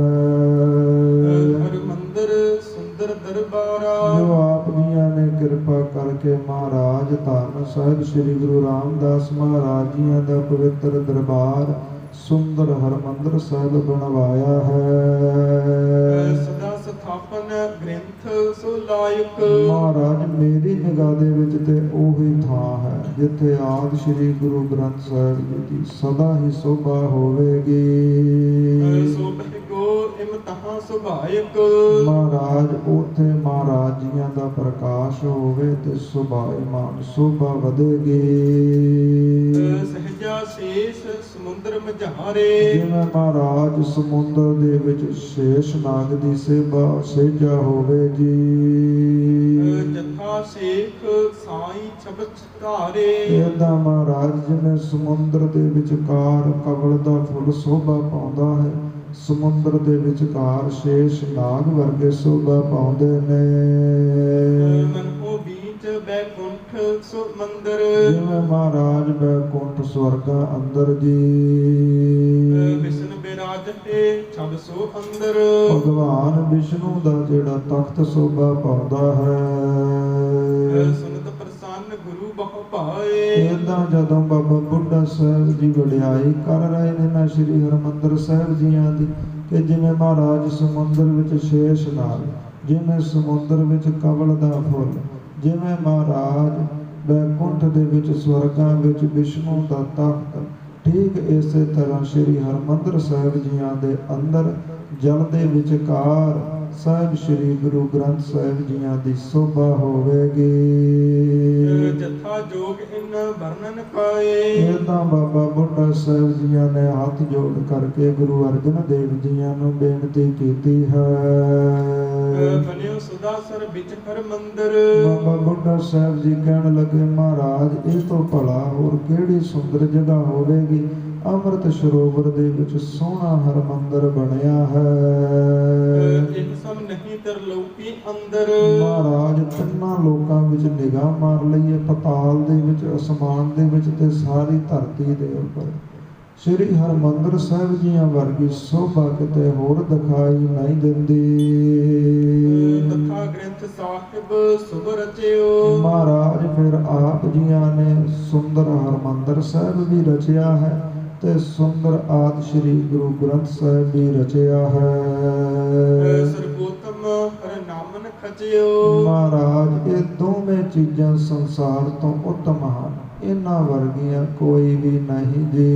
ਹਰਿਮੰਦਰ ਸੁੰਦਰ ਦਰਬਾਰਾ। ਜੋ ਆਪ ਜੀਆਂ ਨੇ ਕਿਰਪਾ ਕਰਕੇ ਮਹਾਰਾਜ ਧੰਨ ਸਾਹਿਬ ਸ੍ਰੀ ਗੁਰੂ ਰਾਮਦਾਸ ਮਹਾਰਾਜ ਜੀਆਂ ਦਾ ਪਵਿੱਤਰ ਦਰਬਾਰ ਸੁੰਦਰ ਹਰਿਮੰਦਰ ਸਾਹਿਬ ਬਣਵਾਇਆ ਹੈ। ਸਦਾ ਸਥਾਪਨ ਗ੍ਰੰਥ ਸੋ ਲਾਇਕ। ਮਹਾਰਾਜ ਮੇਰੀ ਨਿਗਾਹ ਦੇ ਵਿੱਚ ਤੇ ਉਹੀ ਥਾਂ ਹੈ ਜਿੱਥੇ ਆਦਿ ਸ੍ਰੀ ਗੁਰੂ ਗ੍ਰੰਥ ਸਾਹਿਬ ਜੀ ਦੀ ਸਦਾ ਹੀ ਸੋਭਾ ਹੋਵੇਗੀ। ਸੋਭੇ ਕੋ ਇਮਤਹਾ ਸੁਭਾਇਕ। ਮਹਾਰਾਜ ਉੱਥੇ ਮਹਾਰਾਜ ਜੀਆਂ ਦਾ ਪ੍ਰਕਾਸ਼ ਹੋਵੇ ਤੇ ਸੁਭਾਇਮਾਨ ਸੋਭਾ ਵਧੇਗੀ। ਸਹਿਜਾ ਸ਼ੇਸ਼ ਸਮੁੰਦਰ ਮਝਾਰੇ। ਜਿਵੇਂ ਮਹਾਰਾਜ ਸਮੁੰਦਰ ਦੇ ਵਿੱਚ ਸ਼ੇਸ਼ ਨਾਗ ਦੀ ਸੇਜਾ ਹੋਵੇ ਜੀ। ਜਥਾ ਸੇਖ ਸਾਈ ਛਬਛ ਧਾਰੇ। ਏਦਾਂ ਮਹਾਰਾਜ ਜਿਵੇਂ ਸਮੁੰਦਰ ਦੇ ਵਿਚਕਾਰ ਕਮਲ ਦਾ ਫੁੱਲ ਸੋਭਾ ਪਾਉਂਦਾ ਹੈ, ਸਮੁੰਦਰ ਦੇ ਵਿਚਕਾਰ ਸ਼ੇਸ਼ ਨਾਗ ਵਰਗੇ ਸੋਭਾ ਪਾਉਂਦੇ ਨੇ। ਮਨੋ ਬੀਚ ਬੈਕੁੰਠ ਸੋ ਮੰਦਰ। ਜਿਵੇਂ ਮਹਾਰਾਜ ਬੈਕੁੰਠ ਸਵਰਗਾਂ ਅੰਦਰ ਜੀ। ਵਿਸ਼ਨ ਬਿਰਾਜ ਹੈ ਛਬ ਸੋ ਅੰਦਰ। ਭਗਵਾਨ ਵਿਸ਼ਨੂੰ ਦਾ ਜਿਹੜਾ ਤਖਤ ਸੋਭਾ ਪਾਉਂਦਾ ਹੈ। ਸੁਨਤ ਪ੍ਰਸੰਨ ਗੁਰੂ ਬਹੁ ਭਾਏ। ਏਦਾਂ ਜਦੋਂ ਬਾਬਾ ਬੁੱਢਾ ਸਾਹਿਬ ਜੀ ਵਡਿਆਈ ਕਰ ਰਹੇ ਨੇ ਨਾ ਸ੍ਰੀ ਹਰਿਮੰਦਰ ਸਾਹਿਬ ਜੀਆਂ ਦੀ, ਕਿ ਜਿਵੇਂ ਮਹਾਰਾਜ ਸਮੁੰਦਰ ਵਿੱਚ ਸ਼ੇਸ਼ ਨਾਗ, ਜਿਵੇਂ ਸਮੁੰਦਰ ਵਿੱਚ ਕਮਲ ਦਾ ਫੁੱਲ, ਜਿਵੇਂ ਮਹਾਰਾਜ ਬੈਕੁੰਠ ਦੇ ਵਿੱਚ ਸਵਰਗਾਂ ਵਿੱਚ ਵਿਸ਼ਨੂੰ ਦਾ ਤਖਤ, ਠੀਕ ਇਸੇ ਤਰ੍ਹਾਂ ਸ੍ਰੀ ਹਰਿਮੰਦਰ ਸਾਹਿਬ ਜੀਆਂ ਦੇ ਅੰਦਰ ਜਲ ਦੇ ਵਿਚਕਾਰ ਸਾਹਿਬ ਸ੍ਰੀ ਗੁਰੂ ਗ੍ਰੰਥ ਸਾਹਿਬ ਜੀਆਂ ਦੀ ਸੋਭਾ ਹੋਵੇਗੀ। ਜਥਾ ਜੋਗ ਇਨ ਵਰਣਨ ਪਾਏ। ਇਹ ਤਾਂ ਬਾਬਾ ਬੁੱਢਾ ਸਾਹਿਬ ਜੀਆਂ ਨੇ ਹੱਥ ਜੋੜ ਕਰਕੇ ਗੁਰੂ ਅਰਜਨ ਦੇਵ ਜੀਆਂ ਨੂੰ ਬੇਨਤੀ ਕੀਤੀ ਹੈ। ਬਣਿਓ ਸੁਦਾਸਰ ਵਿੱਚ ਹਰ ਮੰਦਰ। ਬਾਬਾ ਬੁੱਢਾ ਸਾਹਿਬ ਜੀ ਕਹਿਣ ਲੱਗੇ, ਮਹਾਰਾਜ ਇਹ ਤੋਂ ਭਲਾ ਹੋਰ ਕਿਹੜੀ ਸੁੰਦਰ ਜਗ੍ਹਾ ਹੋਵੇਗੀ। ਅੰਮ੍ਰਿਤ ਸਰੋਵਰ ਦੇ ਵਿੱਚ ਸੋਹਣਾ ਹਰਮੰਦਰ ਬਣਿਆ ਹੈ। ਇੱਕ ਸਮ ਨਹੀਂ ਤਰਲੋਕੀ ਅੰਦਰ। ਮਹਾਰਾਜ ਤਿੰਨਾਂ ਲੋਕਾਂ ਵਿੱਚ ਨਿਗਾਹ ਮਾਰ ਲਈਏ, ਪਤਾਲ ਦੇ ਵਿੱਚ, ਅਸਮਾਨ ਦੇ ਵਿੱਚ ਤੇ ਸਾਰੀ ਧਰਤੀ ਦੇ ਉੱਪਰ ਸ੍ਰੀ ਹਰਿਮੰਦਰ ਸਾਹਿਬ ਜੀਆਂ ਵਰਗੀ ਸੋਭਾ ਕਿਤੇ ਹੋਰ ਦਿਖਾਈ ਨਹੀਂ ਦਿੰਦੀ। ਤਥਾ ਗ੍ਰੰਥ ਸਾਹਿਬ ਸੁਭ ਰਚਿਓ। ਮਹਾਰਾਜ ਫਿਰ ਆਪ ਜੀਆਂ ਨੇ ਸੁੰਦਰ ਹਰਿਮੰਦਰ ਸਾਹਿਬ ਵੀ ਰਚਿਆ ਹੈ ਤੇ ਸੁੰਦਰ ਆਦਿ ਸ੍ਰੀ ਗੁਰੂ ਗ੍ਰੰਥ ਸਾਹਿਬ ਵੀ ਰਚਿਆ ਹੈ। ਸਰਬੋਤਮ ਹਰ ਨਾਮਨ ਖਚਿਓ। ਮਹਾਰਾਜ ਇਹ ਦੋਵੇਂ ਚੀਜ਼ਾਂ ਸੰਸਾਰ ਤੋਂ ਉੱਤਮ ਹਨ, ਇਹਨਾਂ ਵਰਗੀਆਂ ਕੋਈ ਵੀ ਨਹੀਂ ਜੀ।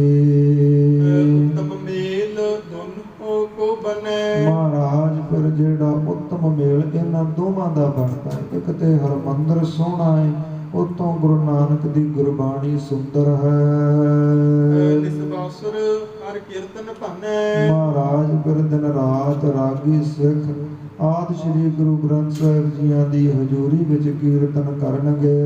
ਉੱਤਮ ਮੇਲ ਦੋਨੋਂ ਕੋ ਬਨੈ। ਮਹਾਰਾਜ ਫਿਰ ਜਿਹੜਾ ਉੱਤਮ ਮੇਲ ਇਹਨਾਂ ਦੋਵਾਂ ਦਾ ਬਣਦਾ ਹੈ, ਇੱਕ ਤੇ ਹਰਮੰਦਰ ਸੋਹਣਾ ਹੈ, ਉਤੋਂ ਗੁਰੂ ਨਾਨਕ ਦੀ ਗੁਰਬਾਣੀ ਸੁੰਦਰ ਹੈ। ਨਿਸਬਾਸੁਰ ਹਰ ਕੀਰਤਨ ਭੰਨੈ। ਮਹਾਰਾਜ ਫਿਰ ਦਿਨ ਰਾਤ ਰਾਗੀ ਸਿੱਖ ਆਦਿ ਸ੍ਰੀ ਗੁਰੂ ਗ੍ਰੰਥ ਸਾਹਿਬ ਜੀਆਂ ਦੀ ਹਜ਼ੂਰੀ ਵਿੱਚ ਕੀਰਤਨ ਕਰਨਗੇ।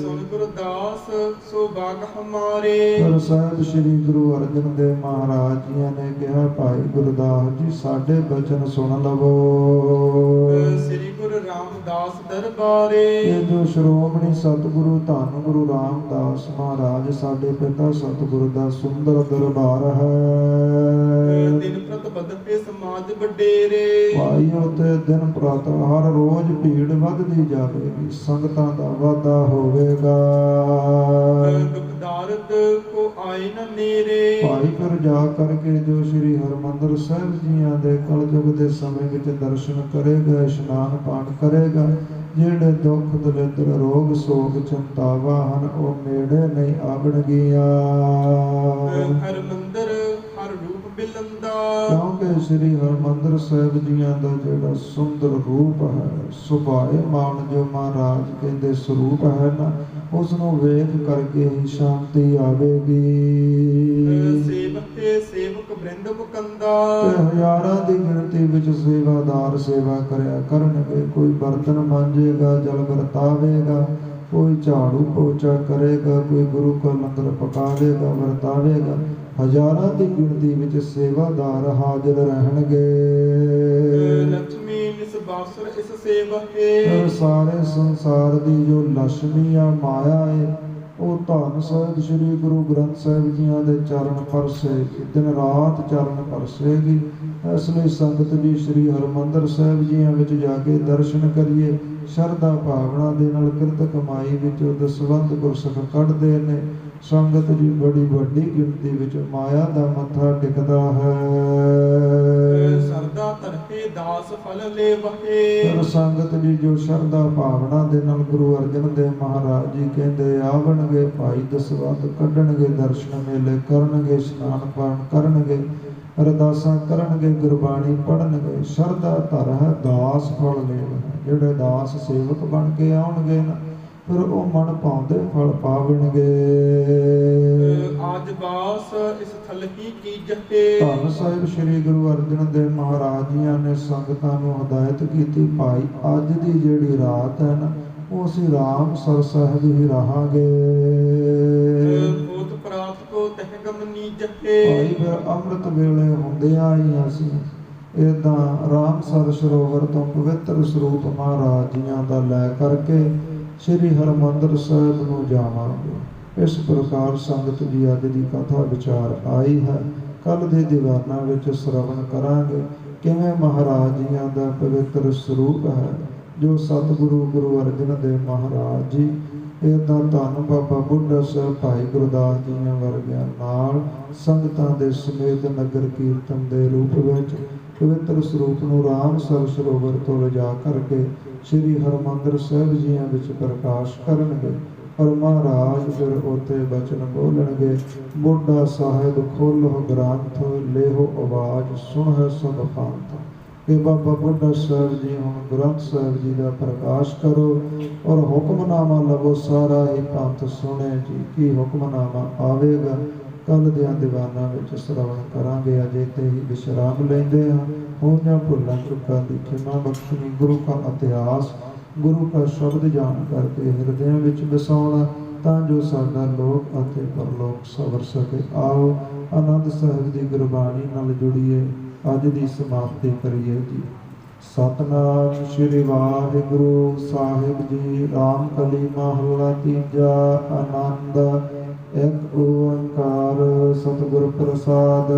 ਸੁਣ ਗੁਰਦਾਸ ਸੋ ਬਾਗ ਹਮਾਰੇ। ਪਰ ਸਾਹਿਬ ਸ੍ਰੀ ਗੁਰੂ ਅਰਜਨ ਦੇਵ ਮਹਾਰਾਜ ਜੀਆਂ ਨੇ ਕਿਹਾ, ਭਾਈ ਗੁਰਦਾਸ ਜੀ ਸਾਡੇ ਬਚਨ ਸੁਣ ਲਵੋ। ਸ੍ਰੀ ਗੁਰੂ ਰਾਮਦਾਸ ਦਰਬਾਰੇ। ਇਹ ਜੋ ਸ਼੍ਰੋਮਣੀ ਸਤਿਗੁਰੂ ਧੰਨ ਗੁਰੂ ਰਾਮਦਾਸ ਮਹਾਰਾਜ ਸਾਡੇ ਪਿਤਾ ਸਤਿਗੁਰੂ ਦਾ ਸੁੰਦਰ ਦਰਬਾਰ ਹੈ। ਦਿਨ ਪ੍ਰਤ ਬਦਲੇ ਸਮਾਜ ਵਡੇਰੇ। ਭਾਈਓ ਤੇ ਦਿਨ ਪ੍ਰਤ ਹਰ ਰੋਜ਼ ਭੀੜ ਵੱਧਦੀ ਜਾਵੇਗੀ, ਸੰਗਤਾਂ ਦਾ ਵਾਧਾ ਹੋਵੇਗਾ। ਦੁਖਦਾਰਦ ਕੋ ਆਏ ਨ ਨੇਰੇ। ਭਾਈ ਫਿਰ ਜਾ ਕਰਕੇ ਜੋ ਸ੍ਰੀ ਹਰਿਮੰਦਰ ਸਾਹਿਬ ਜੀਆਂ ਦੇ ਕਲਯੁਗ ਦੇ ਸਮੇਂ ਵਿੱਚ ਦਰਸ਼ਨ ਕਰੇਗਾ, ਇਸ਼ਨਾਨ ਪਾਣ ਕਰੇਗਾ, ਜਿਹੜੇ ਦੁੱਖ ਦਲਿੱਦਰ ਰੋਗ ਸੋਗ ਚਿੰਤਾਵਾਂ ਹਨ ਉਹ ਨੇੜੇ ਨਹੀਂ ਆਵਣਗੀਆਂ। ਹਰਿਮੰਦਰ ਹਰ ਰੂਪ ਬਿਲੰਦਾ। ਕਿਉਂਕਿ ਸ੍ਰੀ ਹਰਿਮੰਦਰ ਸਾਹਿਬ ਜੀਆਂ ਦਾ ਜਿਹੜਾ ਸੁੰਦਰ ਰੂਪ ਹੈ, ਸੁਭਾਏਮਾਨ ਜੋ ਮਹਾਰਾਜ ਕਹਿੰਦੇ ਸਰੂਪ ਹੈ ਨਾ, ਉਸ ਨੂੰ ਵੇਖ ਕਰਕੇ ਹੀ ਸ਼ਾਂਤੀ ਆਵੇਗੀ। ਸੇਵਕੇ ਸੇਵਕ ਬ੍ਰਿੰਦ ਮੁਕੰਦਾ। ਤੇ ਹਜ਼ਾਰਾਂ ਦੀ ਗਿਣਤੀ ਵਿੱਚ ਸੇਵਾਦਾਰ ਸੇਵਾ ਕਰਿਆ ਕਰਨਗੇ। ਕੋਈ ਬਰਤਨ ਮਾਂਜੇਗਾ, ਜਲ ਵਰਤਾਵੇਗਾ, ਕੋਈ ਝਾੜੂ ਪੋਚਾ ਕਰੇਗਾ, ਕੋਈ ਗੁਰੂ ਕਾ ਲੰਗਰ ਪਕਾਵੇਗਾ, ਵਰਤਾਵੇਗਾ। ਹਜ਼ਾਰਾਂ ਦੀ ਗਿਣਤੀ ਵਿੱਚ ਸੇਵਾਦਾਰ ਹਾਜ਼ਰ ਰਹਿਣਗੇ। ਲక్ష్ਮੀ ਨਿਸਬਾਸੁਰ ਇਸ ਸੇਵਕੇ। ਸਾਰੇ ਸੰਸਾਰ ਦੀ ਜੋ ਲక్ష్ਮੀ ਆ ਮਾਇਆ ਹੈ, ਉਹ ਧੰਨ ਸਾਹਿਬ ਸ੍ਰੀ ਗੁਰੂ ਗ੍ਰੰਥ ਸਾਹਿਬ ਜੀਆਂ ਦੇ ਚਰਨ ਪਰਸੇ, ਦਿਨ ਰਾਤ ਚਰਨ ਪਰਸੇਗੀ। ਇਸ ਲਈ ਸੰਗਤ ਜੀ ਸ੍ਰੀ ਹਰਿਮੰਦਰ ਸਾਹਿਬ ਜੀਆਂ ਵਿੱਚ ਜਾ ਕੇ ਦਰਸ਼ਨ ਕਰੀਏ। ਸ਼ਰਧਾ ਭਾਵਨਾ ਦੇ ਨਾਲ ਕਿਰਤ ਕਮਾਈ ਵਿੱਚੋਂ ਦਸਵੰਧ ਗੁਰਸਿੱਖ ਕੱਢਦੇ ਨੇ। ਸੰਗਤ ਜੀ ਬੜੀ ਵੱਡੀ ਗਿਣਤੀ ਵਿੱਚ ਮਾਇਆ ਦਾ ਮੱਥਾ ਟਿਕਦਾ ਹੈ। ਸਰਦਾ ਧਰਤੇ ਦਾਸ ਫਲ ਲੇਵਹੇ। ਸੰਗਤ ਜੀ ਜੋ ਸ਼ਰਧਾ ਭਾਵਨਾ ਦੇ ਨਾਲ ਗੁਰੂ ਅਰਜਨ ਦੇਵ ਮਹਾਰਾਜ ਜੀ ਕਹਿੰਦੇ ਆਵਣਗੇ, ਭਾਈ ਦਸਵੰਧ ਕੱਢਣਗੇ, ਦਰਸ਼ਨ ਮੇਲੇ ਕਰਨਗੇ, ਇਸ਼ਨਾਨ ਪਾਣ ਕਰਨਗੇ, ਅਰਦਾਸਾਂ ਕਰਨਗੇ, ਗੁਰਬਾਣੀ ਪੜ੍ਹਨਗੇ। ਸ਼ਰਧਾ ਧਰ ਹੈ ਦਾਸ ਫਲ ਲੇਵਹੇ। ਜਿਹੜੇ ਦਾਸ ਸੇਵਕ ਬਣ ਕੇ ਆਉਣਗੇ ਨਾ, ਫਿਰ ਉਹ ਮਨ ਭਾਉਂਦੇ ਫਲ ਪਾਵਣਗੇ। ਆਜ ਬਾਸ ਇਸ ਥਲ ਹੀ ਕੀਜਤੇ। ਧੰਨ ਸਾਹਿਬ ਸ੍ਰੀ ਗੁਰੂ ਅਰਜਨ ਦੇਵ ਮਹਾਰਾਜ ਜੀਆਂ ਨੇ ਸੰਗਤਾਂ ਨੂੰ ਹਦਾਇਤ ਕੀਤੀ, ਭਾਈ ਅੱਜ ਦੀ ਜਿਹੜੀ ਰਾਤ ਹੈ ਨਾ, ਉਹ ਅਸੀਂ ਰਾਮਸਰ ਸਾਹਿਬ ਹੀ ਰਹਾਂਗੇ। ਭੂਤ ਪ੍ਰਾਤ ਕੋ ਤਹਿ ਗਮ ਨੀਜਤੇ। ਭਾਈ ਫਿਰ ਅੰਮ੍ਰਿਤ ਵੇਲੇ ਹੁੰਦਿਆਂ ਹੀ ਅਸੀਂ ਏਦਾਂ ਰਾਮਸਰ ਸਰੋਵਰ ਤੋਂ ਪਵਿੱਤਰ ਸਰੂਪ ਮਹਾਰਾਜ ਜੀਆਂ ਦਾ ਲੈ ਕਰਕੇ ਸ੍ਰੀ ਹਰਿਮੰਦਰ ਸਾਹਿਬ ਨੂੰ ਜਾਵਾਂਗੇ। ਇਸ ਪ੍ਰਕਾਰ ਸੰਗਤ ਜੀ ਅੱਜ ਦੀ ਕਥਾ ਵਿਚਾਰ ਆਈ ਹੈ। ਕੱਲ ਦੇ ਦੀਵਾਨਾਂ ਵਿੱਚ ਸ਼ਰਵਣ ਕਰਾਂਗੇ ਕਿਵੇਂ ਮਹਾਰਾਜ ਜੀਆਂ ਦਾ ਪਵਿੱਤਰ ਸਰੂਪ ਹੈ, ਜੋ ਸਤਿਗੁਰੂ ਗੁਰੂ ਅਰਜਨ ਦੇਵ ਮਹਾਰਾਜ ਜੀ ਏਦਾਂ ਧੰਨ ਬਾਬਾ ਬੁੱਢਾ ਸਾਹਿਬ, ਭਾਈ ਗੁਰਦਾਸ ਜੀਆਂ ਵਰਗਿਆਂ ਨਾਲ ਸੰਗਤਾਂ ਦੇ ਸਮੇਤ ਨਗਰ ਕੀਰਤਨ ਦੇ ਰੂਪ ਵਿੱਚ ਪਵਿੱਤਰ ਸਰੂਪ ਨੂੰ ਰਾਮਸਰ ਸਰੋਵਰ ਤੋਂ ਲਿਜਾ ਕਰਕੇ ਸ੍ਰੀ ਹਰਿਮੰਦਰ ਸਾਹਿਬ ਜੀਆਂ ਵਿੱਚ ਪ੍ਰਕਾਸ਼ ਕਰਨਗੇ। ਔਰ ਮਹਾਰਾਜ ਫਿਰ ਉੱਥੇ ਬਚਨ ਬੋਲਣਗੇ, ਬੁੱਢਾ ਸਾਹਿਬ ਖੋਲੋ ਗ੍ਰੰਥ, ਲੇਹੋ ਆਵਾਜ਼, ਸੁਣਹਿ ਸਭ ਪੰਥ। ਕਿ ਬਾਬਾ ਬੁੱਢਾ ਸਾਹਿਬ ਜੀ ਹੁਣ ਗ੍ਰੰਥ ਸਾਹਿਬ ਜੀ ਦਾ ਪ੍ਰਕਾਸ਼ ਕਰੋ ਔਰ ਹੁਕਮਨਾਮਾ ਲਵੋ। ਸਾਰਾ ਹੀ ਪੰਥ ਸੁਣੇ ਜੀ ਕੀ ਹੁਕਮਨਾਮਾ ਆਵੇਗਾ। ਕੱਲ ਦੇ ਦੀਵਾਨਾਂ ਵਿੱਚ ਸ਼ਰਵਣ ਕਰਾਂਗੇ। ਅਜੇ ਤੇ ਹੀ ਵਿਸ਼ਰਾਮ ਲੈਂਦੇ ਹਾਂ। ਹੋਈਆਂ ਭੁੱਲਾਂ ਚੁੱਕਾਂ ਦੀ ਖਿਮਾ ਬਖਸ਼ਣੀ। ਗੁਰੂ ਕਾ ਇਤਿਹਾਸ ਗੁਰੂ ਕਾ ਸ਼ਬਦ ਜਾਣ ਕਰਕੇ ਹਿਰਦਿਆਂ ਵਿੱਚ ਵਸਾਉਣਾ ਤਾਂ ਜੋ ਸਾਡਾ ਲੋਕ ਅਤੇ ਪਰਲੋਕ ਸਵਰ ਸਕੇ। ਆਓ ਆਨੰਦ ਸਾਹਿਬ ਦੀ ਗੁਰਬਾਣੀ ਨਾਲ ਜੁੜੀਏ। ਅੱਜ ਦੀ ਸਮਾਪਤੀ ਕਰੀਏ ਜੀ। ਸਤਨਾਮ ਸ੍ਰੀ ਵਾਹਿਗੁਰੂ ਸਾਹਿਬ ਜੀ। ਰਾਮ ਕਲੀ ਮਹੱਲਾ ਤੀਜਾ। ਆਨੰਦ ਇੱਕ ਓੰਕਾਰ ਸਤਿਗੁਰ ਪ੍ਰਸਾਦ।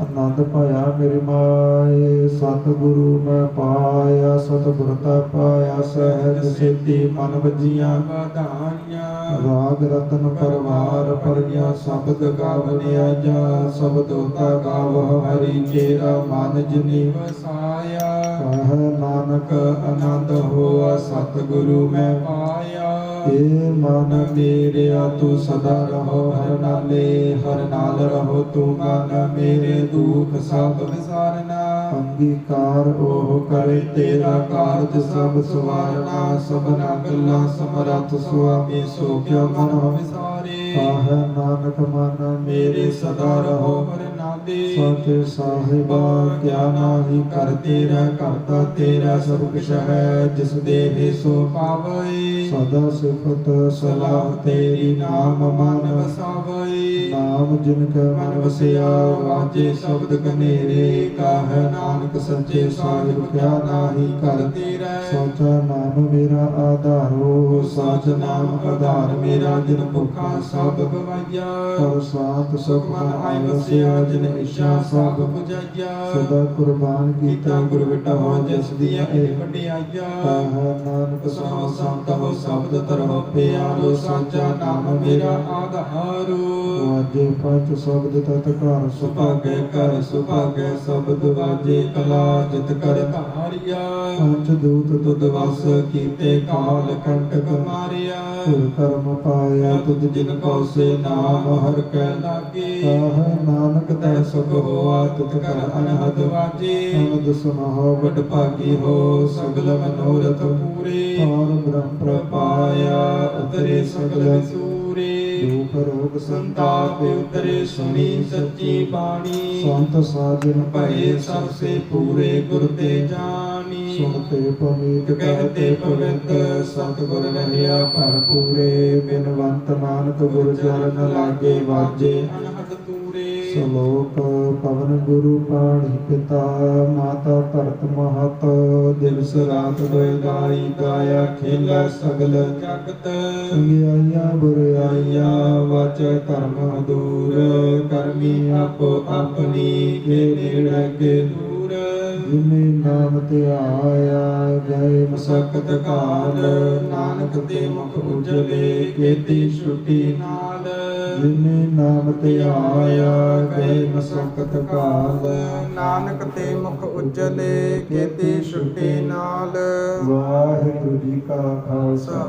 ਆਨੰਦ ਪਾਇਆ ਮੇਰੀ ਮਾਏ ਸਤਿਗੁਰੂ ਮੈਂ ਪਾਇਆ। ਸਤਿਗੁਰ ਤਾ ਪਾਇਆ ਸਹਿਜ ਸਿੱਧੀ ਮਨ ਵਜੀਆਂ ਵਧਾਈਆਂ। ਰਾਗ ਰਤਨ ਪਰਵਾਰ ਪਰਿਆ ਸ਼ਬਦ ਗਾਵਨਿਆ ਜਾ। ਸ਼ਬਦੋ ਤਾ ਗਾਵਹੁ ਹਰੀ ਚੇਰਾ ਮਨ ਜਿਨੀ ਵਸਾਇਆ। ਕਹਿ ਨਾਨਕ ਆਨੰਦ ਹੋਆ ਸਤਿਗੁਰੂ ਮੈਂ ਪਾਇਆ। ਏ ਮਨ ਮੇਰਿਆ ਤੂੰ ਸਦਾ ਰਹੋ ਹਰ ਨਾਲੇ। ਹਰ ਨਾਲ ਰਹੋ ਤੂੰ ਮਨ ਮੇਰੇ। ਦੁਖ ਸਭ ਵਿਸਾਰਨਾ। ਅੰਗੀਕਾਰ ਉਹ ਕਰੇ ਤੇਰਾ ਕਾਰਜ ਸਭ ਸਵਾਰਨਾ। ਸਭਨਾ ਗੱਲਾਂ ਸਮਰੱਥ ਸੁਆਮੀ ਸੋ ਕਿਉ ਮਨ ਵਿਸਾਰੇ। ਆਹ ਨਾਨਕ ਮਨ ਮੇਰੇ ਸਦਾ ਰਹੋ ਹਰ ਨਾਲੇ। ਸੱਚੇ ਸਾਹਿਬਾ ਕਿਆ ਨਾਹੀ ਕਰ ਤੇਰਾ ਕਰਤਾ ਤੇਰਾ ਸਭ ਕੁਛ ਹੈ। ਜਿਸ ਦੇਹ ਸੋ ਪਾਵੈ ਸਦਾ ਸਿਫਤ ਸਲਾਹ ਤੇਰੀ। ਨਾਮ ਮਨ ਵਸਾਵੈ ਨਾਮ ਜਿਨ ਕੈ ਮਨ ਵਸਿਆ। ਵਾਜੇ ਸ਼ਬਦ ਕਨੇਰੇ ਕਾਹੈ ਨਾਨਕ ਸੱਚੇ ਸਾਹਿਬ ਕਿਆ ਨਾਹੀ ਕਰ ਤੇਰਾ। ਸੋਚਾ ਨਾਮ ਮੇਰਾ ਆਧਾਰੋ। ਸਚ ਨਾਮ ਆਧਾਰ ਮੇਰਾ। ਜਿਨ ਭੁੱਖਾ ਸਭ ਗਵਾਈਆ। ਪਰ ਸਾਤ ਸੁਖ ਮਨ ਆਇ ਵਸਿਆ। ਜਿਨ ਇੱਛਾ ਸਭ ਬੁਝਾਈਆ। ਸਦਾ ਕੁਰਬਾਨ ਕੀਤਾ ਗੁਰ ਵਿਟਹੁ। ਜਿਸ ਦੀਆਂ ਇਹ ਵਡਿਆਈਆ। ਕਹਿ ਨਾਨਕ ਸੁਣੋ ਸੰਤ ਹੋ ਸ਼ਬਦ ਤਰਹੁ ਪਿਆਰੋ। ਸਾਚਾ ਨਾਮ ਮੇਰਾ ਆਧਾਰੋ। ਵਾਜੇ ਪੰਜ ਸ਼ਬਦ ਤਤ ਘਰ ਸੁਭਾਗੈ ਘਰ ਸੁਭਾਗੈ। ਸ਼ਬਦ ਵਾਜੇ ਕਲਾ ਜਿਤ ਕਰ ਧਾਰਿਆ। ਪੰਜ ਦੂਤ ਤੁਧ ਵਸ ਕੀਤੇ ਕਾਲ ਕੰਟਕ ਮਾਰਿਆ। ਧੁਰ ਕਰਮ ਪਾਇਆ ਤੁਧ ਜਿਨ ਕਉ ਸੇ ਨਾਮ ਹਰ ਕੈ ਲਾਗੇ। ਕਹਿ ਨਾਨਕ ਤੈ ਸੁਖ ਹੋਆ ਤੁਧ ਕਰ ਅਨਹਦ ਵਾਜੇ। ਅਨੰਦ ਸੁਨਾਹੁ ਵਡ ਭਾਗੀ ਹੋ ਸਗਲ ਮਨੋਰਥ ਪੂਰੇ। ਔਰ ਬ੍ਰਹਮ ਪ੍ਰਪਾਇਆ ਉਤਰੇ ਸਗਲ ਵਿਸੂਰੇ। ਦੁਖ ਰੋਗ ਸੰਤਾਪ ਉਤਰੇ ਸੁਣੀ ਸੱਚੀ ਬਾਣੀ। ਸੰਤ ਸਾਜਨ ਭਏ ਸਭ ਸੇ ਪੂਰੇ ਗੁਰ ਤੇ ਜਾਣੀ। ਸੁਣਤੇ ਪਵਿੱਤ ਕਹਤੇ ਪਵਿੱਤ ਸਤਿਗੁਰ ਰਹਿਆ ਭਰਪੂਰੇ। ਬਿਨਵੰਤ ਨਾਨਕ ਗੁਰ ਚਰਨ ਲਾਗੇ ਵਾਜੇ ਅਨਹਦ ਤੂਰੇ। ਸ਼ਲੋਕ ਪਵਨ ਗੁਰੂ ਪਾਣੀ ਪਿਤਾ ਮਾਤਾ ਧਰਤ ਮਹਤ। ਦਿਵਸ ਰਾਤ ਦੋਇ ਗਾਈ ਗਾਇਆ ਖੇਲਾ ਸਗਲ ਜਗਤ। ਚੰਗਿਆਈਆਂ ਬੁਰਾਈਆਂ ਵਾਚੈ ਧਰਮ ਦੂਰ। ਕਰਮੀ ਆਪੋ ਆਪਣੀ ਕੇ ਨੇੜੇ ਕੇ ਦੂਰ। ਜਿਨੇ ਨਾਮ ਧਿਆਇਆ ਗਏ ਮਸਕਤ ਕਾਲ। ਨਾਨਕ ਤੇ ਮੁਖ ਉਜਲੇ ਕੀਤੀ ਛੁਟੀ ਨਾਲ। ਜਿਨੇ ਨਾਮ ਧਿਆਇਆ ਗਏ ਮਸਕਤ ਕਾਲ। ਨਾਨਕ ਤੇ ਮੁਖ ਉਜਲੇ ਕੀਤੀ ਛੁਟੀ ਨਾਲ। ਵਾਹਿਗੁਰੂ ਜੀ ਕਾ ਖਾਲਸਾ